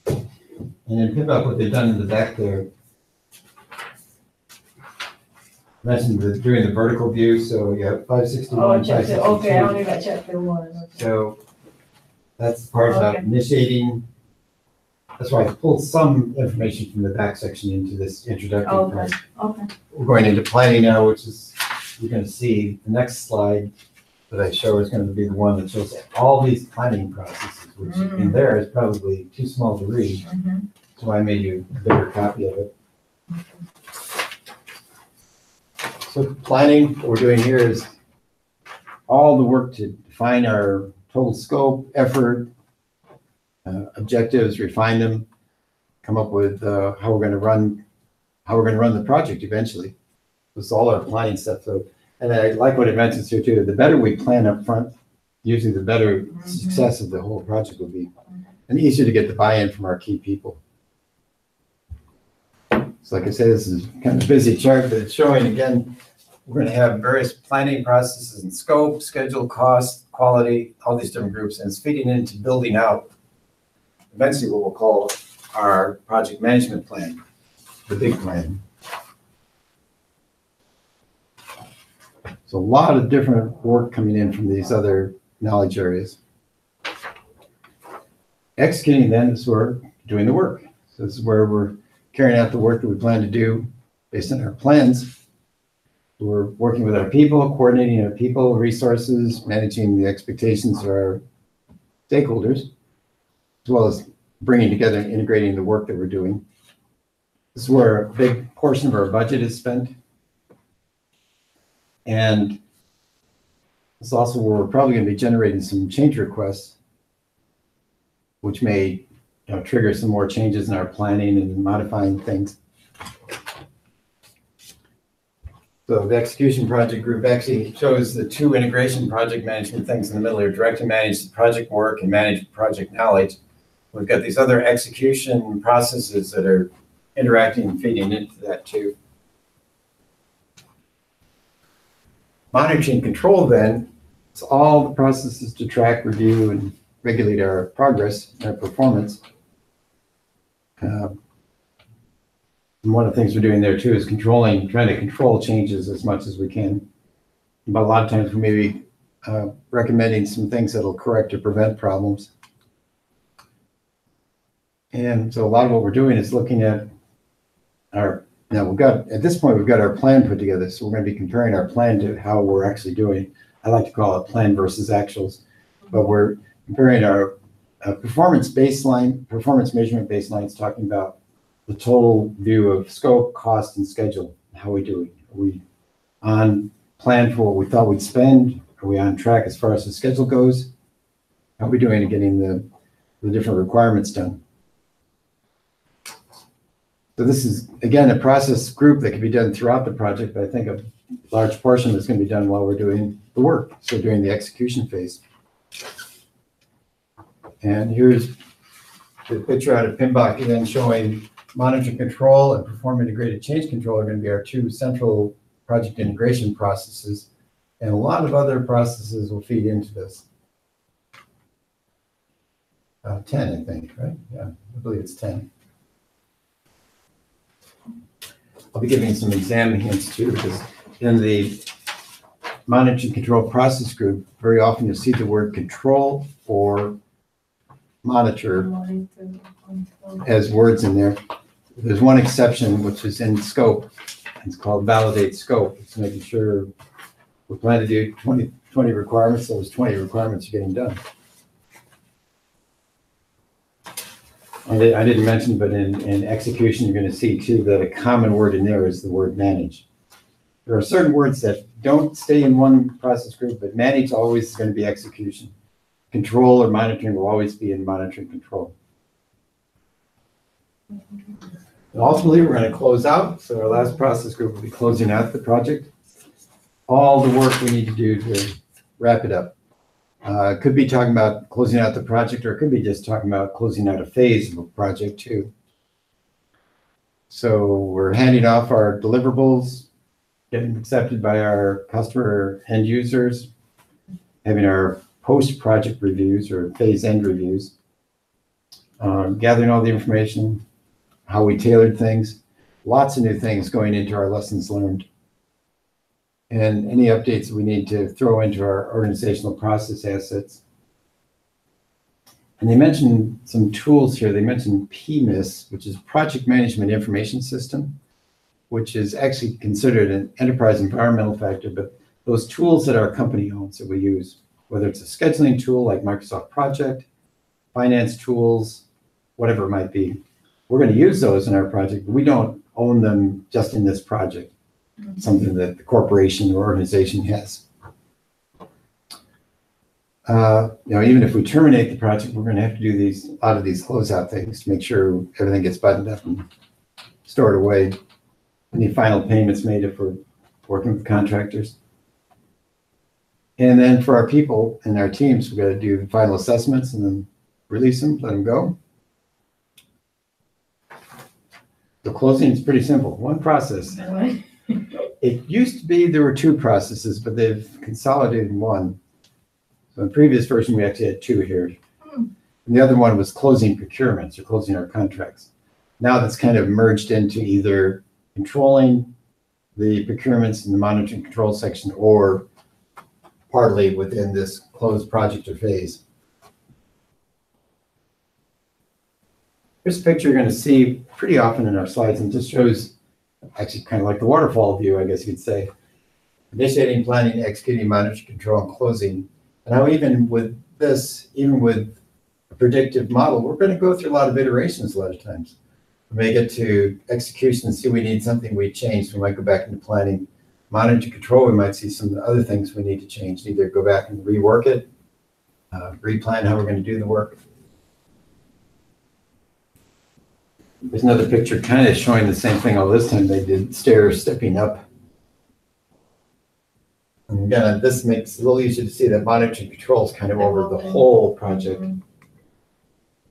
Speaker 1: and in PMBOK, what they've done in the back there, mentioned doing the vertical view, so you have 561,
Speaker 2: Oh, chapter,
Speaker 1: 562.
Speaker 2: okay, I only got chapter 1. Okay.
Speaker 1: So that's the part about
Speaker 2: Okay.
Speaker 1: initiating. That's why I pulled some information from the back section into this introductory
Speaker 2: Okay.
Speaker 1: part.
Speaker 2: Okay.
Speaker 1: We're going into planning now, which is, you're going to see the next slide that I show is going to be the one that shows all these planning processes, which in there is probably too small to read.
Speaker 2: Mm-hmm.
Speaker 1: So I made you a bigger copy of it. So planning, what we're doing here is all the work to define our total scope, effort, objectives, refine them, come up with how we're going to run the project eventually. This is all our planning stuff. So, and I like what it mentions here too. The better we plan up front, usually the better success of the whole project will be, and easier to get the buy-in from our key people. So like I say, this is kind of a busy chart, but it's showing again, we're going to have various planning processes and scope, schedule, cost, quality, all these different groups, and it's feeding into building out eventually what we'll call our project management plan, the big plan. So a lot of different work coming in from these other knowledge areas. Executing then is where we're doing the work. So this is where we're carrying out the work that we plan to do based on our plans. We're working with our people, coordinating our people, resources, managing the expectations of our stakeholders, as well as bringing together and integrating the work that we're doing. This is where a big portion of our budget is spent. And it's also where we're probably going to be generating some change requests, which may trigger some more changes in our planning and modifying things. So the execution project group actually shows the two integration project management things in the middle here: direct and manage the project work and manage project knowledge. We've got these other execution processes that are interacting and feeding into that too. Monitoring and control then, it's all the processes to track, review, and regulate our progress and our performance. And one of the things we're doing there too is trying to control changes as much as we can. But a lot of times we may be recommending some things that'll correct or prevent problems. And so a lot of what we're doing is looking at at this point, we've got our plan put together. So we're going to be comparing our plan to how we're actually doing. I like to call it plan versus actuals, but we're comparing our performance measurement baseline is talking about the total view of scope, cost, and schedule. How are we doing? Are we on plan for what we thought we'd spend? Are we on track as far as the schedule goes? How are we doing in getting the different requirements done? So this is, again, a process group that can be done throughout the project, but I think a large portion is going to be done while we're doing the work, so during the execution phase. And here's the picture out of PMP again showing monitor control and perform integrated change control are going to be our two central project integration processes. And a lot of other processes will feed into this. 10, I think, right? Yeah, I believe it's 10. I'll be giving some exam hints too, because in the monitor and control process group, very often you'll see the word control or monitor as words in there. There's one exception, which is in scope. It's called validate scope. It's making sure we plan to do 20 requirements. Those 20 requirements are getting done. I didn't mention, but in execution, you're going to see too that a common word in there is the word manage. There are certain words that don't stay in one process group, but manage always is going to be execution. Control or monitoring will always be in monitoring control. And ultimately, we're going to close out. So our last process group will be closing out the project. All the work we need to do to wrap it up. It could be talking about closing out the project, or it could be just talking about closing out a phase of a project too. So we're handing off our deliverables, getting accepted by our customer end users, having our post-project reviews or phase end reviews, gathering all the information, how we tailored things, lots of new things going into our lessons learned, and any updates that we need to throw into our organizational process assets. And they mentioned some tools here. They mentioned PMIS, which is Project Management Information System, which is actually considered an enterprise environmental factor, but those tools that our company owns that we use, whether it's a scheduling tool like Microsoft Project, finance tools, whatever it might be, we're going to use those in our project, but we don't own them just in this project. Something that the corporation or organization has. Even if we terminate the project, we're going to have to do a lot of these closeout things to make sure everything gets buttoned up and stored away. Any final payments made if we're working with contractors. And then for our people and our teams, we've got to do the final assessments and then release them, let them go. The closing is pretty simple. One process. It used to be there were two processes, but they've consolidated in one. So in the previous version, we actually had two here. And the other one was closing procurements or closing our contracts. Now that's kind of merged into either controlling the procurements in the monitoring control section or partly within this closed project or phase. Here's a picture you're going to see pretty often in our slides, and just shows actually kind of like the waterfall view, I guess you'd say. Initiating, planning, executing, monitoring, control, and closing. And how even with this, even with a predictive model, we're going to go through a lot of iterations a lot of times. We may get to execution and see we need something we changed. We might go back into planning. Monitoring control, we might see some other things we need to change. Either go back and rework it, replan how we're going to do the work. There's another picture kind of showing the same thing, although this time they did stairs stepping up. And again, this makes it a little easier to see that monitoring control is kind of over the whole project.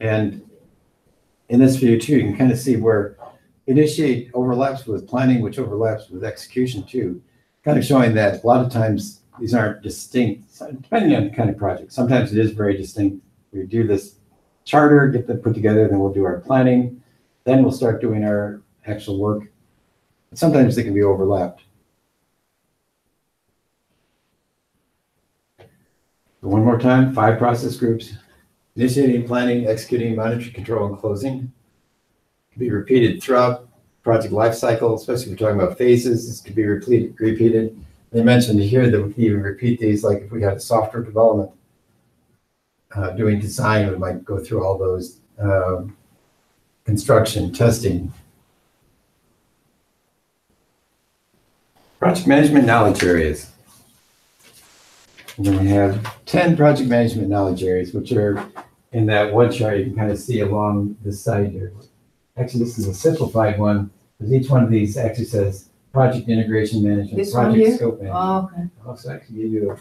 Speaker 1: And in this view too, you can kind of see where initiate overlaps with planning, which overlaps with execution too. Kind of showing that a lot of times these aren't distinct, depending on the kind of project. Sometimes it is very distinct. We do this charter, get them put together, then we'll do our planning. Then we'll start doing our actual work. But sometimes they can be overlapped. So one more time, 5 process groups. Initiating, planning, executing, monitoring, control, and closing. Can be repeated throughout project life cycle, especially if we're talking about phases. This could be repeated. They mentioned here that we can even repeat these like if we had a software development doing design, we might go through all those construction, testing. Project management knowledge areas. And then we have 10 project management knowledge areas, which are in that one chart you can kind of see along the side here. Actually, this is a simplified one, because each one of these actually says project integration management,
Speaker 2: This one
Speaker 1: project
Speaker 2: here?
Speaker 1: scope management.
Speaker 2: Oh, okay.
Speaker 1: I'll also actually give you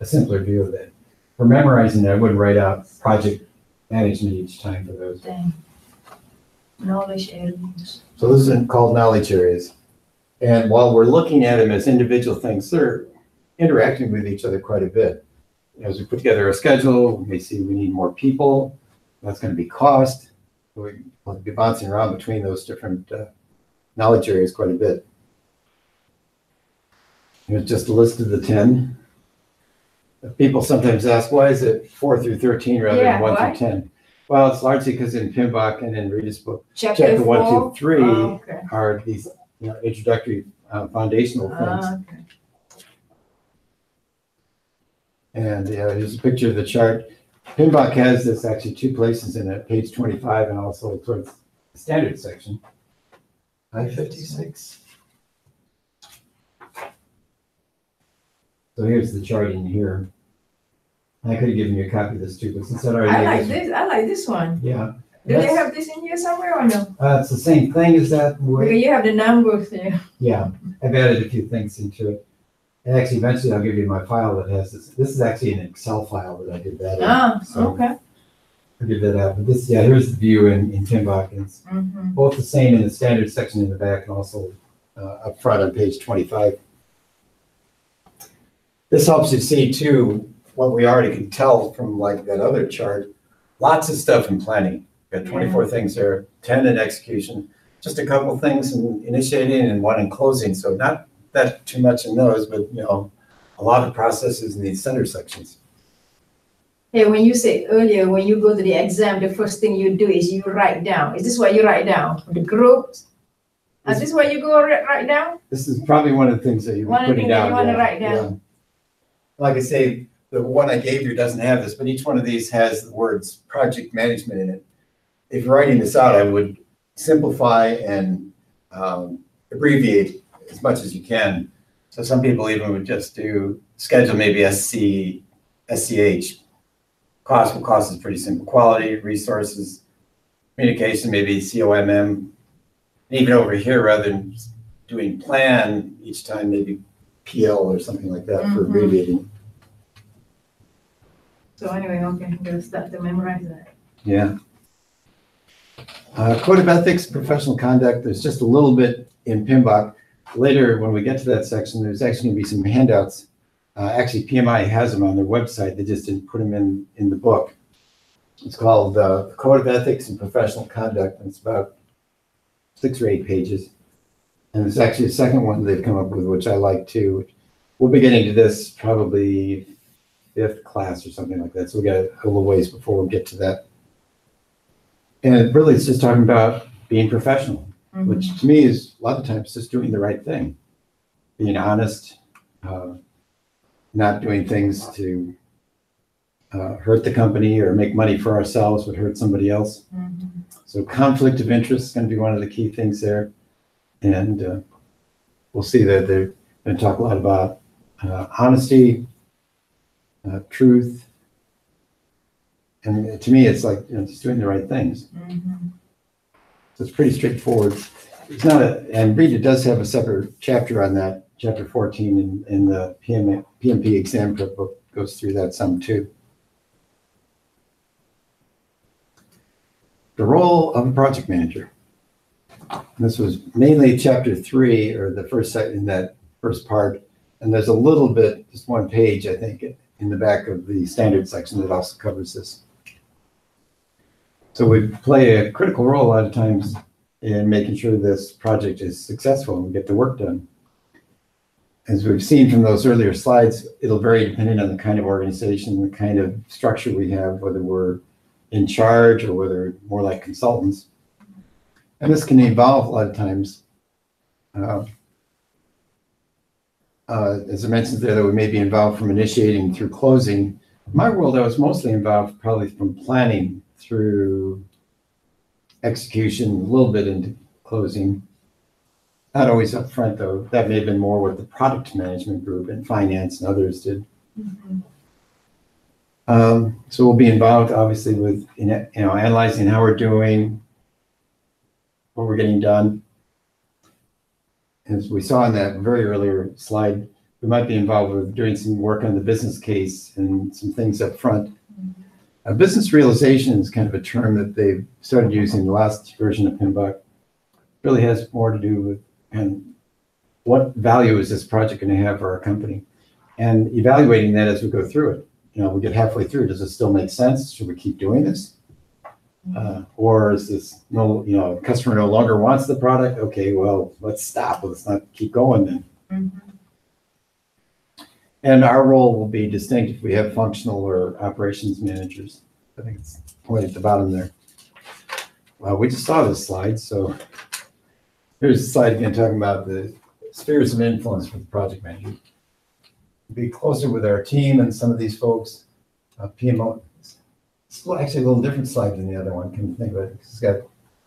Speaker 1: a simpler view of that. For memorizing that, I would write out project management each time for those.
Speaker 2: Dang. Knowledge areas.
Speaker 1: So those are called knowledge areas. And while we're looking at them as individual things, they're interacting with each other quite a bit. As we put together a schedule, we may see we need more people. That's going to be cost. We'll be bouncing around between those different knowledge areas quite a bit. Here's just a list of the 10. People sometimes ask, why is it 4 through 13 rather than 1 through 10? Well, it's largely because in PMBOK and in Rita's book, chapter 1, 2, 3 are these introductory foundational things.
Speaker 2: Okay.
Speaker 1: And here's a picture of the chart. PMBOK has this actually 2 places in it, page 25 and also towards the standard section. 556. So here's the chart in here. I could have given you a copy of this too, but since I already
Speaker 2: I like this. I like this one.
Speaker 1: Yeah.
Speaker 2: Do they have this in here somewhere or no?
Speaker 1: It's the same thing as that.
Speaker 2: Because you have the numbers there.
Speaker 1: Yeah, I've added a few things into it. And actually, eventually I'll give you my file that has this. This is actually an Excel file that I did that in. So
Speaker 2: Okay.
Speaker 1: I'll give that out. But this, here's the view in PMBOK. It's both the same in the standard section in the back and also up front on page 25. This helps you see too what we already can tell from like that other chart. Lots of stuff in planning. Got 24 things there, 10 in execution, just a couple things in initiating and 1 in closing. So not that too much in those, but a lot of processes in these center sections.
Speaker 2: Hey, when you said earlier, when you go to the exam, the first thing you do is you write down. Is this what you write down? The groups? Is this what you go write down?
Speaker 1: This is probably one of the things that you're putting down.
Speaker 2: You want to write down.
Speaker 1: Yeah. Like I say, the one I gave you doesn't have this, but each one of these has the words project management in it. If you're writing this out, I would simplify and abbreviate as much as you can. So some people even would just do schedule, maybe SCH. Cost is pretty simple. Quality, resources, communication, maybe COMM. And even over here, rather than doing plan each time, maybe PL or something like that for abbreviating.
Speaker 2: So anyway, okay, we'll start to memorize that.
Speaker 1: Yeah. Code of ethics, professional conduct, there's just a little bit in PMBOK. Later, when we get to that section, there's actually going to be some handouts. Actually, PMI has them on their website. They just didn't put them in the book. It's called Code of Ethics and Professional Conduct, and it's about 6 or 8 pages. And it's actually a second one they've come up with, which I like too. We'll be getting to this probably 5th class or something like that. So we got a little ways before we get to that. And really, it's just talking about being professional, which to me is a lot of times just doing the right thing, being honest, not doing things to hurt the company or make money for ourselves, but hurt somebody else. So conflict of interest is going to be one of the key things there. And we'll see that they're going to talk a lot about honesty, truth. And to me, it's like just doing the right things. So it's pretty straightforward. It's not and Rita does have a separate chapter on that, chapter 14 in the PMP exam prep book goes through that some too. The role of a project manager. And this was mainly chapter 3 or the first set in that first part. And there's a little bit, just 1 page, I think, in the back of the standard section that also covers this. So we play a critical role a lot of times in making sure this project is successful and we get the work done. As we've seen from those earlier slides, it'll vary depending on the kind of organization, the kind of structure we have, whether we're in charge or whether more like consultants. And this can evolve a lot of times. As I mentioned there, that we may be involved from initiating through closing, My world, I was mostly involved probably from planning through execution, a little bit into closing. Not always up front though. That may have been more what the product management group and finance and others did. So we'll be involved obviously with, analyzing how we're doing, what we're getting done. As we saw in that very earlier slide, we might be involved with doing some work on the business case and some things up front. Business realization is kind of a term that they've started using in the last version of PMBOK. Really has more to do with what value is this project going to have for our company, and evaluating that as we go through it. We get halfway through. Does it still make sense? Should we keep doing this? Or is this customer no longer wants the product? Okay, well, let's stop. Let's not keep going then. And our role will be distinct if we have functional or operations managers. I think it's pointed at the bottom there. Well, we just saw this slide, so here's the slide again talking about the spheres of influence for the project manager. Be closer with our team and some of these folks. PMO, it's actually a little different slide than the other one. Can you think of it? It's got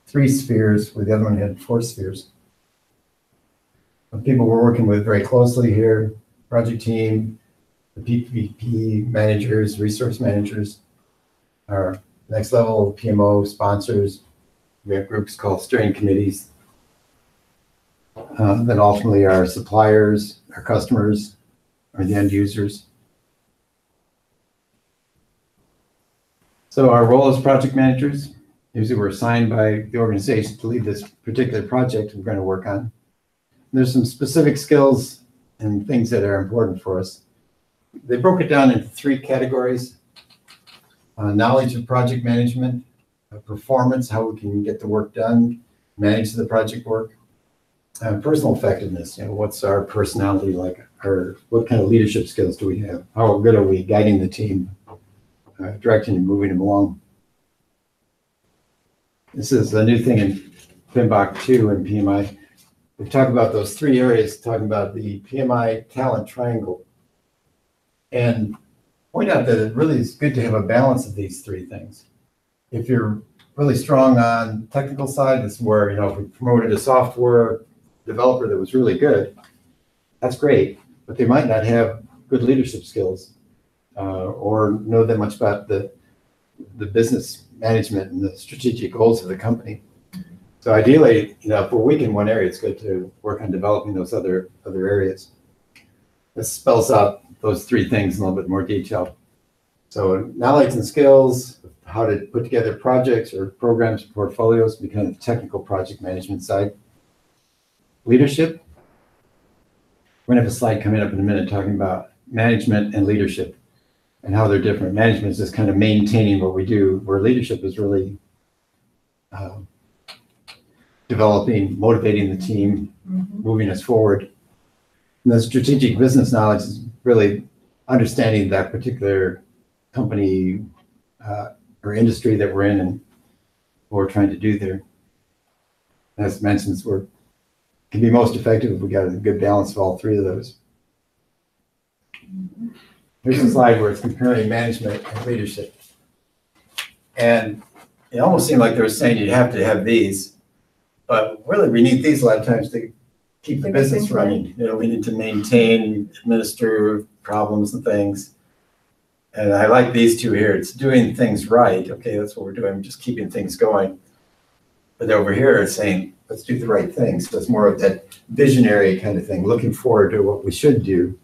Speaker 1: 3 spheres, where the other one had 4 spheres. People we're working with very closely here: project team, the PPP managers, resource managers, our next level PMO sponsors. We have groups called steering committees. Then ultimately our suppliers, our customers, or the end users. So our role as project managers, usually we're assigned by the organization to lead this particular project we're going to work on. There's some specific skills and things that are important for us. They broke it down into 3 categories: knowledge of project management, performance, how we can get the work done, manage the project work, personal effectiveness. What's our personality like, or what kind of leadership skills do we have? How good are we guiding the team, directing and moving them along? This is a new thing in PMBOK 2 and PMI. We talk about those 3 areas, talking about the PMI talent triangle, and point out that it really is good to have a balance of these 3 things. If you're really strong on the technical side, it's where, if we promoted a software developer that was really good, that's great, but they might not have good leadership skills or know that much about the business management and the strategic goals of the company. So ideally, if we're weak in one area, it's good to work on developing those other areas. This spells out those 3 things in a little bit more detail. So knowledge and skills, how to put together projects or programs, portfolios, be kind of the technical project management side. Leadership. We're going to have a slide coming up in a minute talking about management and leadership and how they're different. Management is just kind of maintaining what we do, where leadership is really developing, motivating the team, moving us forward. And the strategic business knowledge is really understanding that particular company or industry that we're in and what we're trying to do there. As mentioned, we're can be most effective if we got a good balance of all 3 of those. Here's a slide where it's comparing management and leadership. And it almost seemed like they were saying you have to have these, but really we need these a lot of times to keep the business running. We need to maintain, administer problems and things. And I like these 2 here. It's doing things right. Okay, that's what we're doing, just keeping things going. But over here it's saying, let's do the right thing. So it's more of that visionary kind of thing, looking forward to what we should do.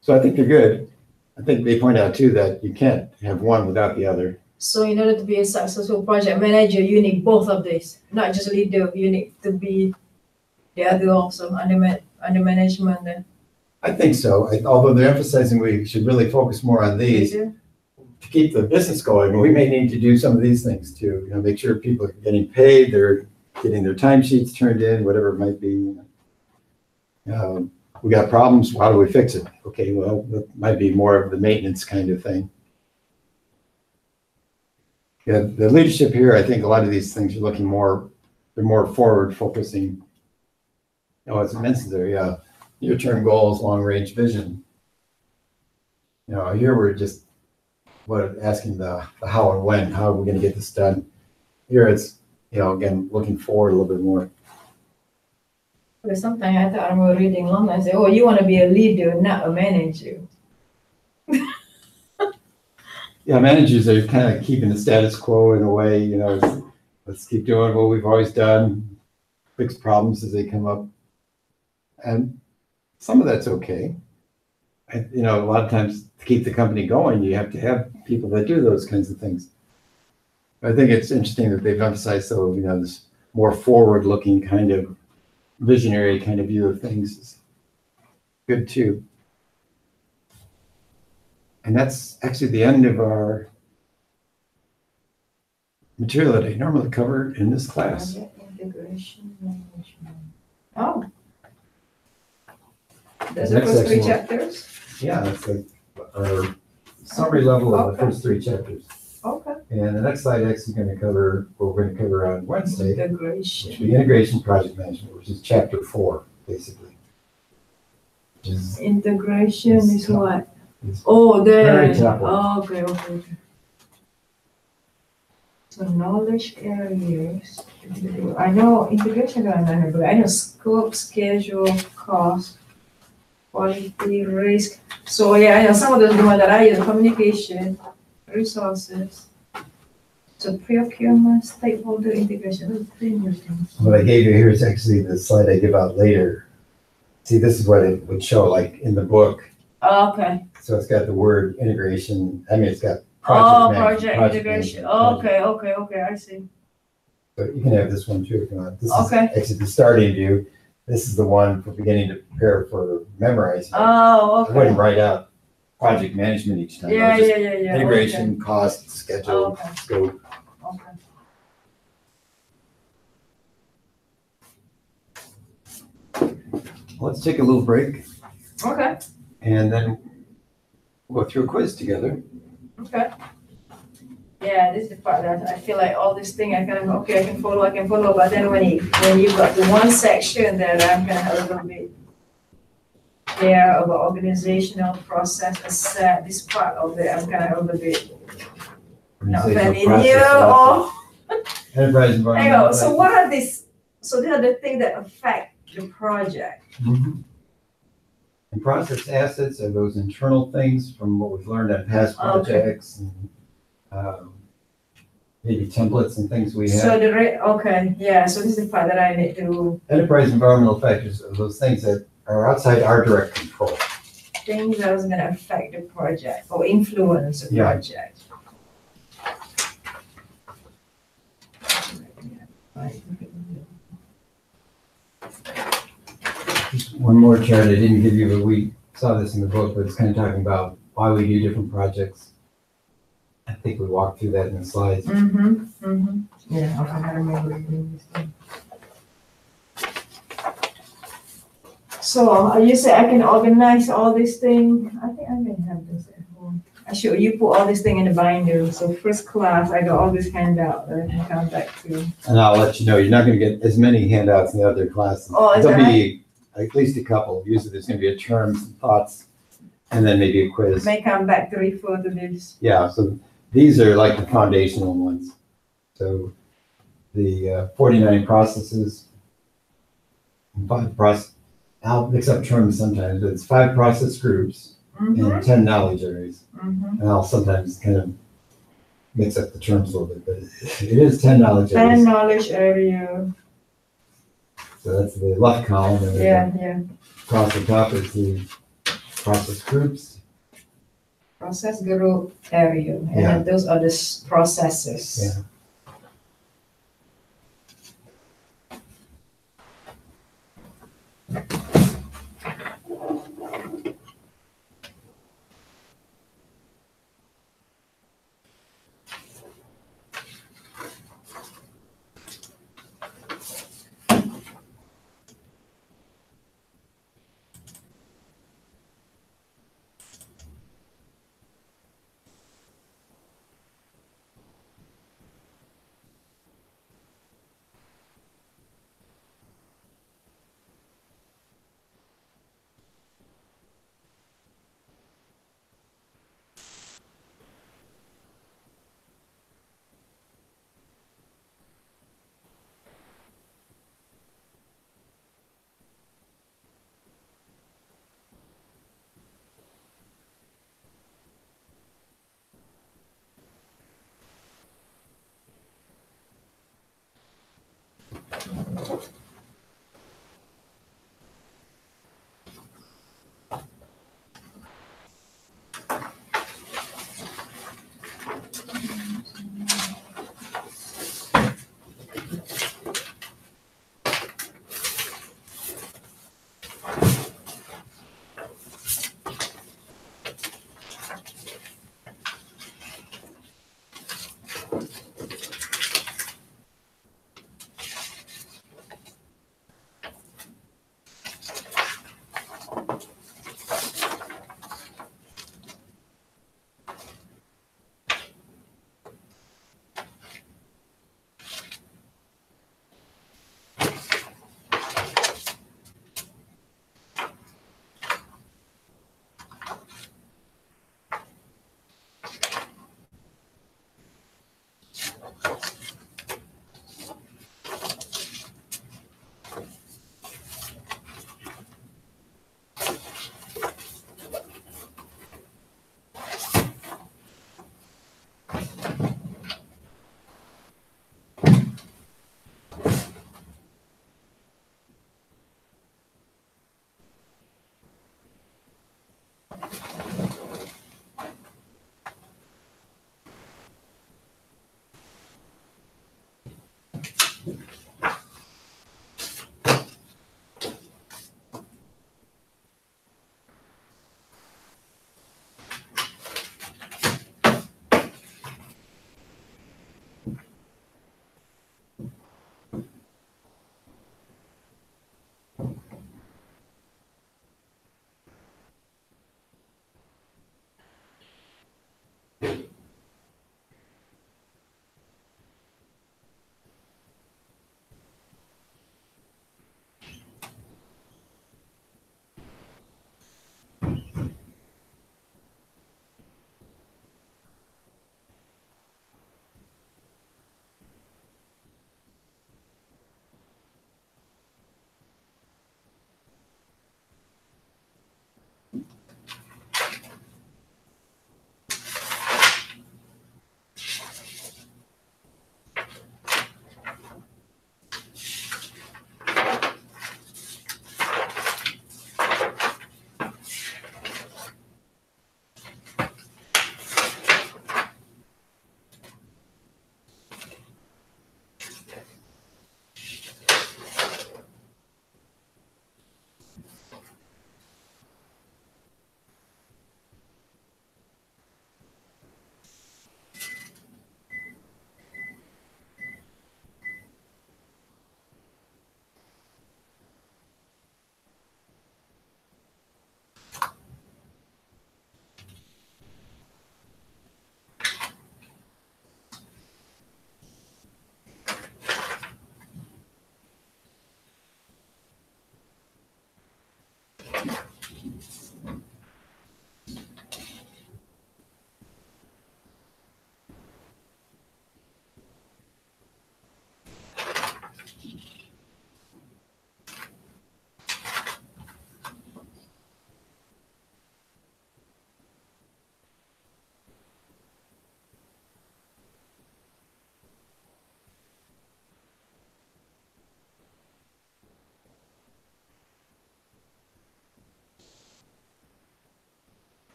Speaker 1: So I think they're good. I think they point out too that you can't have one without the other.
Speaker 2: So in order to be a successful project manager, you need both of these, not just leader. You need to be the other also under management.
Speaker 1: I think so. Although they're emphasizing we should really focus more on these. To keep the business going, we may need to do some of these things too. Make sure people are getting paid, they're getting their timesheets turned in, whatever it might be. We got problems, how do we fix it? Okay, well, that might be more of the maintenance kind of thing. Yeah, the leadership here, I think a lot of these things are looking more, they're more forward focusing. As I mentioned there, near-term goals, long-range vision. You know, here we're just asking the how and when, how are we going to get this done? Here it's, you know, again, looking forward a little bit more.
Speaker 2: Because sometimes I thought I'm reading long, I say, oh, you want to be a leader, not a manager.
Speaker 1: Yeah, managers are kind of keeping the status quo in a way, you know, let's keep doing what we've always done, fix problems as they come up. And some of that's okay. You know, a lot of times to keep the company going, you have to have people that do those kinds of things. I think it's interesting that they've emphasized, so, you know, this more forward-looking kind of visionary kind of view of things is good too. And that's actually the end of our material that I normally cover in this class.
Speaker 2: Integration management. Oh. That's
Speaker 1: The
Speaker 2: the
Speaker 1: next
Speaker 2: first three
Speaker 1: section will-
Speaker 2: chapters?
Speaker 1: Yeah, it's like our summary level of the first three chapters.
Speaker 2: Okay.
Speaker 1: And the next slide actually is going to cover what we're going to cover on Wednesday, which
Speaker 2: Integration.
Speaker 1: will be integration project management, which is chapter 4, basically. Which is
Speaker 2: Integration is what?
Speaker 1: it's
Speaker 2: Oh,
Speaker 1: very
Speaker 2: there.
Speaker 1: top
Speaker 2: Oh, okay. So knowledge areas. I know integration, but I know scope, schedule, cost, quality, risk. So yeah, I know some of those the ones that I use, communication, resources. So procurement, stakeholder integration, those are pretty new things.
Speaker 1: what I gave you here is actually the slide I give out later. See, this is what it would show like in the book.
Speaker 2: Oh, okay.
Speaker 1: So it's got the word integration. I mean, it's got
Speaker 2: Oh,
Speaker 1: project
Speaker 2: project integration. Okay, I see.
Speaker 1: So you can have this one too if you want. This
Speaker 2: Okay.
Speaker 1: is actually the starting view. This is the one for beginning to prepare for memorizing.
Speaker 2: Oh,
Speaker 1: I wouldn't
Speaker 2: okay.
Speaker 1: write out project management each time. I
Speaker 2: Yeah.
Speaker 1: would just integration, cost, schedule,
Speaker 2: Okay.
Speaker 1: scope.
Speaker 2: Okay.
Speaker 1: Let's take a little break
Speaker 2: Okay.
Speaker 1: and then we'll go through a quiz together.
Speaker 2: Okay. Yeah, this is the part that I feel like all this thing I kind of, okay, I can follow, but then when you got the one section that I'm kind of a little bit there about organizational process, this part of it, I'm kind of a little bit not very
Speaker 1: Organizational
Speaker 2: new or.
Speaker 1: Enterprise environment.
Speaker 2: So what are these? So these are the things that affect the project.
Speaker 1: Mhm. And process assets are those internal things from what we've learned on past
Speaker 2: Okay.
Speaker 1: projects and maybe templates and things we have.
Speaker 2: So okay, yeah, so this is the part that I need to,
Speaker 1: Enterprise environmental factors are those things that are outside our direct control.
Speaker 2: things that was gonna affect the project or influence the
Speaker 1: Yeah.
Speaker 2: project.
Speaker 1: Just one more chart I didn't give you, but we saw this in the book, but it's kind of talking about why we do different projects. I think we walked through that in the slides.
Speaker 2: Yeah, okay, I remember doing this thing. So you say I can organize all this thing, I think I may have this at home. Actually, you put all this thing in the binder, so first class, I got all this handout that I can come back to.
Speaker 1: And I'll let you know, you're not going to get as many handouts in the other classes.
Speaker 2: Oh, is
Speaker 1: There'll
Speaker 2: that
Speaker 1: be at least a couple. Usually there's going to be a terms and thoughts, and then maybe a quiz.
Speaker 2: May come back to refer to this.
Speaker 1: Yeah, so these are like the foundational ones. So the 49 processes, I'll mix up terms sometimes, but it's 5 process groups and 10 knowledge areas. And I'll sometimes kind of mix up the terms a little bit, but it is 10 knowledge
Speaker 2: 10
Speaker 1: areas.
Speaker 2: knowledge area.
Speaker 1: So that's the left column. And
Speaker 2: Yeah.
Speaker 1: across the top is the process groups.
Speaker 2: Process group area, and then those are the processes.
Speaker 1: Yeah.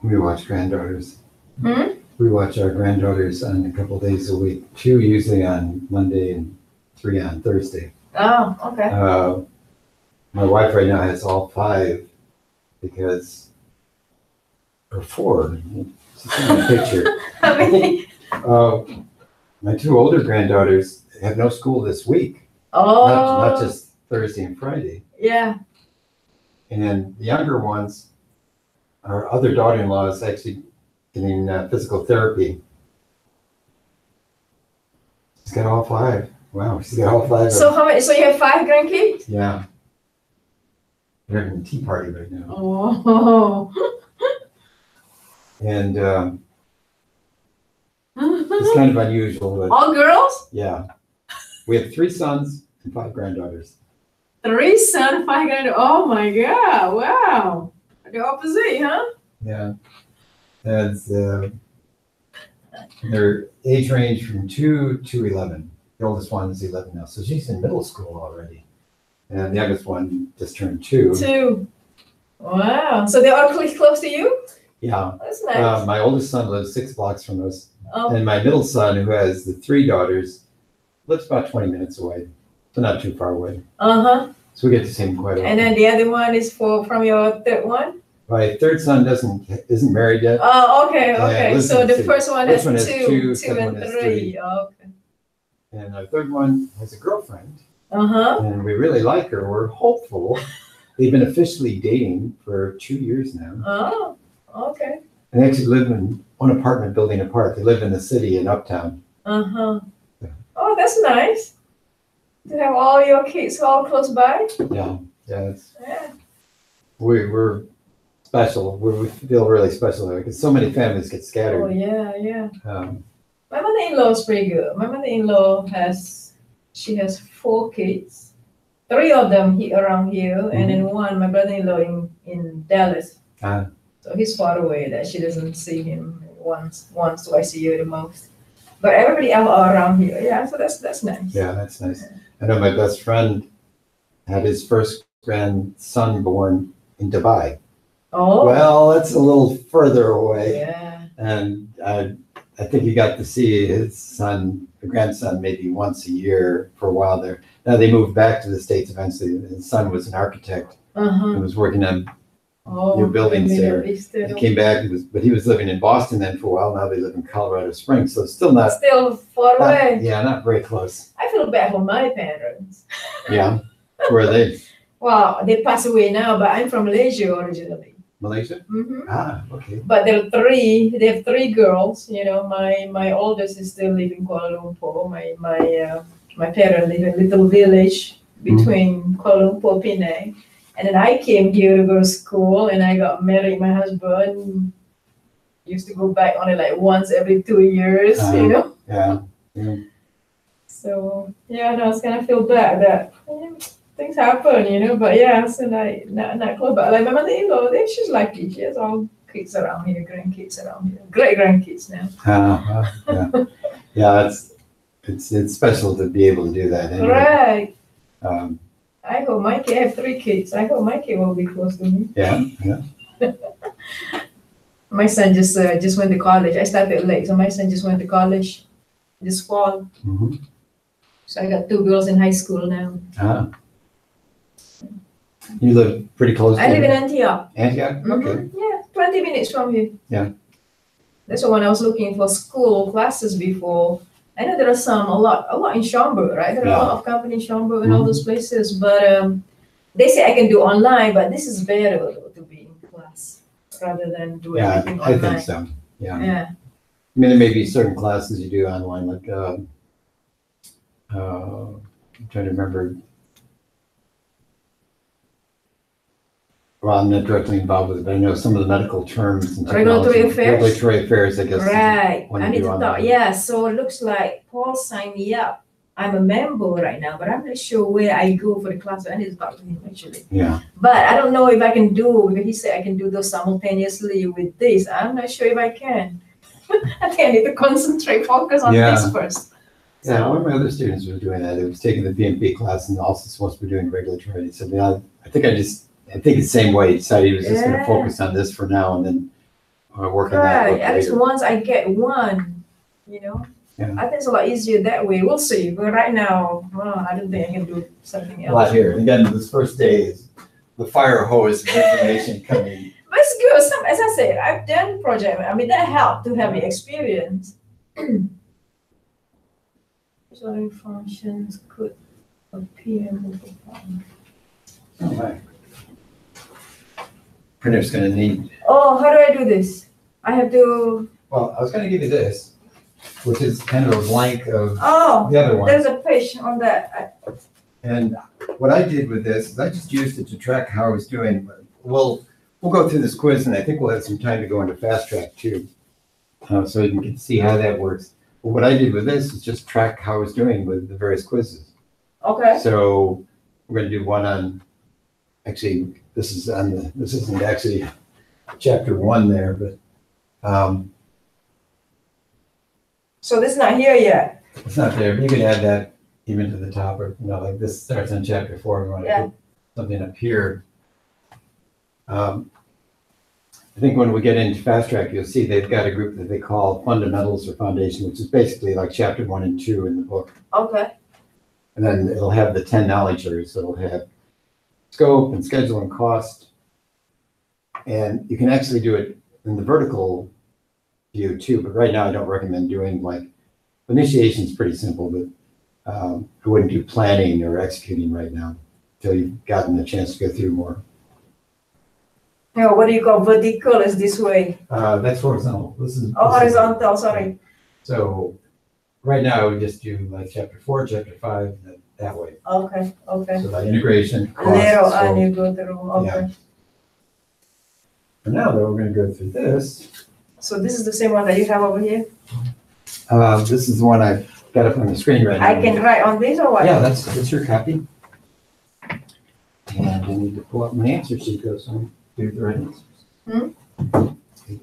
Speaker 1: We watch granddaughters.
Speaker 2: Hmm?
Speaker 1: We watch our granddaughters on a couple days a week. 2 usually on Monday and 3 on Thursday.
Speaker 2: Oh, okay.
Speaker 1: My wife right now has all 5 because, or 4. She's in the picture.
Speaker 2: How many?
Speaker 1: My 2 older granddaughters have no school this week.
Speaker 2: Oh.
Speaker 1: Not just Thursday and Friday.
Speaker 2: Yeah.
Speaker 1: And the younger ones, our other daughter-in-law is actually getting physical therapy. She's got all 5. Wow, she's got all 5.
Speaker 2: So how many? So you have 5 grandkids?
Speaker 1: Yeah. They're having a tea party right now.
Speaker 2: Oh.
Speaker 1: And it's kind of unusual, but
Speaker 2: All girls?
Speaker 1: yeah. We have 3 sons and 5 granddaughters.
Speaker 2: 3 sons, 5 granddaughters. Oh my God! Wow. The opposite, huh?
Speaker 1: Yeah. And their age range from 2 to 11. The oldest one is 11 now, so she's in middle school already. And the youngest one just turned 2.
Speaker 2: 2. Wow. So they're all close to you?
Speaker 1: Yeah.
Speaker 2: That's nice.
Speaker 1: My oldest son lives 6 blocks from us.
Speaker 2: Oh.
Speaker 1: And my middle son, who has the 3 daughters, lives about 20 minutes away. So not too far away.
Speaker 2: Uh-huh.
Speaker 1: So we get to see him quite often.
Speaker 2: And then the other one is from your third one?
Speaker 1: My third son isn't married yet.
Speaker 2: Oh, okay, okay.
Speaker 1: lives
Speaker 2: So
Speaker 1: in the
Speaker 2: the
Speaker 1: city.
Speaker 2: first one has
Speaker 1: First one has
Speaker 2: 2, 2
Speaker 1: second
Speaker 2: and
Speaker 1: one has
Speaker 2: 3. Oh, okay.
Speaker 1: And our third one has a girlfriend.
Speaker 2: Uh-huh.
Speaker 1: And we really like her. We're hopeful. They've been officially dating for 2 years now.
Speaker 2: Oh, okay.
Speaker 1: And they actually live in one apartment building apart. They live in the city in Uptown.
Speaker 2: Uh-huh.
Speaker 1: Yeah.
Speaker 2: Oh, that's nice. To have all your kids all close by.
Speaker 1: Yeah.
Speaker 2: Yeah.
Speaker 1: We're special. We feel really special there because so many families get
Speaker 2: Oh,
Speaker 1: scattered.
Speaker 2: yeah, yeah.
Speaker 1: Um,
Speaker 2: My mother-in-law is pretty good. My mother-in-law has 4 kids. 3 of them around here, and then one, my brother-in-law in Dallas. So he's far away that she doesn't see him once, twice a year the most. But everybody else are around here. Yeah, so that's nice.
Speaker 1: yeah, that's nice. I know my best friend had his first grandson born in Dubai.
Speaker 2: Oh.
Speaker 1: Well, that's a little further away.
Speaker 2: Yeah.
Speaker 1: And I think he got to see his grandson, maybe once a year for a while there. Now they moved back to the States eventually. His son was an architect
Speaker 2: Uh-huh.
Speaker 1: and was working on
Speaker 2: Oh,
Speaker 1: new buildings
Speaker 2: maybe
Speaker 1: there.
Speaker 2: at least they
Speaker 1: He
Speaker 2: don't-
Speaker 1: came back, but he was living in Boston then for a while. Now they live in Colorado Springs, so still not,
Speaker 2: Still far away.
Speaker 1: yeah, not very close.
Speaker 2: I feel bad for my parents.
Speaker 1: Yeah, where are they?
Speaker 2: Well, they passed away now, but I'm from Malaysia originally.
Speaker 1: Malaysia?
Speaker 2: Hmm.
Speaker 1: Ah, okay.
Speaker 2: But they have 3 girls. You know, my oldest is still living in Kuala Lumpur. My parents live in a little village between Kuala Lumpur, Penang. And then I came here to go to school, and I got married. My husband used to go back only like once every 2 years, you know.
Speaker 1: Yeah. Yeah.
Speaker 2: So yeah, no, I was gonna feel bad that things happen, you know. But yeah, so not close. But like my mother-in-law, she's lucky. She has all kids around here, grandkids around here, great grandkids now.
Speaker 1: Yeah. Yeah, it's special to be able to do that. Anyway.
Speaker 2: Right.
Speaker 1: Um,
Speaker 2: I hope my kid. I have 3 kids. I hope my kid will be close to me.
Speaker 1: yeah.
Speaker 2: My son just went to college. I started late, so my son just went to college this fall.
Speaker 1: Mm-hmm.
Speaker 2: So I got 2 girls in high school now.
Speaker 1: Ah. You live pretty close.
Speaker 2: I live in Antioch.
Speaker 1: Antioch. Okay.
Speaker 2: Mhm. Yeah, 20 minutes from here.
Speaker 1: Yeah.
Speaker 2: That's why when I was looking for school classes before, I know there are a lot in Schaumburg, right? There are a lot of companies in Schaumburg and all those places, but they say I can do online, but this is better to be in class rather than do everything
Speaker 1: I
Speaker 2: online.
Speaker 1: think so. Yeah.
Speaker 2: Yeah.
Speaker 1: I mean, there may be certain classes you do online, like I'm trying to remember. Well, I'm not directly involved with it, but I know some of the medical terms and
Speaker 2: Regulatory
Speaker 1: technology-
Speaker 2: affairs?
Speaker 1: Regulatory affairs, I guess. is
Speaker 2: Right.
Speaker 1: one
Speaker 2: I
Speaker 1: you
Speaker 2: need
Speaker 1: do
Speaker 2: to
Speaker 1: online.
Speaker 2: talk. Yeah. So it looks like Paul signed me up. I'm a member right now, but I'm not sure where I go for the class. I need to talk to him actually.
Speaker 1: Yeah.
Speaker 2: But I don't know if I can do, because he said I can do those simultaneously with this. I'm not sure if I can. I think I need to concentrate, focus on this first.
Speaker 1: Yeah,
Speaker 2: So-
Speaker 1: one of my other students was doing that. He was taking the PMP class and also supposed to be doing regulatory. He said, I think it's the same way. He decided he was just going to
Speaker 2: Yeah.
Speaker 1: focus on this for now, and then work on that.
Speaker 2: Right, at least once I get one, you know.
Speaker 1: Yeah.
Speaker 2: I think it's a lot easier that way. We'll see. But right now, I don't think I can do something
Speaker 1: A lot
Speaker 2: else.
Speaker 1: here. Again, this first day is the fire hose of information coming.
Speaker 2: But it's good. As I said, I've done project. I mean, that helped to have the experience. Sorry, functions could a PM perform.
Speaker 1: Oh, my. Printer's gonna need,
Speaker 2: Oh, how do I do this? I have to.
Speaker 1: well, I was gonna give you this, which is kind of a blank of
Speaker 2: Oh,
Speaker 1: the other one.
Speaker 2: there's a page on that.
Speaker 1: And what I did with this is I just used it to track how I was doing. We'll go through this quiz, and I think we'll have some time to go into fast track too. So you can see how that works. But what I did with this is just track how I was doing with the various quizzes.
Speaker 2: Okay.
Speaker 1: So we're gonna do one on, actually, this isn't actually chapter 1 there, but
Speaker 2: So this is not here yet.
Speaker 1: it's not there. But you can add that even to the top, or, like this starts on chapter 4. We want to put something up here. I think when we get into fast track, you'll see they've got a group that they call fundamentals or foundation, which is basically like chapter 1 and 2 in the book.
Speaker 2: Okay.
Speaker 1: And then it'll have the 10 knowledge areas. So it'll have scope and schedule and cost. And you can actually do it in the vertical view too, but right now I don't recommend doing, like, initiation is pretty simple, but I wouldn't do planning or executing right now until you've gotten a chance to go through more.
Speaker 2: Yeah, what do you call vertical is this way?
Speaker 1: That's horizontal. This is
Speaker 2: horizontal, sorry.
Speaker 1: So right now I would just do like chapter 4, chapter 5, that way.
Speaker 2: Okay, okay.
Speaker 1: So like integration, cost,
Speaker 2: Later
Speaker 1: scope.
Speaker 2: on you go through, okay.
Speaker 1: Yeah. For now though, we're gonna go through this.
Speaker 2: So this is the same one that you have over here?
Speaker 1: This is the one I've got up on the screen right now.
Speaker 2: I can write on this or what?
Speaker 1: Yeah, that's your copy. And I need to pull up my answer sheet though, so I do the right answers.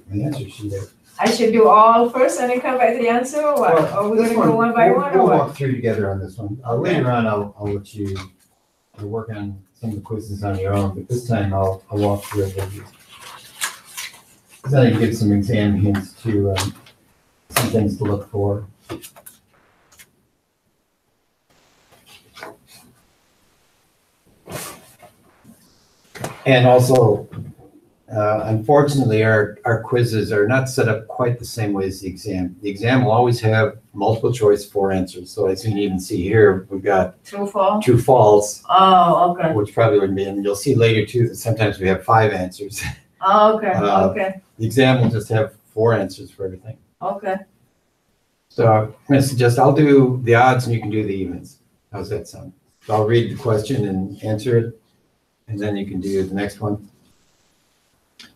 Speaker 1: My answer sheet there.
Speaker 2: I should do all first and then come back to the answer or what?
Speaker 1: Well,
Speaker 2: Or we're
Speaker 1: this
Speaker 2: gonna go one by one or
Speaker 1: We'll
Speaker 2: what?
Speaker 1: walk through together on this one. Later on, I'll let you work on some of the quizzes on your own, but this time I'll walk through it with you. Then I can give some exam hints to some things to look for. And also, unfortunately, our quizzes are not set up quite the same way as the exam. The exam will always have multiple choice 4 answers. So as you can even see here, we've got
Speaker 2: True, false?
Speaker 1: true, false,
Speaker 2: Oh, okay.
Speaker 1: which probably wouldn't be, and you'll see later too that sometimes we have 5 answers.
Speaker 2: Oh, okay,
Speaker 1: Uh,
Speaker 2: okay,
Speaker 1: The exam will just have 4 answers for everything.
Speaker 2: okay.
Speaker 1: So I'm going to suggest I'll do the odds and you can do the evens. How's that sound? So I'll read the question and answer it, and then you can do the next one.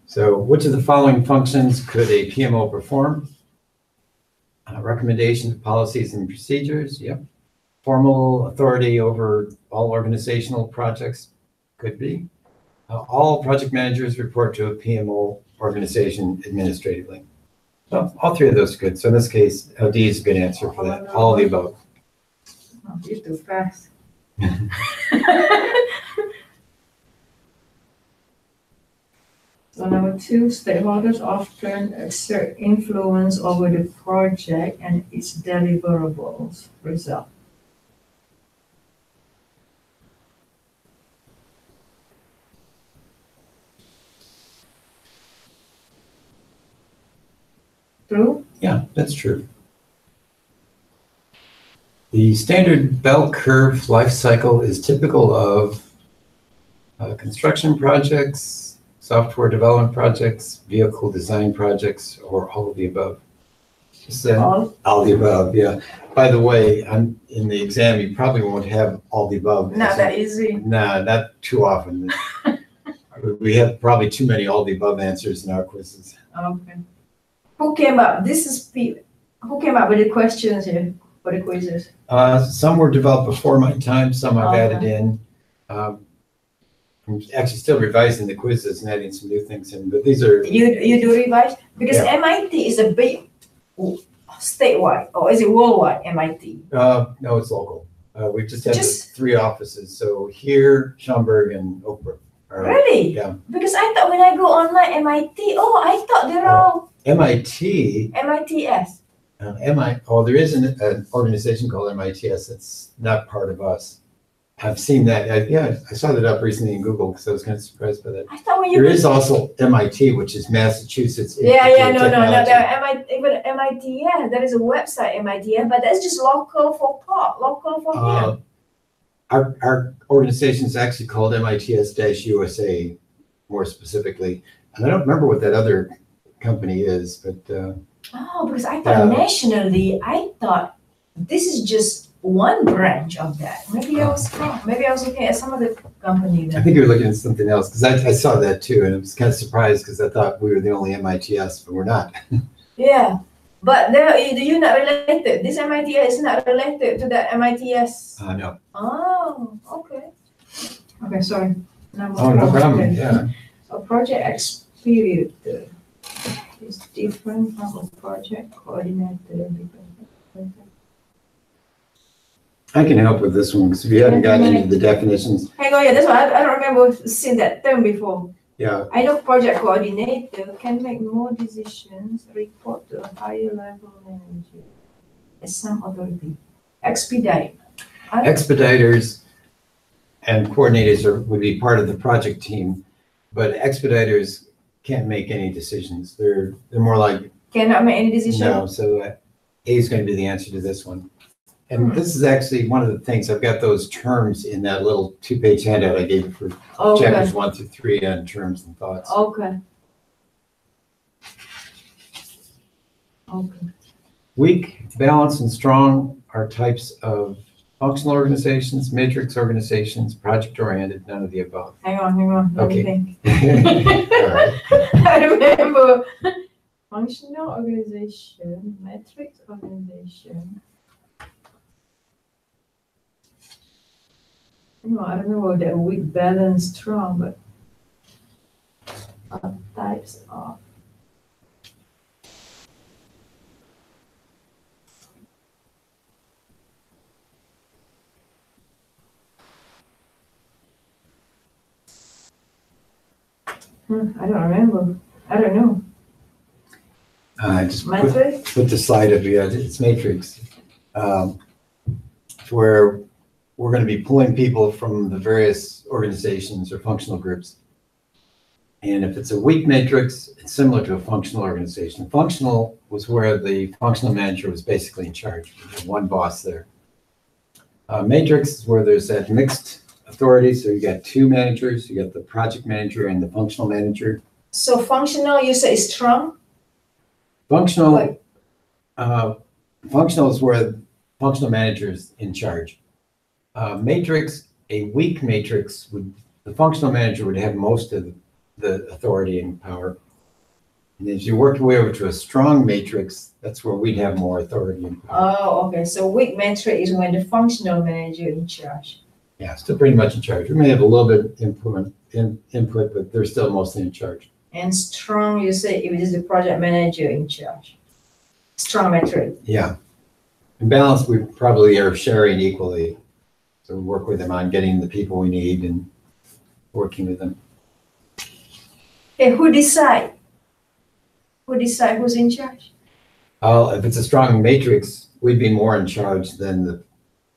Speaker 1: So which of the following functions could a PMO perform? Recommendation of policies and procedures, yep. Formal authority over all organizational projects, could be. All project managers report to a PMO organization administratively. So all 3 of those are good. So in this case, D is a good answer for that. All of the above.
Speaker 2: Oh, you're too fast. So number 2, stakeholders often exert influence over the project and its deliverables result. True?
Speaker 1: Yeah, that's true. The standard bell curve life cycle is typical of construction projects, software development projects, vehicle design projects, or all of the above.
Speaker 2: All?
Speaker 1: All the above, yeah. By the way, in the exam, you probably won't have all the above.
Speaker 2: Not that easy.
Speaker 1: Nah, not too often. We have probably too many all the above answers in our quizzes.
Speaker 2: Okay. Who came up? Who came up with the questions here for the quizzes?
Speaker 1: Some were developed before my time, some I've
Speaker 2: Okay.
Speaker 1: added in. I'm actually still revising the quizzes and adding some new things in, but these are.
Speaker 2: You do revise? Because
Speaker 1: Yeah.
Speaker 2: MIT is a big statewide, or is it worldwide, MIT?
Speaker 1: No, it's local. We just have
Speaker 2: Just-
Speaker 1: 3 offices. So here, Schaumburg, and Oak Brook.
Speaker 2: Really?
Speaker 1: Yeah.
Speaker 2: Because I thought when I go online MIT, I thought they're all
Speaker 1: MIT,
Speaker 2: MITS.
Speaker 1: there is an organization called MITS that's not part of us. I've seen that. I saw that up recently in Google because I was kind of surprised by that.
Speaker 2: I thought when you
Speaker 1: There is also MIT, which is Massachusetts Institute
Speaker 2: yeah,
Speaker 1: of
Speaker 2: no,
Speaker 1: Technology.
Speaker 2: even MITS, there is a website, MITS, but that's just local for pop, local for here.
Speaker 1: Our organization is actually called MITS-USA, more specifically. And I don't remember what that other company is, but
Speaker 2: Oh, because I thought nationally, I thought this is just one branch of that. Maybe I was wrong. Maybe I was looking at some other company
Speaker 1: I
Speaker 2: then.
Speaker 1: think you're looking at something else, because I saw that too, and I was kind of surprised because I thought we were the only MITS, but we're not.
Speaker 2: Yeah, but you're not related. This MITS is not related to the MITS.
Speaker 1: No.
Speaker 2: Oh, okay. Okay, sorry.
Speaker 1: No problem.
Speaker 2: Okay.
Speaker 1: Yeah.
Speaker 2: A project experience is different from a project coordinator.
Speaker 1: I can help with this one, because if you haven't gotten into the definitions.
Speaker 2: Hang on, yeah, that's why I don't remember seeing that term before.
Speaker 1: Yeah.
Speaker 2: I know project coordinator can make more decisions, report to a higher level manager as some authority. Expedite.
Speaker 1: Expediters and coordinators would be part of the project team, but expediters can't make any decisions. They're more like.
Speaker 2: Cannot make any decision?
Speaker 1: No, so A is going to be the answer to this one. And this is actually one of the things, I've got those terms in that little 2-page handout I gave you for chapters 1 through 3 on terms and thoughts.
Speaker 2: Okay.
Speaker 1: Weak, balanced, and strong are types of functional organizations, matrix organizations, project-oriented, none of the above.
Speaker 2: Hang on. Let me
Speaker 1: Okay.
Speaker 2: think.
Speaker 1: All right.
Speaker 2: I remember functional organization, matrix organization. No, I don't know about that weak, balanced, strong, but types of. I don't remember. I don't know.
Speaker 1: Just
Speaker 2: Matrix?
Speaker 1: put the slide up here. It's matrix. Where we're going to be pulling people from the various organizations or functional groups. And if it's a weak matrix, it's similar to a functional organization. Functional was where the functional manager was basically in charge. We had one boss there. Matrix is where there's that mixed authority. So you got 2 managers, you got the project manager and the functional manager.
Speaker 2: So functional, you say strong?
Speaker 1: Functional, functional is where the functional manager is in charge. Matrix, a weak matrix, the functional manager would have most of the authority and power. And as you work your way over to a strong matrix, that's where we'd have more authority and power.
Speaker 2: Oh, okay. So weak matrix is when the functional manager in charge.
Speaker 1: Yeah, still pretty much in charge. We may have a little bit input, but they're still mostly in charge.
Speaker 2: And strong, you say it is the project manager in charge. Strong matrix.
Speaker 1: Yeah. In balance, we probably are sharing equally. So we work with them on getting the people we need and working with them.
Speaker 2: Okay, who decide? Who decide who's in charge?
Speaker 1: If it's a strong matrix, we'd be more in charge than the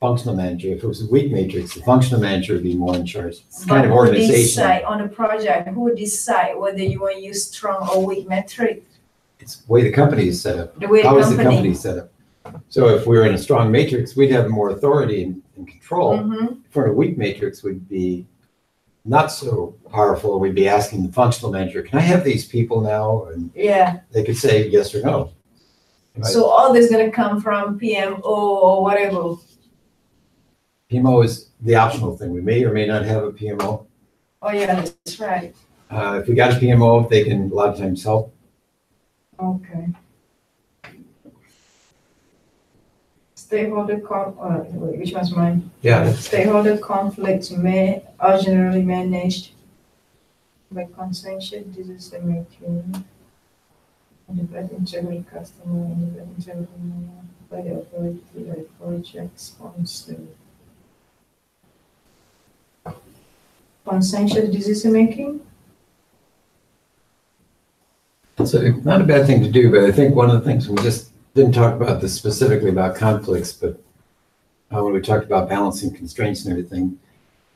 Speaker 1: functional manager. If it was a weak matrix, the functional manager would be more in charge. It's kind of organization.
Speaker 2: Who decide on the project? Who decide whether you want to use strong or weak matrix?
Speaker 1: It's the way the company is set up.
Speaker 2: The way
Speaker 1: How
Speaker 2: the
Speaker 1: is the
Speaker 2: company
Speaker 1: company set up? So if we were in a strong matrix, we'd have more authority and control. If we're in a weak matrix, we'd be not so powerful. We'd be asking the functional manager, can I have these people now? And they could say yes or no. Right?
Speaker 2: So all this is going to come from PMO or whatever.
Speaker 1: PMO is the optional thing. We may or may not have a PMO.
Speaker 2: Oh yeah, that's right.
Speaker 1: If we got a PMO, they can a lot of times help.
Speaker 2: Okay. Stakeholder which one's mine?
Speaker 1: Yeah.
Speaker 2: Stakeholder conflicts are generally managed by consensus decision making, independent internal customer, independent internal by the authority, by project sponsor. Consensus decision making?
Speaker 1: So not a bad thing to do, but I think one of the things we just didn't talk about this specifically about conflicts, but when we talked about balancing constraints and everything,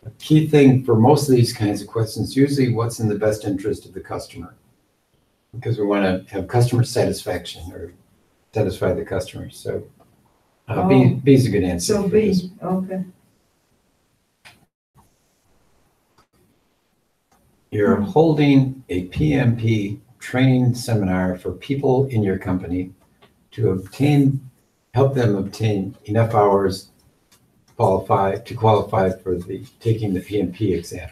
Speaker 1: a key thing for most of these kinds of questions, usually what's in the best interest of the customer, because we want to have customer satisfaction or satisfy the customer. So B is a good answer.
Speaker 2: So B, okay.
Speaker 1: You're holding a PMP training seminar for people in your company to help them obtain enough hours to qualify for taking the PMP exam.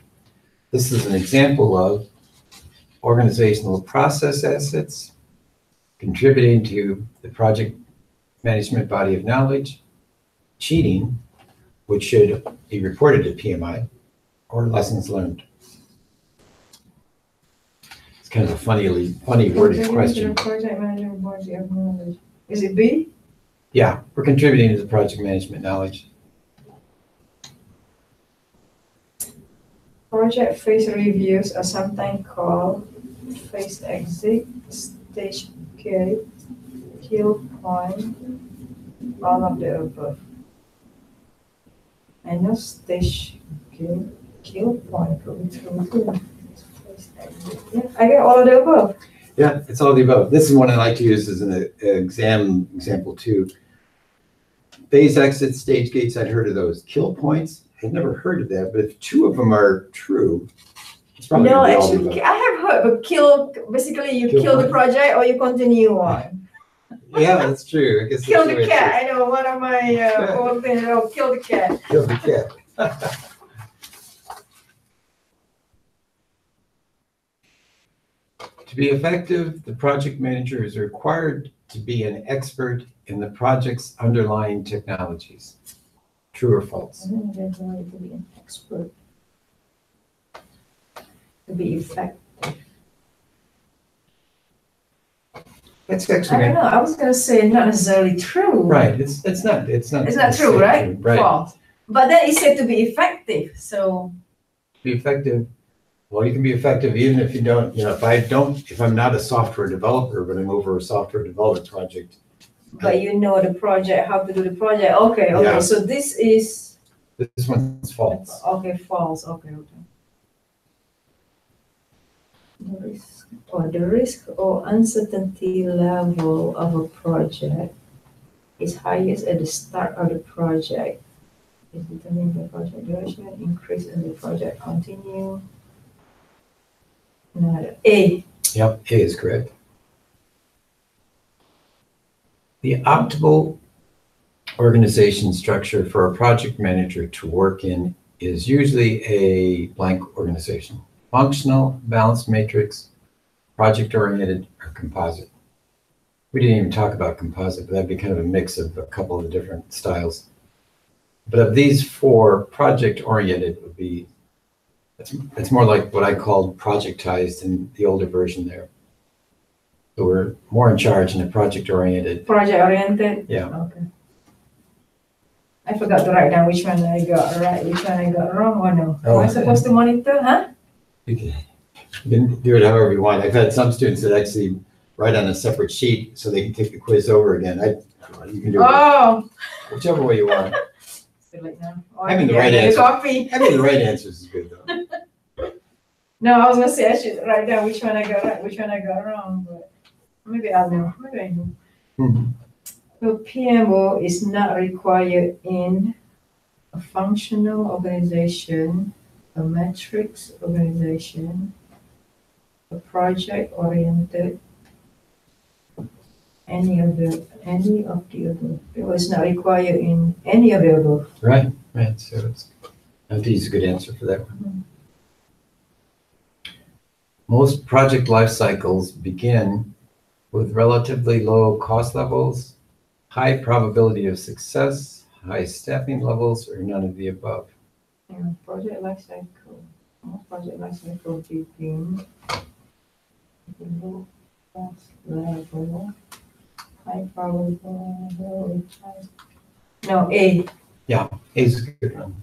Speaker 1: This is an example of organizational process assets contributing to the project management body of knowledge, cheating, which should be reported to PMI, or lessons learned. It's kind of a funny worded question.
Speaker 2: Project management body of knowledge. Is it B?
Speaker 1: Yeah, we're contributing to the project management knowledge.
Speaker 2: Project phase reviews are sometimes called phase exit, stage gate, kill point, all of the above. I know stage gate, kill point going through here. Phase exit. Yeah, I get all of the above.
Speaker 1: Yeah, it's all the above. This is one I like to use as an example too. Phase exit, stage gates, I'd heard of those. Kill points, I'd never heard of that, but if two of them are true, it's probably
Speaker 2: No,
Speaker 1: gonna be all the
Speaker 2: actually,
Speaker 1: above.
Speaker 2: I have heard, but basically you kill the project or you continue on.
Speaker 1: Yeah, that's true. I guess
Speaker 2: Kill
Speaker 1: that's
Speaker 2: the
Speaker 1: way
Speaker 2: cat. I know one of my old things. Oh, kill the cat.
Speaker 1: Kill the cat. To be effective, the project manager is required to be an expert in the project's underlying technologies. True or false?
Speaker 2: I think there's a way to be an expert. To be effective.
Speaker 1: That's
Speaker 2: I
Speaker 1: actually
Speaker 2: don't know. I was gonna say not necessarily true.
Speaker 1: right. It's not.
Speaker 2: It's not true, right?
Speaker 1: Right.
Speaker 2: False. But then it said to be effective. So
Speaker 1: Be effective. Well, you can be effective even if you don't. If I'm not a software developer, but I'm over a software development project.
Speaker 2: but you know the project, how to do the project. Okay.
Speaker 1: Yeah.
Speaker 2: So this is
Speaker 1: This one's false.
Speaker 2: okay, false. Okay. The risk or uncertainty level of a project is highest at the start of the project. Is determining the project duration, increase in the project continue. No, A.
Speaker 1: Yep, A is correct. The optimal organization structure for a project manager to work in is usually a blank organization. Functional, balanced matrix, project-oriented, or composite. We didn't even talk about composite, but that'd be kind of a mix of a couple of different styles. But of these four, project-oriented would be, it's more like what I called projectized in the older version there. So we're more in charge in a project-oriented.
Speaker 2: Project-oriented?
Speaker 1: Yeah.
Speaker 2: Okay. I forgot to write down which one I got right, which one I got wrong, or no?
Speaker 1: Oh,
Speaker 2: Am I supposed to monitor, huh?
Speaker 1: You can do it however you want. I've had some students that actually write on a separate sheet so they can take the quiz over again. You can do it whichever way you want. Having the right answer. Having the right answers is good though.
Speaker 2: No, I was gonna say I should write down which one I got right, which one I got wrong, but maybe I know. Maybe I know.
Speaker 1: Mm-hmm.
Speaker 2: So PMO is not required in a functional organization, a matrix organization, a project-oriented, any of the above. It was not required in any of the above.
Speaker 1: Right. So I think it's a good answer for that one. Most project life cycles begin with relatively low cost levels, high probability of success, high staffing levels, or none of the above.
Speaker 2: Yeah, project life cycle. Most project life cycle begin with low cost level, high probability. No, A.
Speaker 1: Yeah, A is a good one.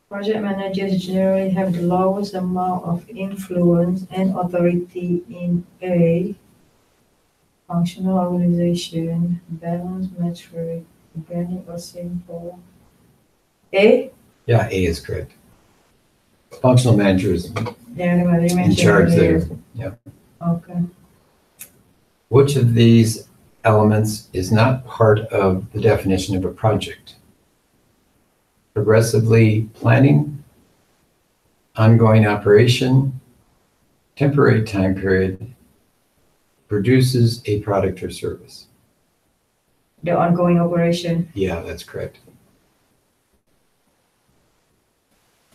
Speaker 2: Project managers generally have the lowest amount of influence and authority in a functional organization, balanced metric, organic or simple. A?
Speaker 1: Yeah, A is correct. Functional managers
Speaker 2: Yeah, you
Speaker 1: in
Speaker 2: mentioned
Speaker 1: charge
Speaker 2: earlier.
Speaker 1: there. Yeah.
Speaker 2: Okay.
Speaker 1: Which of these elements is not part of the definition of a project? Progressively planning, ongoing operation, temporary time period, produces a product or service.
Speaker 2: The ongoing operation.
Speaker 1: Yeah, that's correct.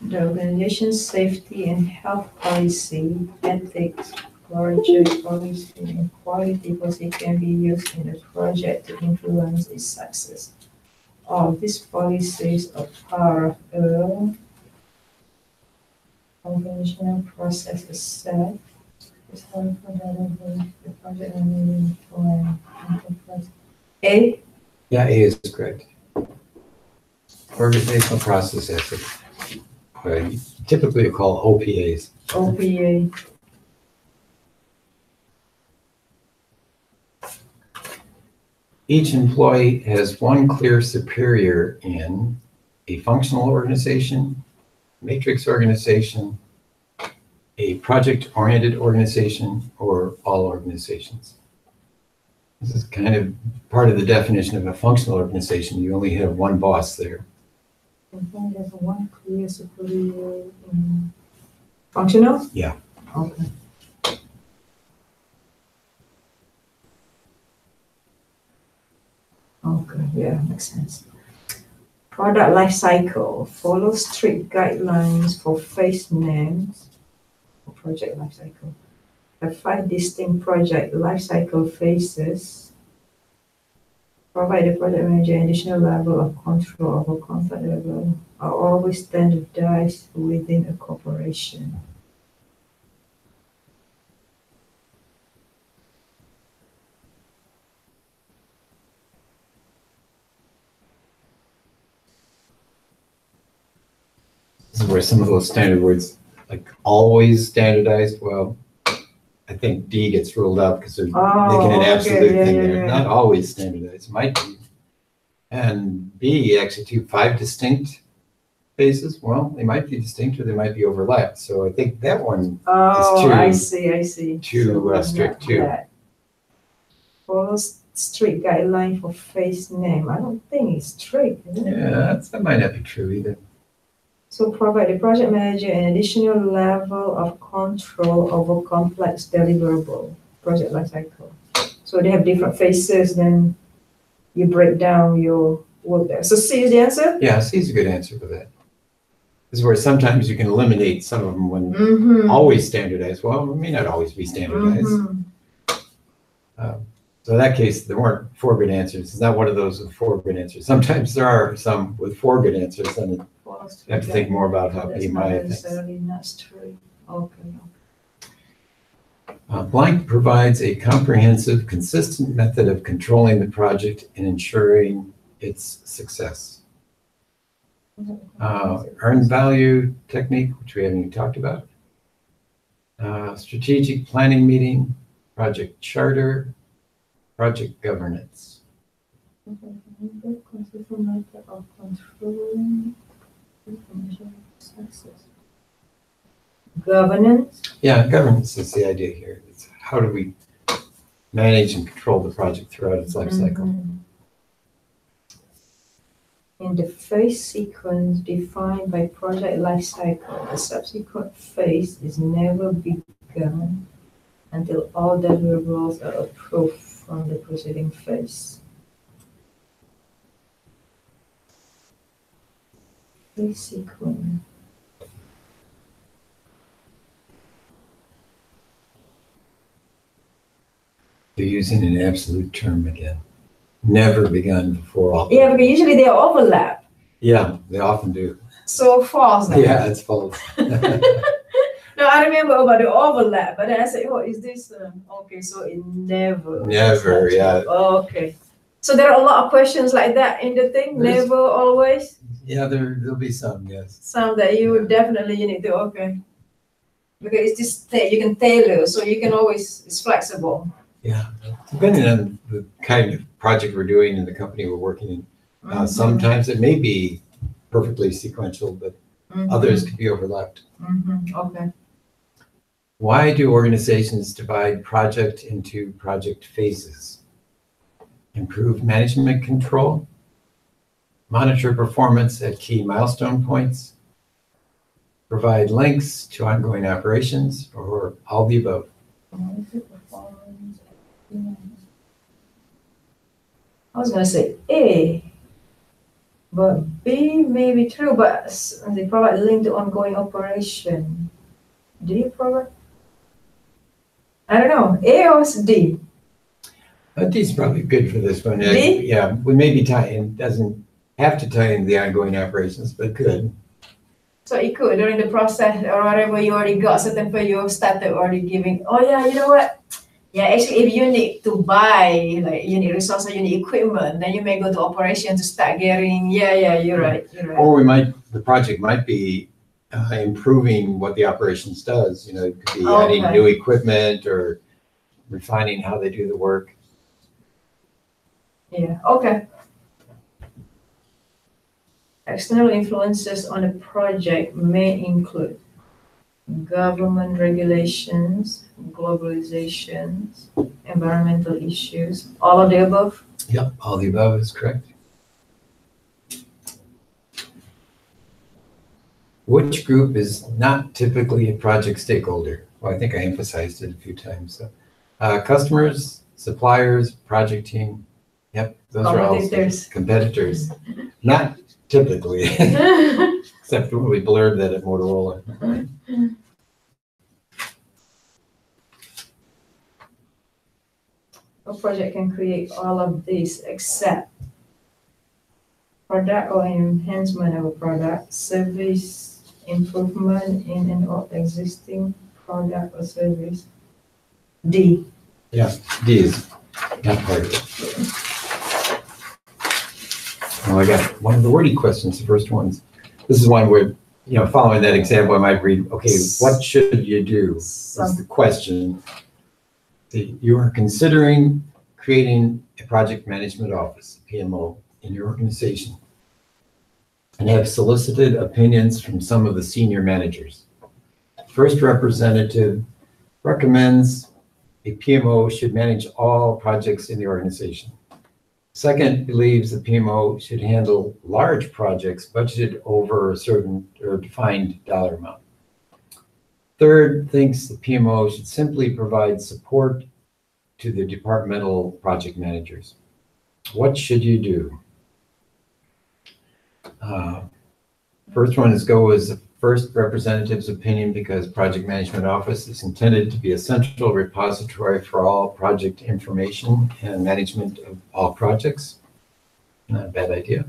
Speaker 2: The organization's safety and health policy, ethics, project policy, and quality policy can be used in the project to influence its success. All these policies are part of organizational process itself. It's hard for the project management plan. A?
Speaker 1: Yeah, A is correct. Organizational process ethics. Typically called OPAs.
Speaker 2: OPA.
Speaker 1: Each employee has one clear superior in a functional organization, matrix organization, a project-oriented organization, or all organizations. This is kind of part of the definition of a functional organization. You only have one boss there.
Speaker 2: There's one clear superior in functional?
Speaker 1: Yeah.
Speaker 2: Okay. Okay, yeah, makes sense. Product life cycle follows strict guidelines for phase names for project life cycle. Have 5 distinct project life cycle phases. Provide the project manager additional level of control over comfort level are always standardized within a corporation.
Speaker 1: This is where some of those standard words, like always standardized, well, I think D gets ruled out because they're making an absolute thing there. Not always standardized, might be. And B, actually, 5 distinct phases. Well, they might be distinct or they might be overlapped. So I think that one
Speaker 2: Oh,
Speaker 1: is
Speaker 2: I see.
Speaker 1: too strict too.
Speaker 2: Follows strict guideline for phase name. I don't think it's strict, is it?
Speaker 1: Yeah, that might not be true either.
Speaker 2: So provide the project manager an additional level of control over complex deliverable project lifecycle. So they have different phases, then you break down your work there. So C is the answer?
Speaker 1: Yeah, C is a good answer for that. This is where sometimes you can eliminate some of them when always standardized. Well, it may not always be standardized. So in that case, there weren't 4 good answers. It's not one of those with 4 good answers. Sometimes there are some with 4 good answers, and you have to think more about how A might think.
Speaker 2: Necessarily not strict. Okay.
Speaker 1: Blank provides a comprehensive, consistent method of controlling the project and ensuring its success. Earned value technique, which we haven't even talked about. Strategic planning meeting, project charter, project governance.
Speaker 2: Consistent method of controlling information success. Governance?
Speaker 1: Yeah, governance is the idea here. It's how do we manage and control the project throughout its life cycle.
Speaker 2: In the phase sequence defined by project life cycle, the subsequent phase is never begun until all deliverables are approved from the preceding phase. Phase sequence.
Speaker 1: You're using an absolute term again. Never begun before all.
Speaker 2: Yeah, because usually they overlap.
Speaker 1: Yeah, they often do.
Speaker 2: So false.
Speaker 1: Yeah, it's false.
Speaker 2: No, I remember about the overlap, but then I said, oh, is this, okay, so it never.
Speaker 1: Never, yeah.
Speaker 2: Okay. So there are a lot of questions like that in the thing, never, always?
Speaker 3: Yeah, there'll be some, yes.
Speaker 2: Some that you would definitely, you need to, okay. Because it's just, you can tailor, so you can always, it's flexible.
Speaker 3: Yeah, depending on the kind of project we're doing and the company we're working in. Sometimes it may be perfectly sequential, but others could be overlapped.
Speaker 2: Okay.
Speaker 3: Why do organizations divide project into project phases? Improve management control, monitor performance at key milestone points, provide links to ongoing operations, or all the above?
Speaker 2: I was gonna say A, but B may be true, but they provide link to ongoing operation. Do you provide? I don't know, A or D?
Speaker 3: D is probably good for this one.
Speaker 2: D?
Speaker 3: Yeah, we maybe tie in, doesn't have to tie in the ongoing operations, but could.
Speaker 2: So it could during the process or whatever you already got certain for you started already giving. Oh yeah, you know what? Yeah, actually, if you need to buy, like you need resources, you need equipment, then you may go to operation to start getting. Yeah, you're right.
Speaker 3: Or the project might be improving what the operations does. You know, it could be adding new equipment or refining how they do the work.
Speaker 2: Yeah. Okay. External influences on a project may include government regulations, globalizations, environmental issues, all of the above?
Speaker 3: Yep, all the above is correct. Which group is not typically a project stakeholder? Well, I think I emphasized it a few times. So, customers, suppliers, project team. Yep, those are all competitors. Not typically, except when we blurred that at Motorola.
Speaker 2: A project can create all of these except product or enhancement of a product, service improvement in an existing product or service. D.
Speaker 3: Yeah, D is not part of it. Well, I got one of the wordy questions, the first ones. This is one where, following that example, I might read, okay, what should you do? That's the question. You are considering creating a project management office, PMO, in your organization and have solicited opinions from some of the senior managers. First representative recommends a PMO should manage all projects in the organization. Second believes the PMO should handle large projects budgeted over a certain or defined dollar amount. Third thinks the PMO should simply provide support to the departmental project managers. What should you do? First one is go as the first representative's opinion because project management office is intended to be a central repository for all project information and management of all projects. Not a bad idea.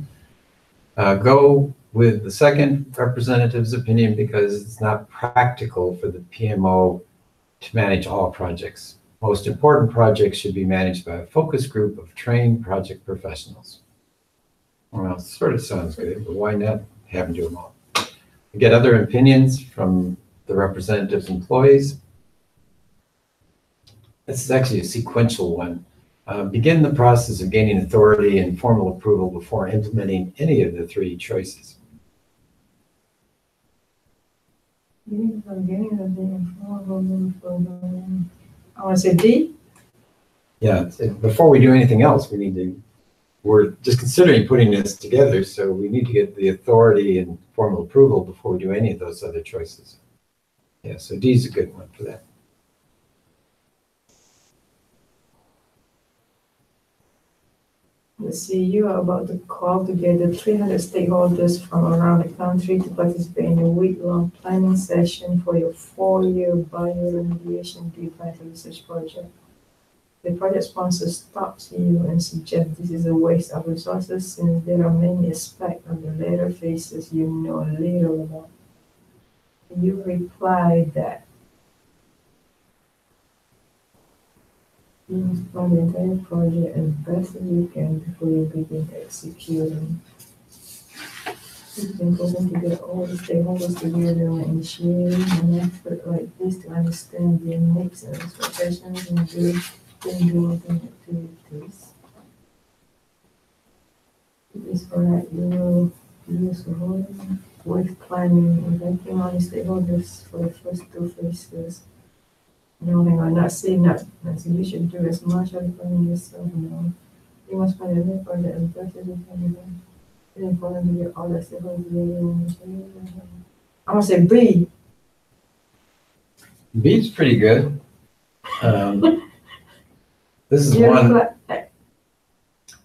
Speaker 3: Go with the second representative's opinion because it's not practical for the PMO to manage all projects. Most important projects should be managed by a focus group of trained project professionals. Well, sort of sounds good, but why not have them do them all? Get other opinions from the representative's employees. This is actually a sequential one. Begin the process of gaining authority and formal approval before implementing any of the three choices.
Speaker 2: I want to say D.
Speaker 3: Yeah, before we do anything else, we're just considering putting this together, so we need to get the authority and formal approval before we do any of those other choices. Yeah, so D is a good one for that.
Speaker 2: Let's see, you are about to call together 300 stakeholders from around the country to participate in a week-long planning session for your 4-year bioremediation deep dive research project. The project sponsor stops you and suggests this is a waste of resources since there are many aspects of the later phases you know little about. You reply that You must plan the entire project as best as you can before you begin executing. It's important to get all the stakeholders together when initiating an effort like this to understand their needs and expectations and do implementing activities. It is correct, you will use volume with planning, inviting all the stakeholders for the first 2 phases. No, hang on, not saying that, so you should do as much of the planning yourself, no. You must plan every project as best as you can. It's important to get all the stakeholders together when initiating. I'm gonna say B.
Speaker 3: B's pretty good. This is
Speaker 2: Yeah,
Speaker 3: one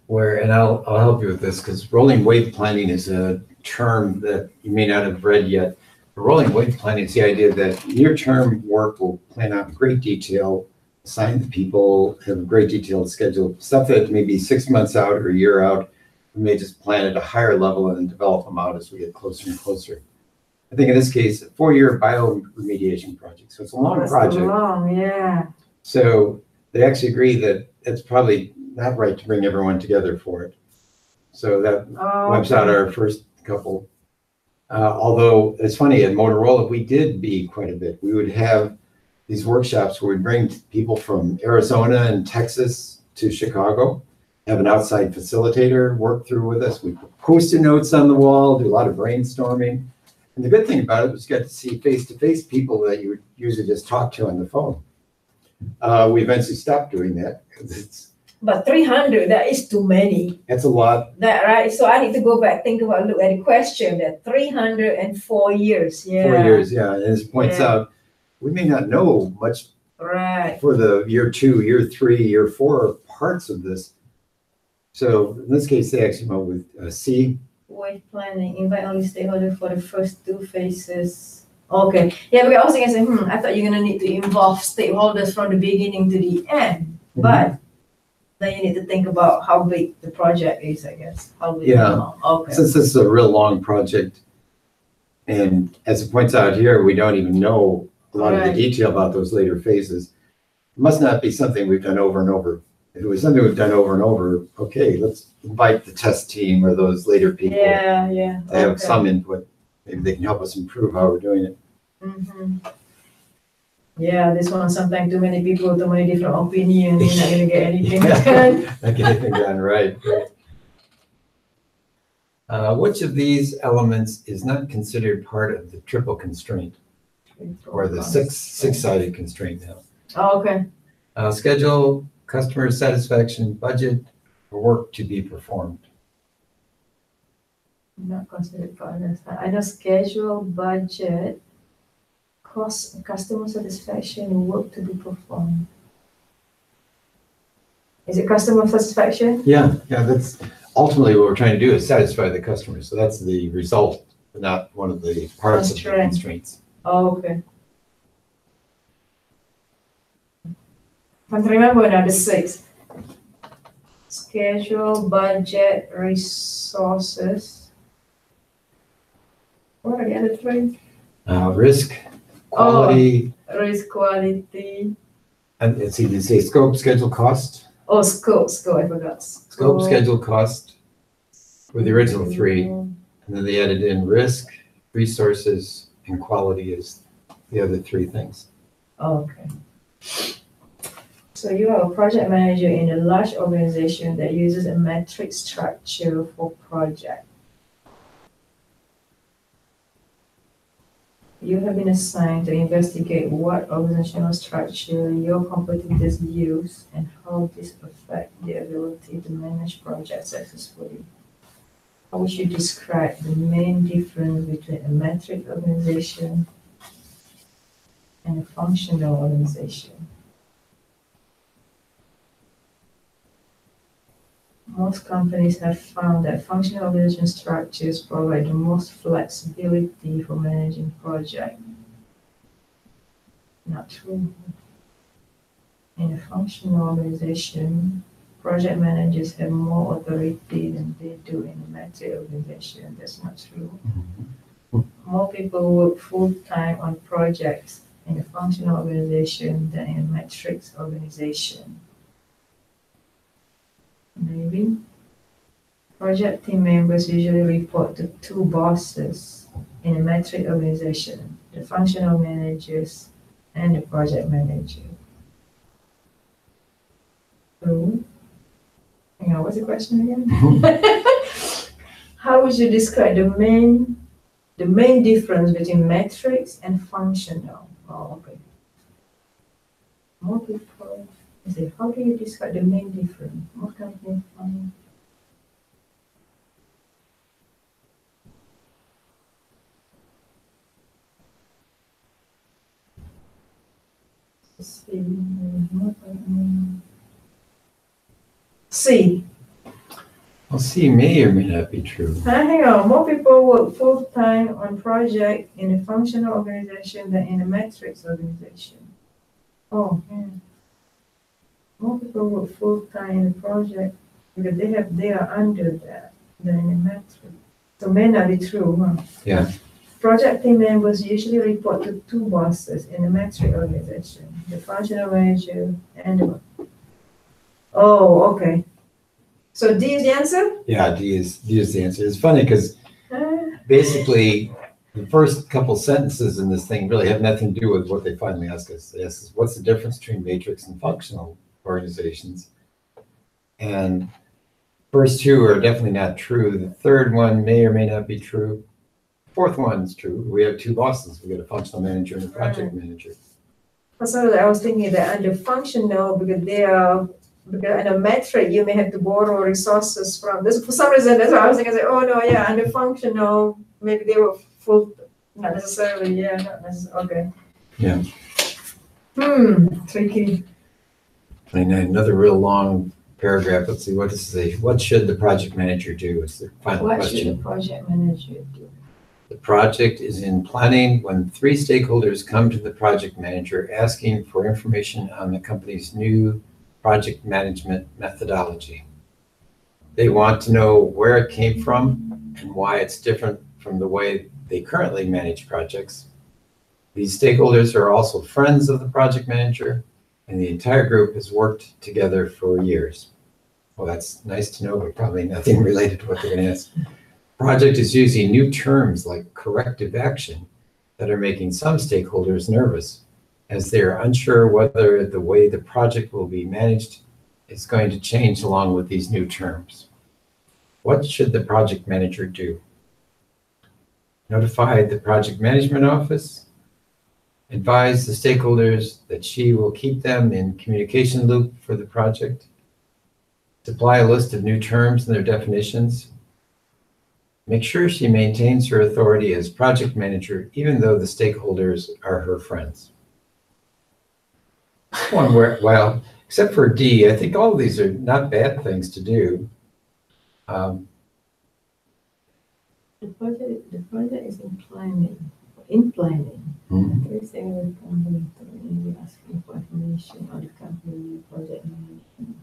Speaker 3: where, and I'll help you with this, because rolling wave planning is a term that you may not have read yet. But rolling wave planning is the idea that near-term work will plan out in great detail, assign the people, have a great detailed schedule, stuff that may be 6 months out or a year out. We may just plan at a higher level and then develop them out as we get closer and closer. I think in this case, a 4-year bioremediation project. So it's a long project.
Speaker 2: Long, yeah.
Speaker 3: So they actually agree that it's probably not right to bring everyone together for it. So that wipes out our first couple. Although it's funny, at Motorola, we did be quite a bit. We would have these workshops where we'd bring people from Arizona and Texas to Chicago, have an outside facilitator work through with us. We put Post-it notes on the wall, do a lot of brainstorming. And the good thing about it was you got to see face-to-face people that you would usually just talk to on the phone. We eventually stopped doing that because
Speaker 2: But 300, that is too many.
Speaker 3: that's a lot.
Speaker 2: That right? So I need to go back, think about, look at the question. That 304 years. Yeah.
Speaker 3: 4 years, yeah. And as it points
Speaker 2: Yeah.
Speaker 3: out, we may not know much
Speaker 2: Right.
Speaker 3: for the year 2, year 3, year 4 parts of this. So in this case, they actually went with C.
Speaker 2: Wave planning, invite only stakeholders for the first 2 phases. Okay. Yeah, because I was thinking, I thought you're gonna need to involve stakeholders from the beginning to the end. But then you need to think about how big the project is, I guess. How big.
Speaker 3: Yeah.
Speaker 2: Okay.
Speaker 3: Since this is a real long project, and as it points out here, we don't even know a lot of the
Speaker 2: Right.
Speaker 3: detail about those later phases. It must not be something we've done over and over. If it was something we've done over and over, okay, let's invite the test team or those later people.
Speaker 2: Yeah, yeah.
Speaker 3: They have
Speaker 2: Okay.
Speaker 3: some input. Maybe they can help us improve how we're doing it.
Speaker 2: Yeah, this one, sometimes too many people, too many different opinions, you're not gonna get anything
Speaker 3: Yeah.
Speaker 2: done.
Speaker 3: Not get anything done, right. Which of these elements is not considered part of the triple constraint or the six-sided constraint now?
Speaker 2: Oh, okay.
Speaker 3: Schedule, customer satisfaction, budget, or work to be performed.
Speaker 2: Not considered part of that. I know schedule, budget, cost, customer satisfaction, work to be performed. Is it customer satisfaction?
Speaker 3: Yeah, that's ultimately what we're trying to do is satisfy the customer. So that's the result, but not one of the parts of the
Speaker 2: Constraint.
Speaker 3: constraints.
Speaker 2: Oh, okay. I can remember now the 6. Schedule, budget, resources. What are the other 3?
Speaker 3: Risk, quality,
Speaker 2: Risk, quality.
Speaker 3: and it's either say scope, schedule, cost.
Speaker 2: Oh, scope, I forgot.
Speaker 3: Scope, schedule, cost were the original 3. And then they added in risk, resources, and quality is the other 3 things.
Speaker 2: Okay. So you are a project manager in a large organization that uses a metric structure for project. You have been assigned to investigate what organizational structure your competitors use and how this affects the ability to manage projects successfully. How would you describe the main difference between a metric organization and a functional organization? Most companies have found that functional organization structures provide the most flexibility for managing projects. Not true. In a functional organization, project managers have more authority than they do in a metric organization. That's not true. More people work full-time on projects in a functional organization than in a metrics organization. maybe. Project team members usually report to two bosses in a metric organization, the functional managers and the project manager. So, hang on, what's the question again? How would you describe the main difference between metrics and functional? Oh, okay. More people, I say, how do you describe the main difference? What kind of fun? C.
Speaker 3: Well, C may or may not be true.
Speaker 2: Hang on, more people work full-time on project in a functional organization than in a metrics organization. Oh, yeah. More people work full-time in a project because they are under that than in a metric. So may not be true, huh?
Speaker 3: Yeah.
Speaker 2: Project team members usually report to two bosses in a metric organization, the functional manager and the... Oh, okay. So D is the answer?
Speaker 3: Yeah, D is the answer. It's funny because basically the first couple sentences in this thing really have nothing to do with what they finally ask us. They ask us, what's the difference between matrix and functional organizations? And first two are definitely not true. The third one may or may not be true. Fourth one's true. We have two bosses. We got a functional manager and a project manager.
Speaker 2: For some reason, I was thinking that under functional, because in a metric, you may have to borrow resources from this. For some reason, that's why I was thinking, oh no, yeah, under functional, maybe they were full, not necessarily, yeah, not necessarily, okay.
Speaker 3: Yeah.
Speaker 2: Tricky.
Speaker 3: And another real long paragraph. Let's see, what does it say? What should the project manager do? Is the final question.
Speaker 2: What should the project manager do?
Speaker 3: The project is in planning when three stakeholders come to the project manager asking for information on the company's new project management methodology. They want to know where it came from and why it's different from the way they currently manage projects. These stakeholders are also friends of the project manager, and the entire group has worked together for years. Well, that's nice to know, but probably nothing related to what they're going to ask. Project is using new terms like corrective action that are making some stakeholders nervous, as they are unsure whether the way the project will be managed is going to change along with these new terms. What should the project manager do? Notify the project management office, advise the stakeholders that she will keep them in communication loop for the project, supply a list of new terms and their definitions, make sure she maintains her authority as project manager even though the stakeholders are her friends. One where, well, except for D, I think all of these are not bad things to do.
Speaker 2: The project is in planning. In planning. Everything with company asking for information on the company project management.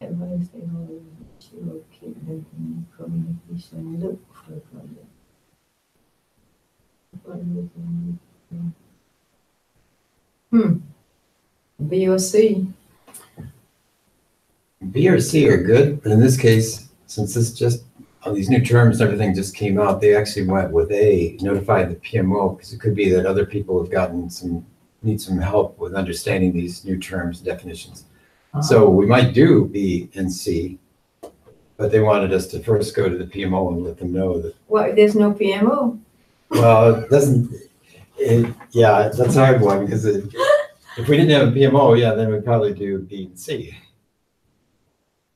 Speaker 2: Advise stakeholders that she will keep them in communication loop for the project. B or C?
Speaker 3: B or C are good, but in this case, since this just, all these new terms and everything just came out, they actually went with A, notified the PMO, because it could be that other people have need some help with understanding these new terms and definitions. So we might do B and C, but they wanted us to first go to the PMO and let them know that.
Speaker 2: Well, there's no PMO.
Speaker 3: Well, yeah, that's a hard one, because if we didn't have a PMO, yeah, then we'd probably do B and C.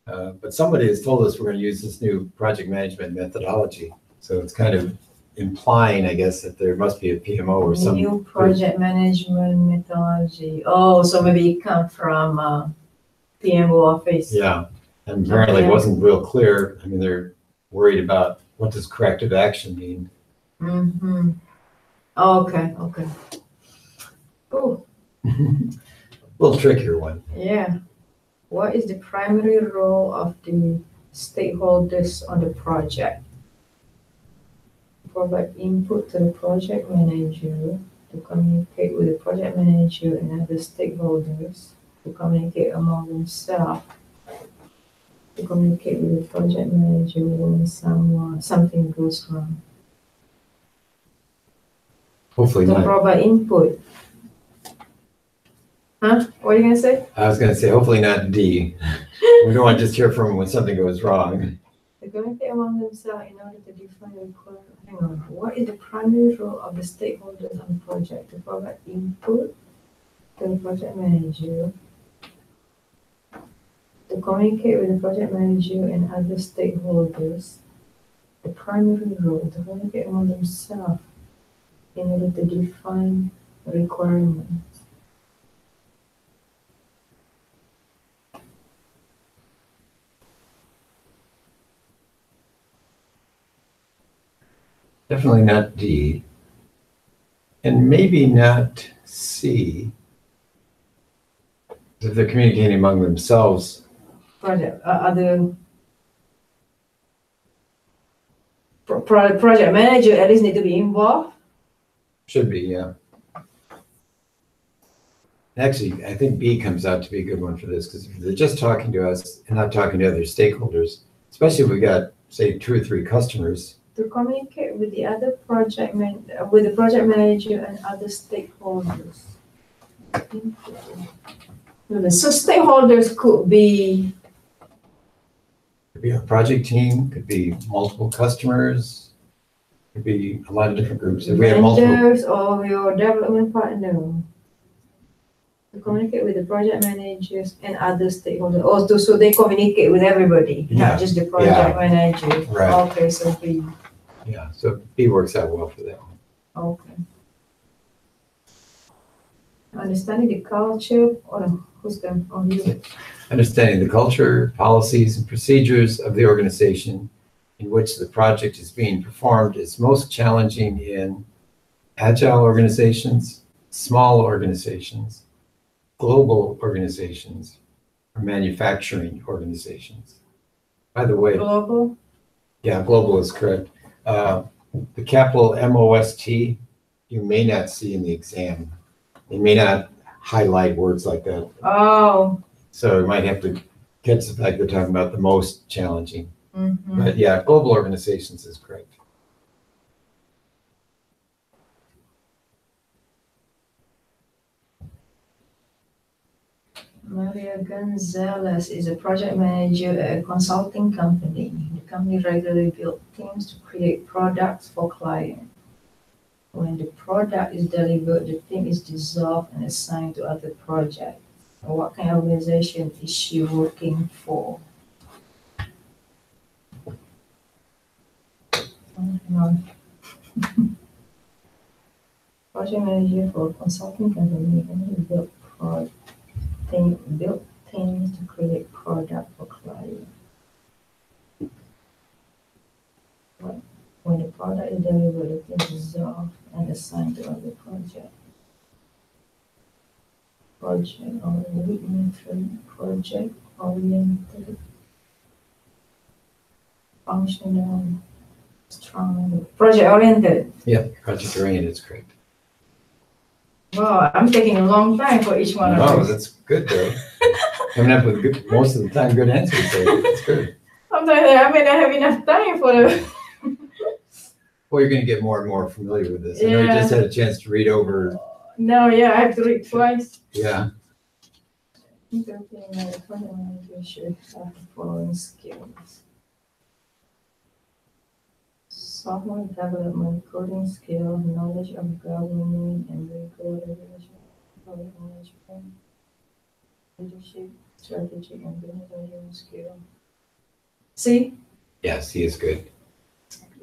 Speaker 3: But somebody has told us we're going to use this new project management methodology. So it's kind of implying, I guess, that there must be a PMO or some
Speaker 2: new project management methodology. Oh, so maybe it come from PMO office.
Speaker 3: Yeah, and apparently it wasn't real clear. I mean, they're worried about what does corrective action mean.
Speaker 2: Mm-hmm. Okay. Cool.
Speaker 3: A little trickier one.
Speaker 2: Yeah. What is the primary role of the stakeholders on the project? Provide input to the project manager to communicate with the project manager and other stakeholders, to communicate among themselves, to communicate with the project manager when something goes wrong,
Speaker 3: Hopefully
Speaker 2: to
Speaker 3: not.
Speaker 2: provide input. Huh? What are you gonna say?
Speaker 3: I was gonna say, hopefully not D. We don't want to just hear from them when something goes wrong.
Speaker 2: To communicate among themselves in order to define the requirement. Hang on. What is the primary role of the stakeholders on the project? To provide input to the project manager, to communicate with the project manager and other stakeholders. The primary role to communicate among themselves in order to define the requirements.
Speaker 3: Definitely not D. And maybe not C. If they're communicating among themselves.
Speaker 2: Project manager at least need to be involved.
Speaker 3: Should be, yeah. Actually, I think B comes out to be a good one for this, because if they're just talking to us and not talking to other stakeholders, especially if we got, say, 2 or 3 customers.
Speaker 2: To communicate with the other with the project manager and other stakeholders. So stakeholders could be
Speaker 3: Could be our project team, could be multiple customers, could be a lot of different groups. If we have multiple,
Speaker 2: vendors or your development partner. To communicate with the project managers and other stakeholders. Also, so they communicate with everybody,
Speaker 3: Yeah.
Speaker 2: not just the project manager.
Speaker 3: Right.
Speaker 2: Okay, so B.
Speaker 3: yeah, so B works out well for that one.
Speaker 2: Okay. Understanding the culture, or who's the, on you?
Speaker 3: Understanding the culture, policies, and procedures of the organization in which the project is being performed is most challenging in agile organizations, small organizations, global organizations, or manufacturing organizations. By the way,
Speaker 2: Global?
Speaker 3: yeah, global is correct. The capital MOST, you may not see in the exam. They may not highlight words like that.
Speaker 2: Oh.
Speaker 3: So you might have to catch the fact they're talking about the most challenging.
Speaker 2: Mm-hmm.
Speaker 3: But yeah, global organizations is correct.
Speaker 2: Maria Gonzalez is a project manager at a consulting company. The company regularly builds teams to create products for clients. When the product is delivered, the team is dissolved and assigned to other projects. What kind of organization is she working for? Hang on. Project manager for a consulting company and built teams to create product for clients. When the product is delivered, the team is dissolved and assigned to other projects. Project oriented, functional, strong, project oriented.
Speaker 3: Yeah, project oriented is correct.
Speaker 2: Wow, I'm taking a long time for each one of
Speaker 3: Oh,
Speaker 2: those.
Speaker 3: that's good though. Coming up with good, most of the time, good answers. So that's good.
Speaker 2: Sometimes I may not have enough time for the.
Speaker 3: Well, you're going to get more and more familiar with this. I know you just had a chance to read over.
Speaker 2: No, yeah, I have to read twice.
Speaker 3: Yeah.
Speaker 2: The project manager should have the following skills: software development, coding skill, knowledge of governing and regulation, project management, leadership, strategy, and business management skill. See?
Speaker 3: Yes, he is good.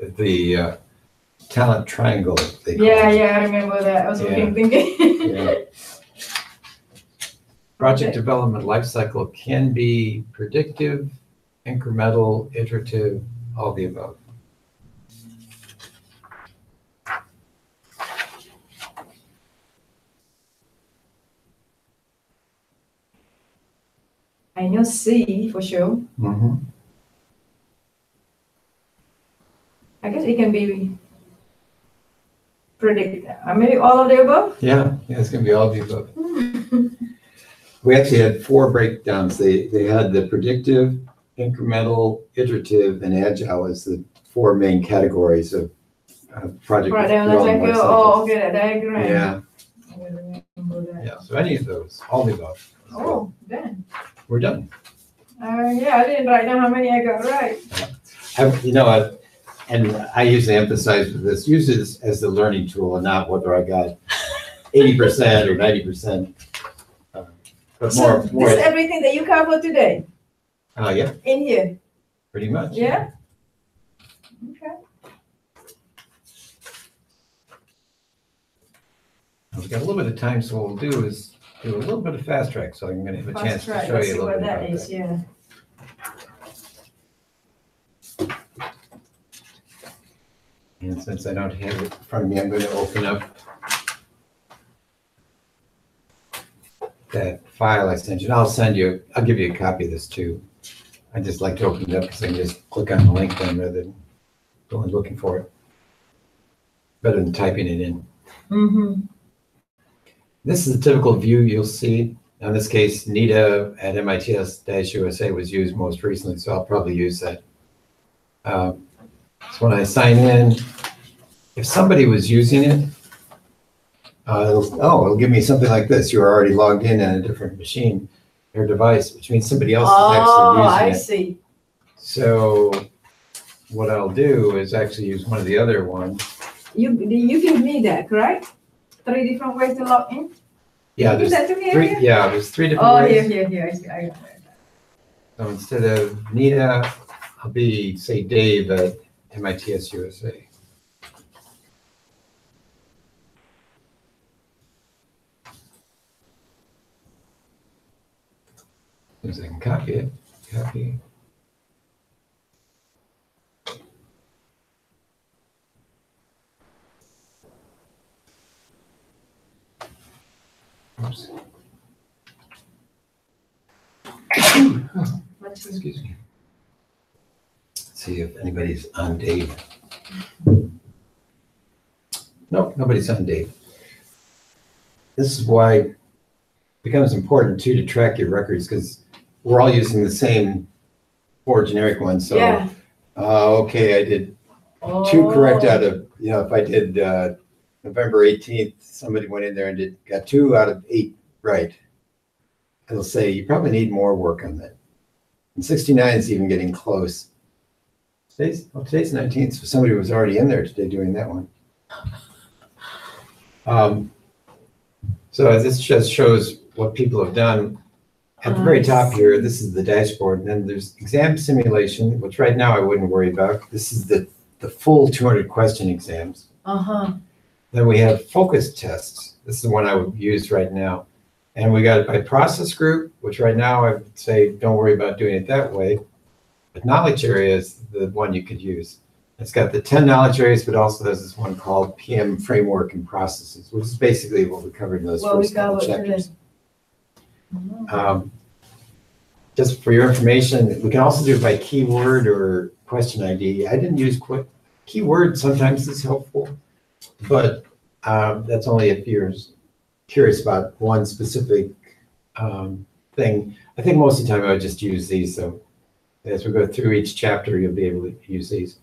Speaker 3: The talent triangle. They call
Speaker 2: Yeah,
Speaker 3: it.
Speaker 2: yeah, I remember that. I was
Speaker 3: Yeah.
Speaker 2: thinking.
Speaker 3: Yeah. Project development lifecycle can be predictive, incremental, iterative, all the above.
Speaker 2: I know C for sure.
Speaker 3: Mm-hmm.
Speaker 2: I guess it can be predict, maybe all of the above?
Speaker 3: Yeah, it's gonna be all of the above. We actually had 4 breakdowns. They had the predictive, incremental, iterative, and agile as the 4 main categories of project
Speaker 2: Right, that looks like,
Speaker 3: development life
Speaker 2: oh,
Speaker 3: cycles.
Speaker 2: okay, that diagram.
Speaker 3: Yeah,
Speaker 2: I'm gonna remember that.
Speaker 3: yeah, so any of those, all the above.
Speaker 2: Oh, done.
Speaker 3: We're done.
Speaker 2: Yeah, I didn't write down how many I got right.
Speaker 3: You know what, and I usually emphasize with this, use this as the learning tool and not whether I got 80% or 90%. But
Speaker 2: So
Speaker 3: more,
Speaker 2: this is everything that you covered today
Speaker 3: yeah,
Speaker 2: in here,
Speaker 3: pretty much.
Speaker 2: yeah? Okay.
Speaker 3: We've got a little bit of time, so what we'll do is do a little bit of fast track, so I'm gonna have a chance
Speaker 2: Fast
Speaker 3: to
Speaker 2: track,
Speaker 3: show
Speaker 2: let's
Speaker 3: you a
Speaker 2: see
Speaker 3: little
Speaker 2: what
Speaker 3: bit
Speaker 2: that
Speaker 3: about
Speaker 2: is,
Speaker 3: that.
Speaker 2: yeah.
Speaker 3: And since I don't have it in front of me, I'm going to open up that file I sent you. And I'll give you a copy of this too. I just like to open it up because I can just click on the link then rather than going looking for it. Better than typing it in.
Speaker 2: Mm-hmm.
Speaker 3: This is a typical view you'll see. Now, in this case, NITA at MITS-USA was used most recently, so I'll probably use that. So when I sign in, if somebody was using it, it'll give me something like this. You're already logged in on a different machine or device, which means somebody else is actually using it.
Speaker 2: I see.
Speaker 3: So what I'll do is actually use one of the other ones.
Speaker 2: You give me that, correct? 3 different ways to log in?
Speaker 3: Yeah,
Speaker 2: You give
Speaker 3: there's
Speaker 2: that to me
Speaker 3: three.
Speaker 2: again?
Speaker 3: Yeah, there's 3 different
Speaker 2: Oh,
Speaker 3: ways.
Speaker 2: here, I see, I got it.
Speaker 3: So instead of NITA, I'll be, say, Dave at MITS USA. As I can copy it, copy. Oops. Excuse me. Let's see if anybody's on Dave. Nope, nobody's on Dave. This is why it becomes important too to track your records because we're all using the same 4 generic ones. So,
Speaker 2: Yeah.
Speaker 3: Okay, I did 2 correct out of, if I did November 18th, somebody went in there and got 2 out of 8 right. It'll say you probably need more work on that. And 69 is even getting close. Today's 19th, so somebody was already in there today doing that one. So this just shows what people have done. At the very top here, this is the dashboard, and then there's exam simulation, which right now I wouldn't worry about. This is the full 200 question exams.
Speaker 2: Uh-huh.
Speaker 3: Then we have focus tests. This is the one I would use right now. And we got it by process group, which right now I would say don't worry about doing it that way. But knowledge area is the one you could use. It's got the 10 knowledge areas, but also there's this one called PM framework and processes, which is basically what we covered in those first couple chapters. Just for your information, we can also do it by keyword or question ID. I didn't use keyword. Sometimes is helpful, but that's only if you're curious about one specific thing. I think most of the time I would just use these. So as we go through each chapter, you'll be able to use these.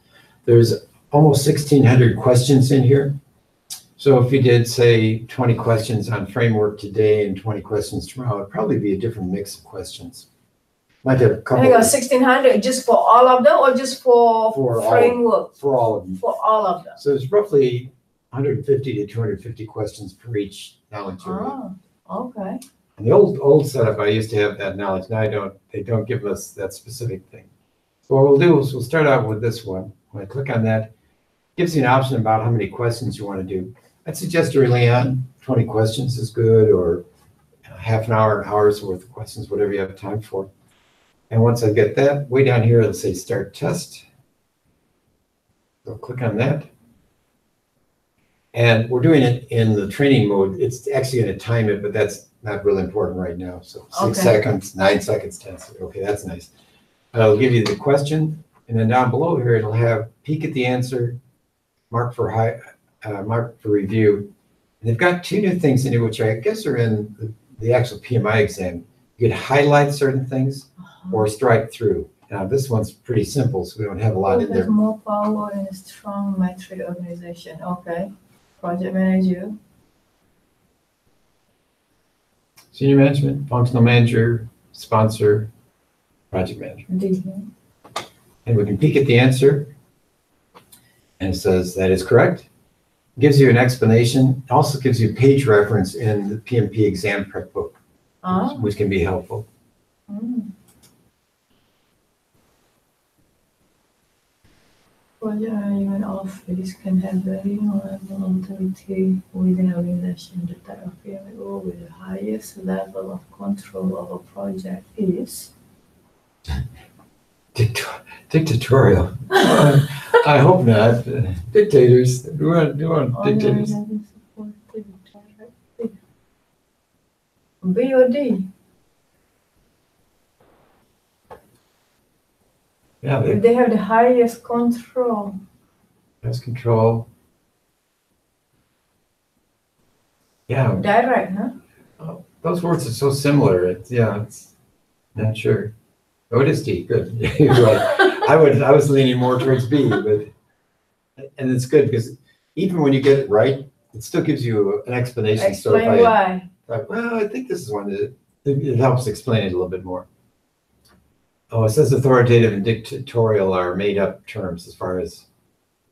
Speaker 3: There's almost 1,600 questions in here. So if you did, say, 20 questions on framework today and 20 questions tomorrow, it'd probably be a different mix of questions. Might have a couple.
Speaker 2: I got 1,600 just for all of them or just for framework?
Speaker 3: For all of them.
Speaker 2: For all of them.
Speaker 3: So it's roughly 150 to 250 questions per each knowledge area.
Speaker 2: Oh, okay.
Speaker 3: And the old setup, I used to have that knowledge. Now they don't give us that specific thing. So what we'll do is we'll start out with this one. When I click on that, it gives you an option about how many questions you want to do. I'd suggest early on, 20 questions is good, or half an hour, hour's worth of questions, whatever you have time for. And once I get that, way down here, it'll say start test. So click on that. And we're doing it in the training mode. It's actually going to time it, but that's not really important right now. So 6 seconds, 9 seconds, 10 seconds. Okay, that's nice. It'll give you the question. And then down below here, it'll have peek at the answer, mark for marked for review. And they've got two new things in it, which I guess are in the actual PMI exam. You could highlight certain things or strike through. Now, this one's pretty simple, so we don't have a lot in
Speaker 2: There's
Speaker 3: there.
Speaker 2: more power in a strong matrix organization. Okay. Project manager.
Speaker 3: Senior management, functional manager, sponsor, project manager.
Speaker 2: D.
Speaker 3: And we can peek at the answer. And it says that is correct. Gives you an explanation. Also gives you a page reference in the PMP exam prep book,
Speaker 2: Ah.
Speaker 3: which can be helpful.
Speaker 2: Mm. Project management office can have varying level of authority within organization. The type of PMO with the highest level of control of a project is.
Speaker 3: Dictatorial. I hope not. Dictators. We want dictators.
Speaker 2: Organization supported directly. B or D?
Speaker 3: Yeah,
Speaker 2: If they have the highest control.
Speaker 3: has control. Yeah,
Speaker 2: Direct, huh?
Speaker 3: those words are so similar. It's not sure. Oh, it is D. Good. You're right. I was leaning more towards B, but and it's good because even when you get it right, it still gives you an explanation.
Speaker 2: Explain why.
Speaker 3: Well, I think this is one that it helps explain it a little bit more. Oh, it says authoritative and dictatorial are made up terms as far as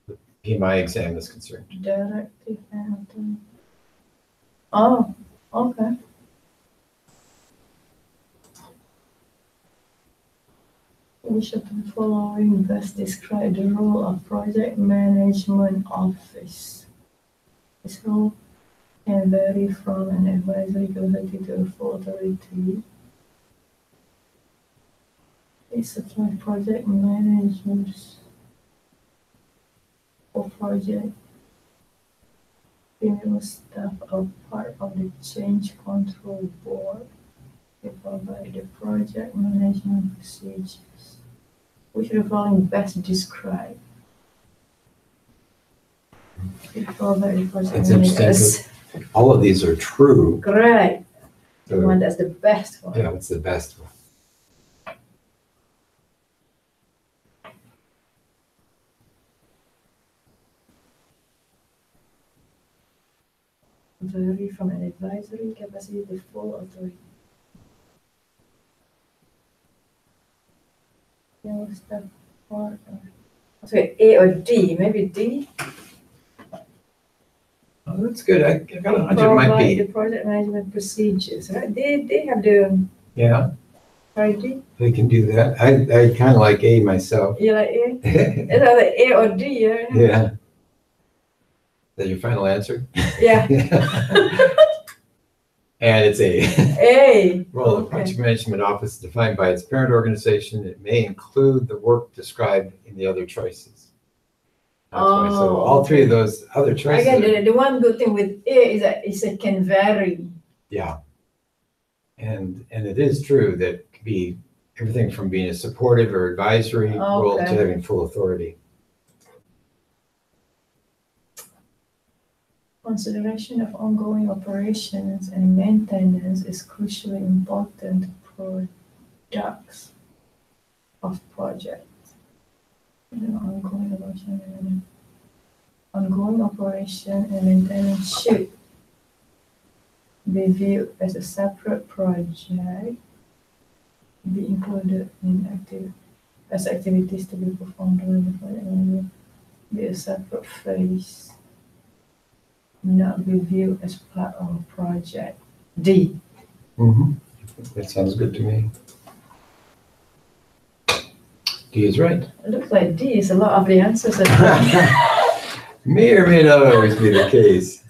Speaker 3: the PMI exam is concerned.
Speaker 2: Directive and oh, okay. Which of the following best describe the role of project management office? This role can vary from an advisory capacity to a full authority. It supplies project managers for project. Female staff are part of the change control board. They provide the project management procedures. Which of the following best describe? They provide the project
Speaker 3: It's interesting
Speaker 2: managers.
Speaker 3: because all of these are true.
Speaker 2: Correct. The
Speaker 3: So,
Speaker 2: one that's the best one.
Speaker 3: yeah, it's the best one.
Speaker 2: Vary from an advisory capacity to full authority. Yeah, step part. Okay, A or D? Maybe D.
Speaker 3: Oh, that's good. I got a hunch it
Speaker 2: Provide
Speaker 3: might
Speaker 2: the
Speaker 3: be.
Speaker 2: project management procedures, right? They have the
Speaker 3: Yeah,
Speaker 2: right D.
Speaker 3: they can do that. I kind of like A myself.
Speaker 2: You like A? It's either A or D, yeah.
Speaker 3: Yeah. Is that your final answer?
Speaker 2: Yeah.
Speaker 3: And it's A.
Speaker 2: A.
Speaker 3: Role of
Speaker 2: Okay.
Speaker 3: project management office is defined by its parent organization. It may include the work described in the other choices. That's why. So all three of those other choices.
Speaker 2: Again, the one good thing with A is that it can vary.
Speaker 3: Yeah. And it is true that it could be everything from being a supportive or advisory role to
Speaker 2: Okay.
Speaker 3: having full authority.
Speaker 2: Consideration of ongoing operations and maintenance is crucially important to products of projects. Ongoing operation and maintenance should be viewed as a separate project, be included in activities to be performed during the project, and be a separate phase. Not be viewed as part of a project. D.
Speaker 3: Mm-hmm. That sounds good to me. D is right.
Speaker 2: It looks like D is a lot of the answers.
Speaker 3: May or may not always be the case.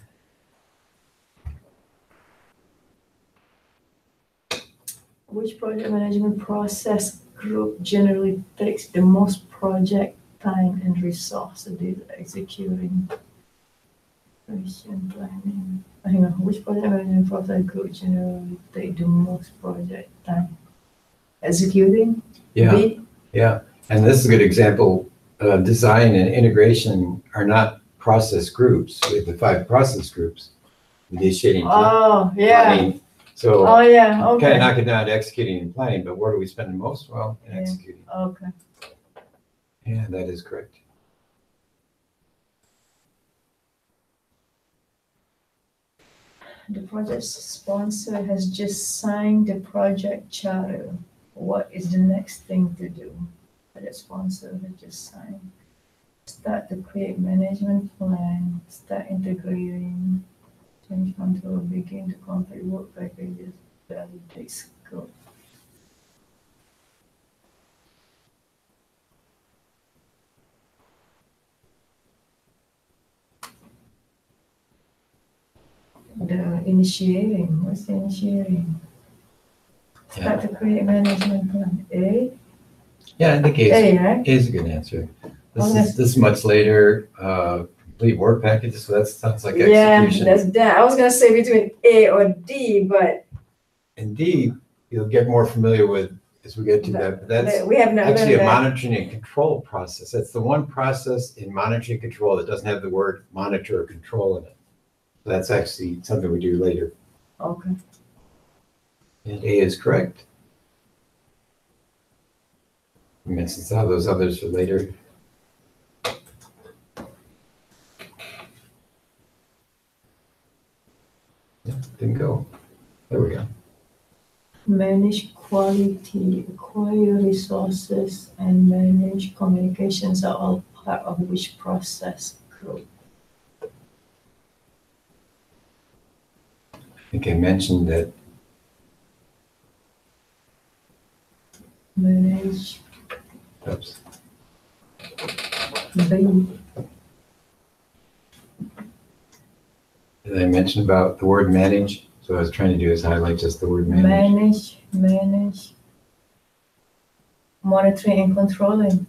Speaker 2: Which project management process group generally takes the most project time and resources executing? Planning. Hang on. Which project management process group generally take the most project time? Executing?
Speaker 3: Yeah.
Speaker 2: B?
Speaker 3: Yeah. And this is a good example. Design and integration are not process groups. We have the 5 process groups. Initiating,
Speaker 2: Oh, yeah.
Speaker 3: planning. So
Speaker 2: Oh, yeah,
Speaker 3: kind of
Speaker 2: okay.
Speaker 3: knock it down to executing and planning, but where do we spend the most? Well, in
Speaker 2: Yeah.
Speaker 3: executing.
Speaker 2: Okay.
Speaker 3: Yeah, that is correct.
Speaker 2: The project sponsor has just signed the project charter. What is the next thing to do? Project sponsor has just signed. Start to create management plan, start integrating, change control, begin to complete work packages, validate scope. The initiating, what's the initiating? Start to create management plan. A?
Speaker 3: Yeah, I think A
Speaker 2: A, right?
Speaker 3: is a good answer.
Speaker 2: Okay.
Speaker 3: This is much later. Complete work packages, so that sounds like
Speaker 2: Yeah,
Speaker 3: execution.
Speaker 2: that's that. I was gonna say between A or D, but
Speaker 3: And D, you'll get more familiar with as we get to that. But that's
Speaker 2: we have not
Speaker 3: actually a
Speaker 2: learned that.
Speaker 3: monitoring and control process. That's the one process in monitoring and control that doesn't have the word monitor or control in it. So that's actually something we do later.
Speaker 2: Okay.
Speaker 3: And A is correct. We mentioned some of those others for later. Yeah, didn't go. There we go.
Speaker 2: Manage quality, acquire resources, and manage communications are all part of which process group?
Speaker 3: I think I mentioned that
Speaker 2: Manage
Speaker 3: oops,
Speaker 2: B.
Speaker 3: did I mention about the word manage? So what I was trying to do is highlight just the word manage.
Speaker 2: Manage. Monitoring and controlling.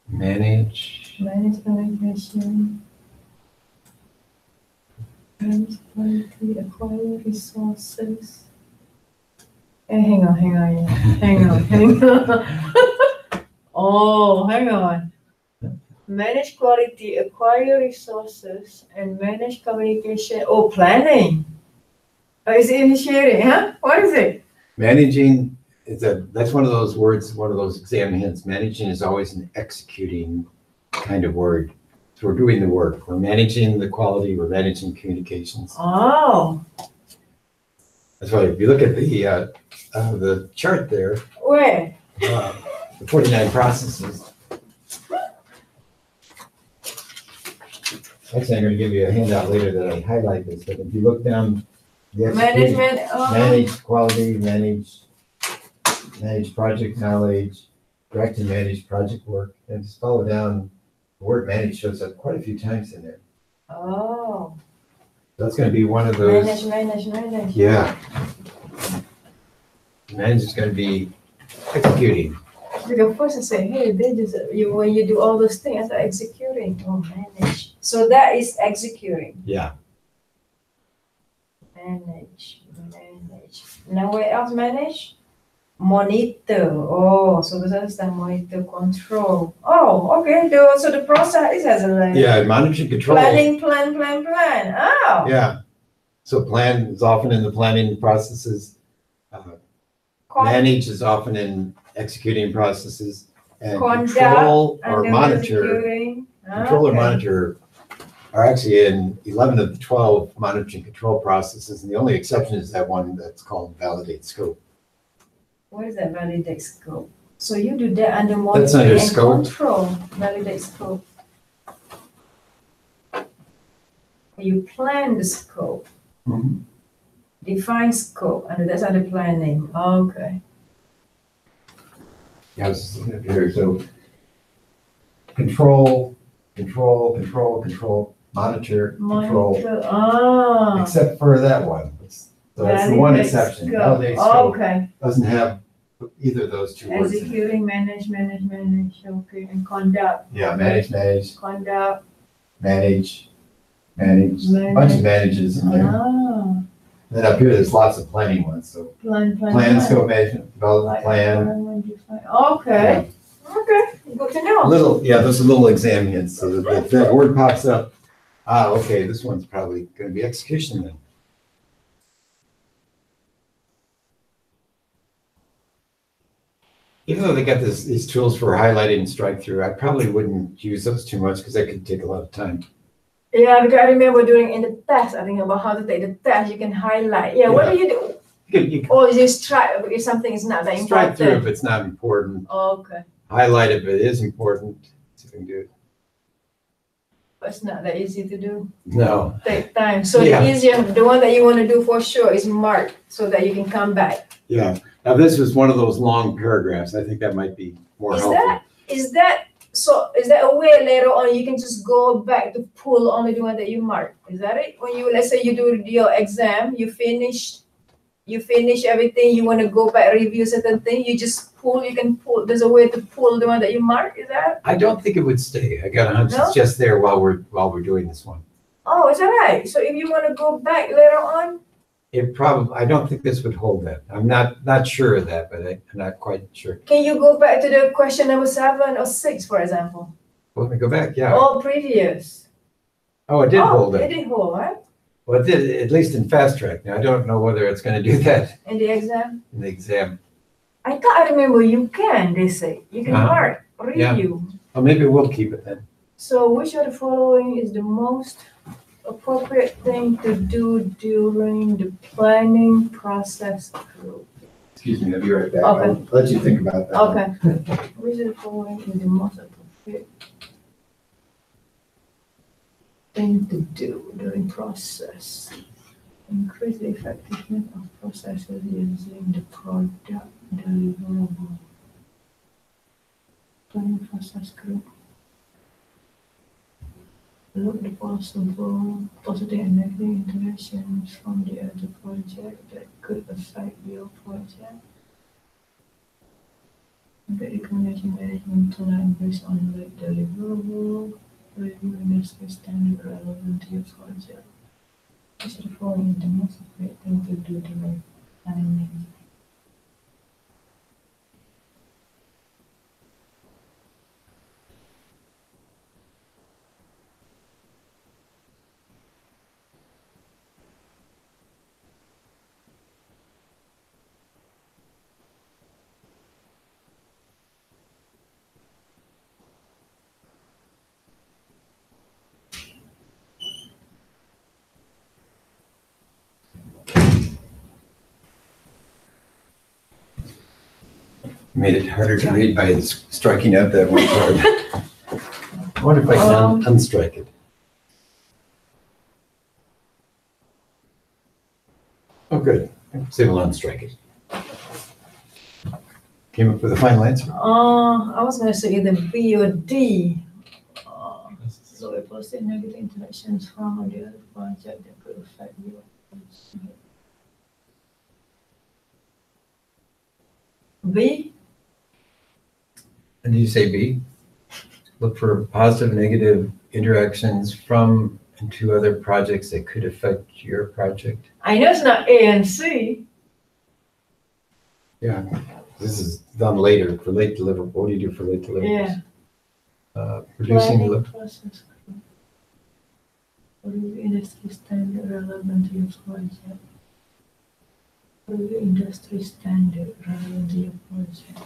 Speaker 3: Manage.
Speaker 2: Manage communication. Manage quality, acquire resources. Hang on. Oh, hang on. Manage quality, acquire resources, and manage communication. Oh, planning. Oh, is it initiating, huh? What is it?
Speaker 3: Managing that's one of those words, one of those exam hints. Managing is always an executing kind of word. So we're doing the work. We're managing the quality. We're managing communications.
Speaker 2: Oh,
Speaker 3: That's why if you look at the chart there,
Speaker 2: where?
Speaker 3: the 49 processes. Actually, I'm going to give you a handout later that I highlight this, but if you look down the executing,
Speaker 2: Management.
Speaker 3: manage quality, manage project knowledge, direct and manage project work, and just follow down. The word manage shows up quite a few times in there.
Speaker 2: Oh,
Speaker 3: That's going to be one of those.
Speaker 2: manage.
Speaker 3: Yeah. Manage is going to be executing.
Speaker 2: Because first I say, hey, they just when you do all those things, I executing. Oh, manage. So that is executing.
Speaker 3: Yeah.
Speaker 2: Manage. Now where else manage? Monitor. Oh, so that's the monitor control. Oh, okay. So the process is as a
Speaker 3: Yeah, manage and control.
Speaker 2: planning, plan. Oh.
Speaker 3: Yeah. So plan is often in the planning processes.
Speaker 2: Con-
Speaker 3: Manage is often in executing processes. And
Speaker 2: Conduct
Speaker 3: control or
Speaker 2: and then
Speaker 3: monitor.
Speaker 2: executing.
Speaker 3: Control or
Speaker 2: Okay.
Speaker 3: monitor are actually in 11 of the 12 monitoring control processes, and the only exception is that one that's called validate scope.
Speaker 2: What is that validate scope? So you do that under
Speaker 3: That's
Speaker 2: monitoring
Speaker 3: under
Speaker 2: and
Speaker 3: scope.
Speaker 2: control, validate scope. You plan the scope, define scope, and that's under planning. Okay.
Speaker 3: Yeah, I was just looking up here. So control, monitor, control,
Speaker 2: Ah.
Speaker 3: except for that one. So that's the one
Speaker 2: Validate
Speaker 3: exception.
Speaker 2: scope.
Speaker 3: Validate scope
Speaker 2: Okay.
Speaker 3: doesn't have either of those two words in it.
Speaker 2: Executing, manage. Okay, and conduct.
Speaker 3: Yeah, manage,
Speaker 2: Conduct.
Speaker 3: manage, a bunch of manages in there.
Speaker 2: Ah.
Speaker 3: Then up here, there's lots of planning ones. So plan, scope management, develop a plan.
Speaker 2: Okay. Okay. Good to know.
Speaker 1: little, yeah, there's a little exam hints, so that if that word pops up, okay, this one's probably gonna be execution then. Even though they got these tools for highlighting and strike through, I probably wouldn't use those too much because that could take a lot of time.
Speaker 2: Yeah, because I remember doing in the test, I think about how to take the test, you can highlight. Yeah, what do you do?
Speaker 1: You
Speaker 2: Or you just try, if something is not that
Speaker 1: can strike through if
Speaker 2: important.
Speaker 1: it's not important,
Speaker 2: Okay,
Speaker 1: highlight if it is important, see if I can do it.
Speaker 2: but it's not that easy to do.
Speaker 1: No,
Speaker 2: Take time. So
Speaker 1: Yeah.
Speaker 2: the easier, the one that you want to do for sure is mark so that you can come back.
Speaker 1: yeah. Now, this was one of those long paragraphs. I think that might be more
Speaker 2: Is
Speaker 1: helpful.
Speaker 2: Is that a way later on you can just go back to pull only the one that you mark? Is that it? When you, let's say you do your exam, you finish everything, you want to go back, review certain thing, you just pull, you can pull, there's a way to pull the one that you mark, is that?
Speaker 1: I don't think it would stay. I got a hunch
Speaker 2: No?
Speaker 1: it's just there while we're doing this one.
Speaker 2: Oh, is that right? So if you want to go back later on?
Speaker 1: I don't think this would hold that. I'm not sure of that, but I'm not quite sure.
Speaker 2: Can you go back to the question number 7 or 6, for example?
Speaker 1: Let me go back, yeah.
Speaker 2: Or previous?
Speaker 1: Oh, it did hold
Speaker 2: It
Speaker 1: it.
Speaker 2: did hold, right?
Speaker 1: Well, it did, at least in fast track. Now, I don't know whether it's gonna do that
Speaker 2: In the exam?
Speaker 1: in the exam.
Speaker 2: I thought I remember you can, they say. You can mark,
Speaker 1: Yeah.
Speaker 2: review.
Speaker 1: Well, maybe we'll keep it then.
Speaker 2: So which of the following is the most appropriate thing to do during the planning process group?
Speaker 4: Excuse me, I'll be right back.
Speaker 2: Okay.
Speaker 4: I'll let you think about that.
Speaker 2: Okay. Which of the following is the most appropriate thing to do during process? Increase the effectiveness of processes using the product deliverable. Planning process group. Look the possible positive and negative interactions from the other project that could affect your project. The recommendation management plan based on the deliverable, review industry standard relevant to your project. Which of the following is the most appropriate thing to do during planning?
Speaker 1: Made it harder to read by striking out that one part. I wonder if I can unstrike it. Oh, good. See, we'll unstrike it. Came up with a final answer?
Speaker 2: I was gonna say either B or D. So it was the negative interactions from the other project that could affect your project. B?
Speaker 3: And you say B? Look for positive, negative interactions from and to other projects that could affect your project.
Speaker 2: I know it's not A and C.
Speaker 1: Yeah. This is done later for late deliverable. What do you do for late deliverables?
Speaker 2: Yeah.
Speaker 3: Producing
Speaker 2: Planning process. What is the industry standard relevant to your project? What is the industry standard relevant to your project?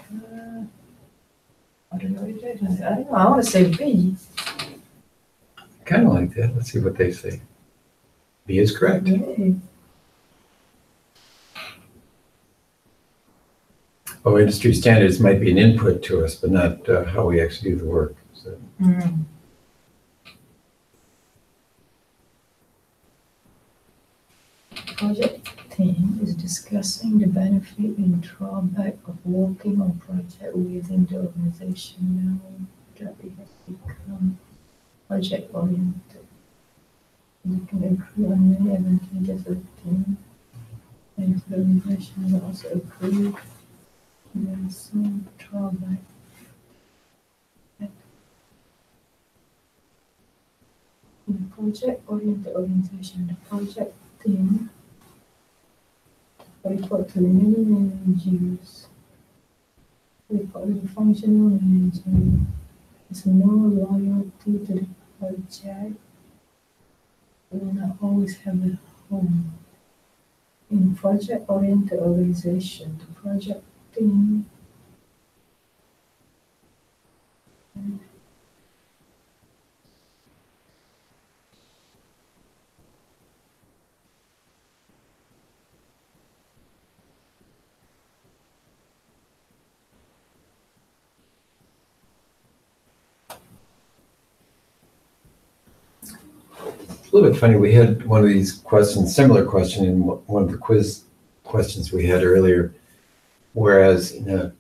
Speaker 2: I don't know what it is. I don't know. I want to say B.
Speaker 3: Kind of like that. Let's see what they say. B is correct.
Speaker 2: Yay.
Speaker 3: Oh, industry standards might be an input to us, but not how we actually do the work. So.
Speaker 2: Project team is discussing the benefit and drawback of working on project within the organization now that it has become project oriented. You can agree on many advantages of the team, and the organization will also agree there are some drawback. In a project-oriented organization, the project team report to the many managers, report to the functional manager, There's no loyalty to the project. Will not always have a home. In project-oriented organization, the project team.
Speaker 3: It's a little bit funny, we had one of these questions, similar question in one of the quiz questions we had earlier. Whereas in a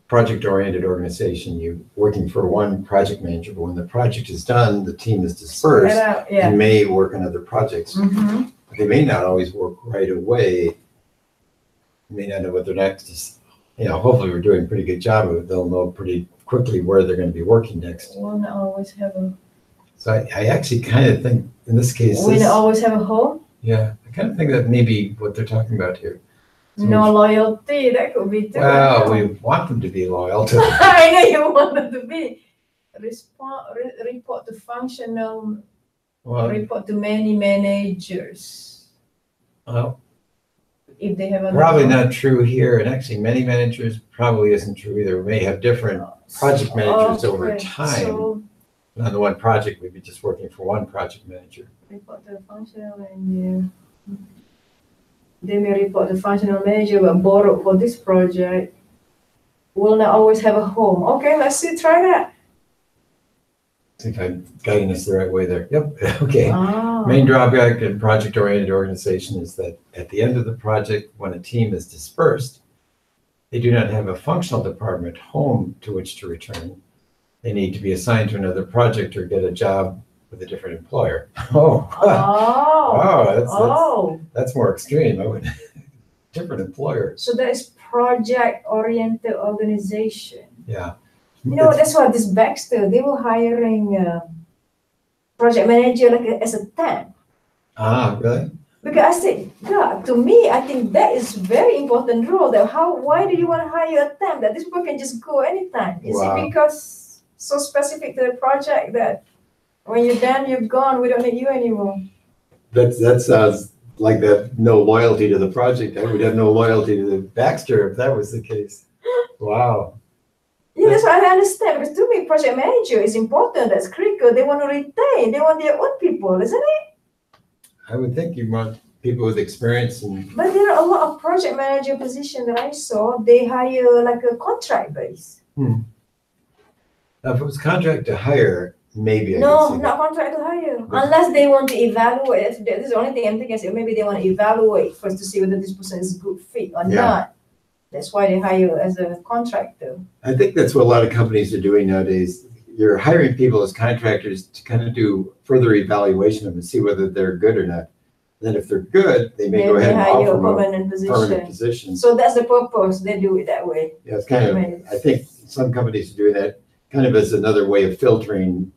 Speaker 3: project-oriented organization, you're working for one project manager, but when the project is done, the team is dispersed
Speaker 2: Yeah.
Speaker 3: and may work on other projects.
Speaker 2: Mm-hmm.
Speaker 3: They may not always work right away. You may not know what their next is. Hopefully we're doing a pretty good job of it. They'll know pretty quickly where they're going to be working next.
Speaker 2: Will not always have a.
Speaker 3: So I actually kind of think in this case,
Speaker 2: Will not always have a home.
Speaker 3: yeah, I kind of think that may be what they're talking about here. So
Speaker 2: No loyalty, that could be too.
Speaker 3: well, we want them to be loyal to
Speaker 2: I know you want them to be. Report to functional.
Speaker 3: well,
Speaker 2: Report to many managers.
Speaker 3: well,
Speaker 2: If they have a.
Speaker 3: probably not true here, and actually many managers probably isn't true either. We may have different project managers over
Speaker 2: Okay,
Speaker 3: time.
Speaker 2: So
Speaker 3: On the one project, we'd be just working for one project manager.
Speaker 2: report to functional manager. They may report to functional manager, but borrow for this project. Will not always have a home. Okay, let's see, try that.
Speaker 3: See if I'm guiding us the right way there. Yep, okay.
Speaker 2: Ah.
Speaker 3: Main drawback in project-oriented organization is that at the end of the project, when a team is dispersed, they do not have a functional department home to which to return. They need to be assigned to another project or get a job with a different employer. Oh,
Speaker 2: Oh.
Speaker 3: that's more extreme. I would different employer.
Speaker 2: So that is project-oriented organization.
Speaker 3: Yeah.
Speaker 2: That's why this Baxter, they were hiring project manager as a temp.
Speaker 3: Ah, really?
Speaker 2: Because I said, God, to me, I think that is very important role. Why do you want to hire a temp that this people can just go anytime? Is
Speaker 3: Wow.
Speaker 2: it because so specific to the project that when you're done, you're gone, we don't need you anymore?
Speaker 3: That sounds like that no loyalty to the project. I would have no loyalty to the Baxter if that was the case. Wow.
Speaker 2: Yeah, that's what I understand. Because to me, project manager is important. That's critical. They want to retain. They want their own people, isn't it?
Speaker 3: I would think you want people with experience and
Speaker 2: But there are a lot of project manager position that I saw. They hire like a contract base.
Speaker 3: now, if it was contract to hire, maybe I
Speaker 2: No,
Speaker 3: could see
Speaker 2: not contract to hire. Unless they want to evaluate. This is the only thing I'm thinking. Is maybe they want to evaluate first to see whether this person is a good fit or
Speaker 3: Yeah.
Speaker 2: not. That's why they hire as a contractor.
Speaker 3: I think that's what a lot of companies are doing nowadays. You're hiring people as contractors to kind of do further evaluation of them and see whether they're good or not. Then if they're good, they may
Speaker 2: Then
Speaker 3: go
Speaker 2: they
Speaker 3: ahead and
Speaker 2: hire
Speaker 3: offer
Speaker 2: a
Speaker 3: them a
Speaker 2: permanent
Speaker 3: permanent
Speaker 2: position.
Speaker 3: position.
Speaker 2: So that's the purpose. They do it that way.
Speaker 3: Yeah, it's kind of, I think some companies are doing that kind of as another way of filtering.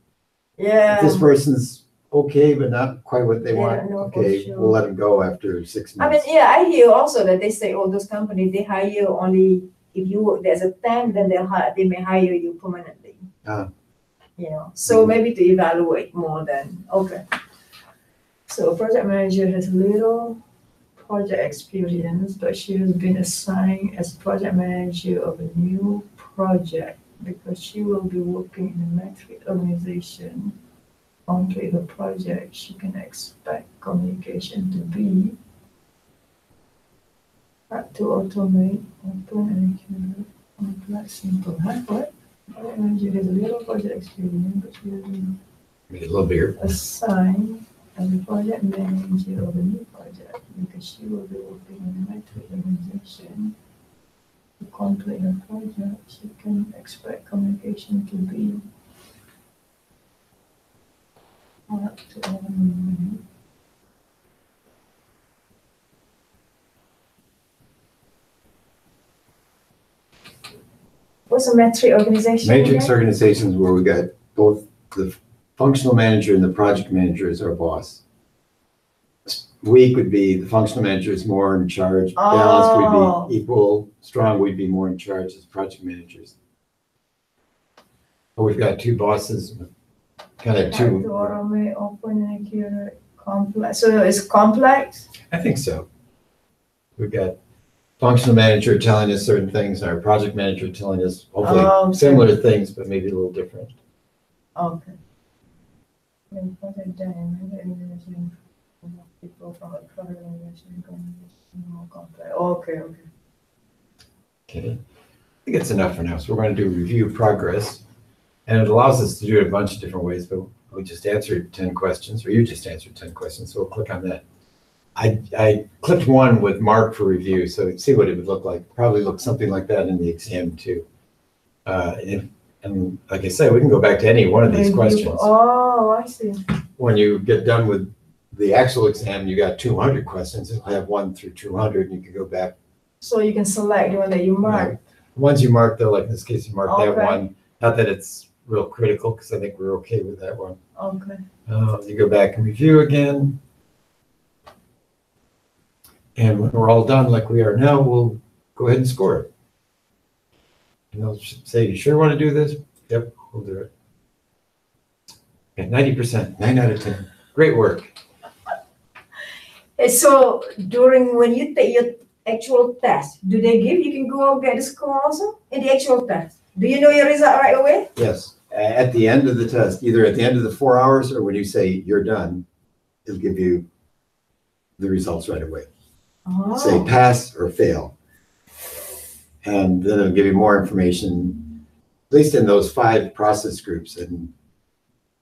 Speaker 3: If
Speaker 2: Yeah.
Speaker 3: this person's okay, but not quite what they
Speaker 2: They
Speaker 3: want,
Speaker 2: don't know for
Speaker 3: okay,
Speaker 2: sure.
Speaker 3: we'll let them go after 6
Speaker 2: I mean,
Speaker 3: months.
Speaker 2: yeah, I hear also that they say, those companies, they hire only if you work there as a temp, then they may hire you permanently.
Speaker 3: Ah.
Speaker 2: So maybe to evaluate more than, okay. So a project manager has little project experience, but she has been assigned as project manager of a new project because she will be working in a metric organization. Only the project she can expect communication to be to automate, open and accurate, complex, simple. What? Project manager has a little project experience, but she has been
Speaker 3: Make it a little bigger.
Speaker 2: assigned as a project manager of a new project because she will be working in a metric organization. To complete the project, she can expect communication to be up to automate. What's a metric organization?
Speaker 3: Matrix
Speaker 2: again?
Speaker 3: organizations where we got both the functional manager and the project manager as our boss. Weak would be the functional manager is more in charge, balanced would be equal, strong would be more in charge as project managers. But we've got two bosses, kind of
Speaker 2: To
Speaker 3: two,
Speaker 2: automate, open, and accurate, complex. So it's complex?
Speaker 3: I think so. We've got functional manager telling us certain things, and our project manager telling us hopefully
Speaker 2: Okay.
Speaker 3: similar things, but maybe a little different.
Speaker 2: Okay. Important time, people from a product organization going more complex. Okay, okay.
Speaker 3: Okay. I think it's enough for now. So we're going to do review progress. And it allows us to do it a bunch of different ways, but we just answered 10 questions, or you just answered 10 questions, so we'll click on that. I clicked one with mark for review, so see what it would look like. Probably look something like that in the exam too. And like I said, we can go back to any one of these questions.
Speaker 2: Oh, I see.
Speaker 3: When you get done with the actual exam, you got 200 questions. It'll have 1 through 200, and you can go back.
Speaker 2: So you can select the one that you mark.
Speaker 3: The ones you mark, though, like in this case, you mark that
Speaker 2: Okay.
Speaker 3: one. Not that it's real critical, because I think we're okay with that one.
Speaker 2: Okay.
Speaker 3: You go back and review again. And when we're all done, like we are now, we'll go ahead and score it. And they'll say, you sure want to do this? Yep, we'll do it. Okay, 90%, 9 out of 10. Great work.
Speaker 2: So during when you take your actual test, do they give, you can go get the score also in the actual test? Do you know your result right away?
Speaker 1: Yes, at the end of the test, either at the end of the 4 hours or when you say you're done, it'll give you the results right away. Say
Speaker 2: Oh,
Speaker 1: pass or fail. And then it'll give you more information, at least in those 5 process groups. And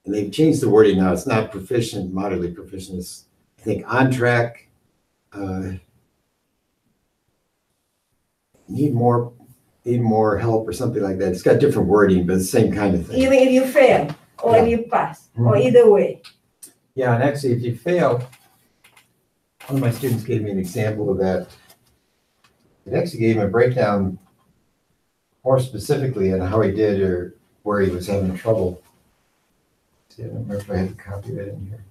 Speaker 1: they've changed the wording now. It's not proficient, moderately proficient. It's, I think, on track, need more help or something like that. It's got different wording, but it's the same kind of thing.
Speaker 2: even if you fail or if you pass or
Speaker 3: Mhm.
Speaker 2: either way.
Speaker 3: Yeah, and actually, if you fail, one of my students gave me an example of that. It actually gave him a breakdown more specifically on how he did or where he was having trouble. See, I don't remember if I had a copy of it in here.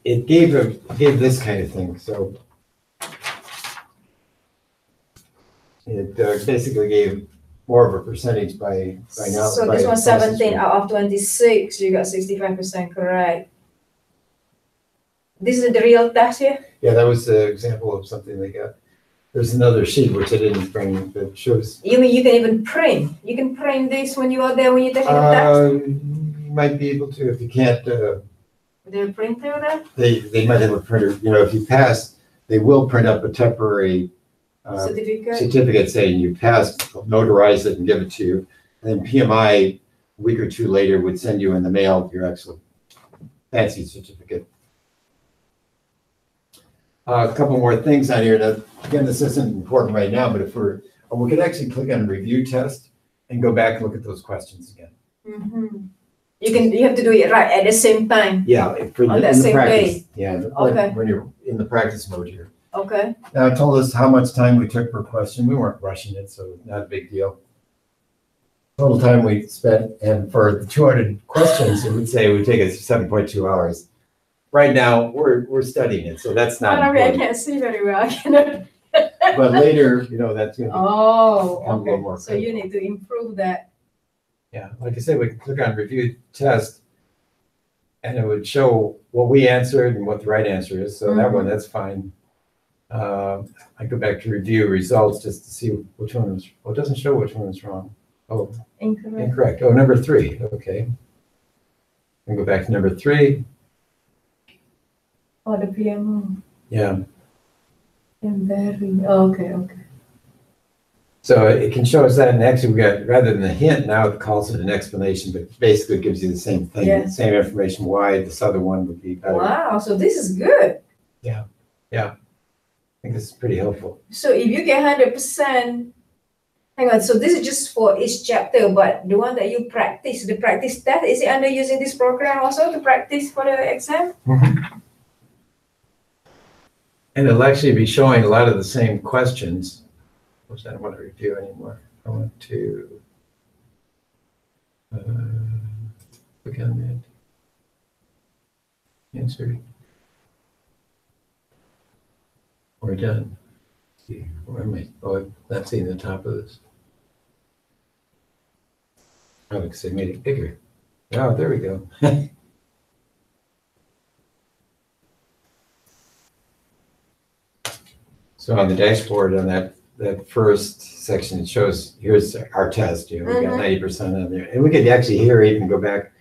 Speaker 3: It gave this kind of thing, so it basically gave more of a percentage by now.
Speaker 2: So
Speaker 3: by
Speaker 2: this one's
Speaker 3: process
Speaker 2: 17
Speaker 3: group.
Speaker 2: out of 26, you got 65% correct. This is the real test here?
Speaker 3: Yeah, that was the example of something they got. There's another sheet which I didn't bring that shows.
Speaker 2: You mean you can even print? You can print this when you are there when you're taking the test?
Speaker 3: You might be able to if you can't.
Speaker 2: With the printer there?
Speaker 3: They might have a printer. You know, if you pass, they will print up a temporary
Speaker 2: Certificate?
Speaker 3: certificate saying you passed, notarize it, and give it to you. And then PMI a week or 2 later would send you in the mail your actual fancy certificate. A couple more things on here. Now, again, this isn't important right now, but if we could actually click on review test and go back and look at those questions again.
Speaker 2: Mm-hmm. You have to do it right at the same time.
Speaker 3: Yeah, for
Speaker 2: On that
Speaker 3: in the
Speaker 2: same
Speaker 3: practice.
Speaker 2: day.
Speaker 3: Yeah,
Speaker 2: Okay.
Speaker 3: when you're in the practice mode here.
Speaker 2: Okay.
Speaker 3: Now, it told us how much time we took per question. We weren't rushing it, so not a big deal. Total time we spent, and for the 200 questions, it would say it would take us 7.2 hours. Right now, we're studying it, so that's not
Speaker 2: I
Speaker 3: important.
Speaker 2: can't see very well. I cannot.
Speaker 3: But later, that's going to be,
Speaker 2: Oh,
Speaker 3: Become a little more
Speaker 2: okay. So you need to improve that.
Speaker 3: yeah, like I said, we can click on review test, and it would show what we answered and what the right answer is. So that one, that's fine. I go back to review results just to see which one was, well, it doesn't show which one is wrong. Oh,
Speaker 2: Incorrect.
Speaker 3: incorrect. Oh, number 3. Okay. And go back to number 3.
Speaker 2: Oh, the PMO.
Speaker 3: Yeah.
Speaker 2: And very, okay.
Speaker 3: So it can show us that, and actually we got, rather than a hint, now it calls it an explanation, but basically it gives you the same thing,
Speaker 2: Yeah.
Speaker 3: same information why this other one would be better.
Speaker 2: Wow, so this is good.
Speaker 3: I think this is pretty helpful.
Speaker 2: So if you get 100%, hang on, so this is just for each chapter, but the one that you practice, the practice test, is it under using this program also to practice for the exam?
Speaker 3: And it'll actually be showing a lot of the same questions, which I don't want to review anymore. I want to click on that. Answer. We're done. Where am I? Oh, I'm not seeing the top of this. Oh, because I made it bigger. Oh, there we go. So on the dashboard on that first section, it shows, here's our test, we got 90% on there. And we could actually here even go back.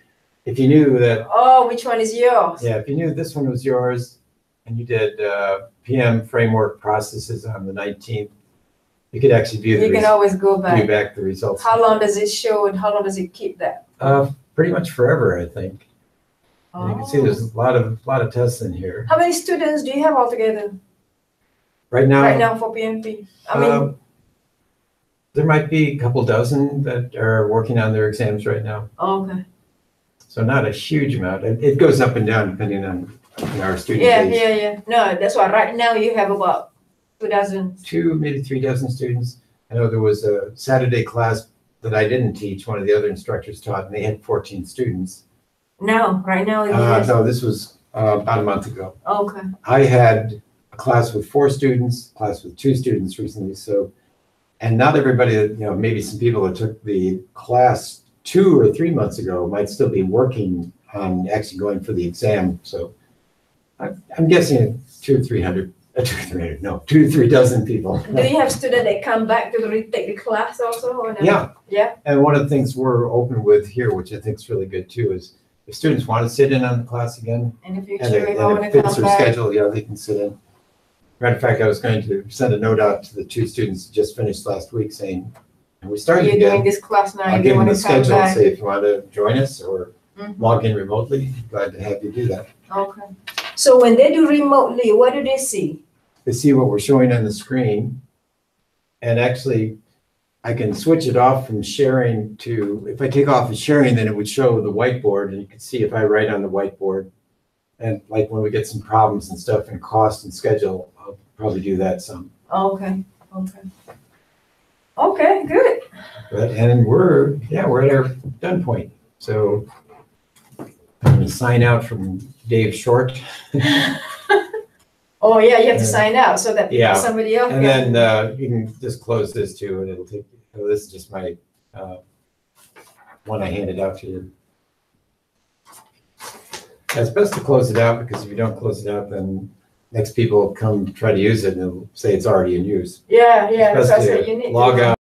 Speaker 3: If you knew that,
Speaker 2: Oh, which one is yours?
Speaker 3: yeah, if you knew this one was yours and you did PM framework processes on the 19th, you could actually view
Speaker 2: You can always go back.
Speaker 3: view back the results.
Speaker 2: How long does it show and how long does it keep that?
Speaker 3: Pretty much forever, I think. And you can see there's a lot of tests in here.
Speaker 2: How many students do you have altogether
Speaker 3: Right now,
Speaker 2: right now for PMP? I mean,
Speaker 3: there might be a couple dozen that are working on their exams right now.
Speaker 2: okay.
Speaker 3: So not a huge amount. It goes up and down depending on our student
Speaker 2: Yeah,
Speaker 3: base.
Speaker 2: yeah. No, that's why right now you have about 2,000.
Speaker 3: 2, maybe 3 dozen students. I know there was a Saturday class that I didn't teach, one of the other instructors taught, and they had 14 students.
Speaker 2: No, right now it is.
Speaker 3: No, this was about a month ago.
Speaker 2: Okay.
Speaker 3: I had a class with 4 students, a class with 2 students recently. So, and not everybody, maybe some people that took the class 2 or 3 months ago might still be working on actually going for the exam. So I'm guessing 2 to 3 dozen people.
Speaker 2: Do you have students that come back to retake the class also? Or no?
Speaker 3: Yeah.
Speaker 2: Yeah.
Speaker 3: And one of the things we're open with here, which I think is really good too, is if students want to sit in on the class again,
Speaker 2: In the
Speaker 3: and
Speaker 2: future, if I
Speaker 3: it
Speaker 2: want to
Speaker 3: fits
Speaker 2: come
Speaker 3: their
Speaker 2: back.
Speaker 3: schedule, they can sit in. Matter of fact, I was going to send a note out to the 2 students who just finished last week saying, and we started
Speaker 2: You're doing
Speaker 3: again.
Speaker 2: this class now.
Speaker 3: I'll
Speaker 2: You
Speaker 3: give them
Speaker 2: want
Speaker 3: the
Speaker 2: to come
Speaker 3: schedule,
Speaker 2: back.
Speaker 3: say if you want to join us or
Speaker 2: Mhm.
Speaker 3: log in remotely, glad to have you do that.
Speaker 2: Okay. So when they do remotely, what do they see?
Speaker 3: They see what we're showing on the screen. And actually, I can switch it off from sharing to, if I take off the sharing, then it would show the whiteboard, and you can see if I write on the whiteboard. And like when we get some problems and stuff and cost and schedule, I'll probably do that some.
Speaker 2: Okay. Okay, good.
Speaker 3: And we're at our done point. So I'm going to sign out from Dave Short.
Speaker 2: Oh, yeah, you have to sign out so that
Speaker 3: Yeah.
Speaker 2: somebody else
Speaker 3: And
Speaker 2: can.
Speaker 3: then you can just close this too, and it'll take, this is just my one I handed out to you. It's best to close it out, because if you don't close it out, then next people come try to use it and it'll say it's already in use.
Speaker 2: Yeah,
Speaker 3: It's
Speaker 2: so I
Speaker 3: best
Speaker 2: said
Speaker 3: to
Speaker 2: you need to.
Speaker 3: log out.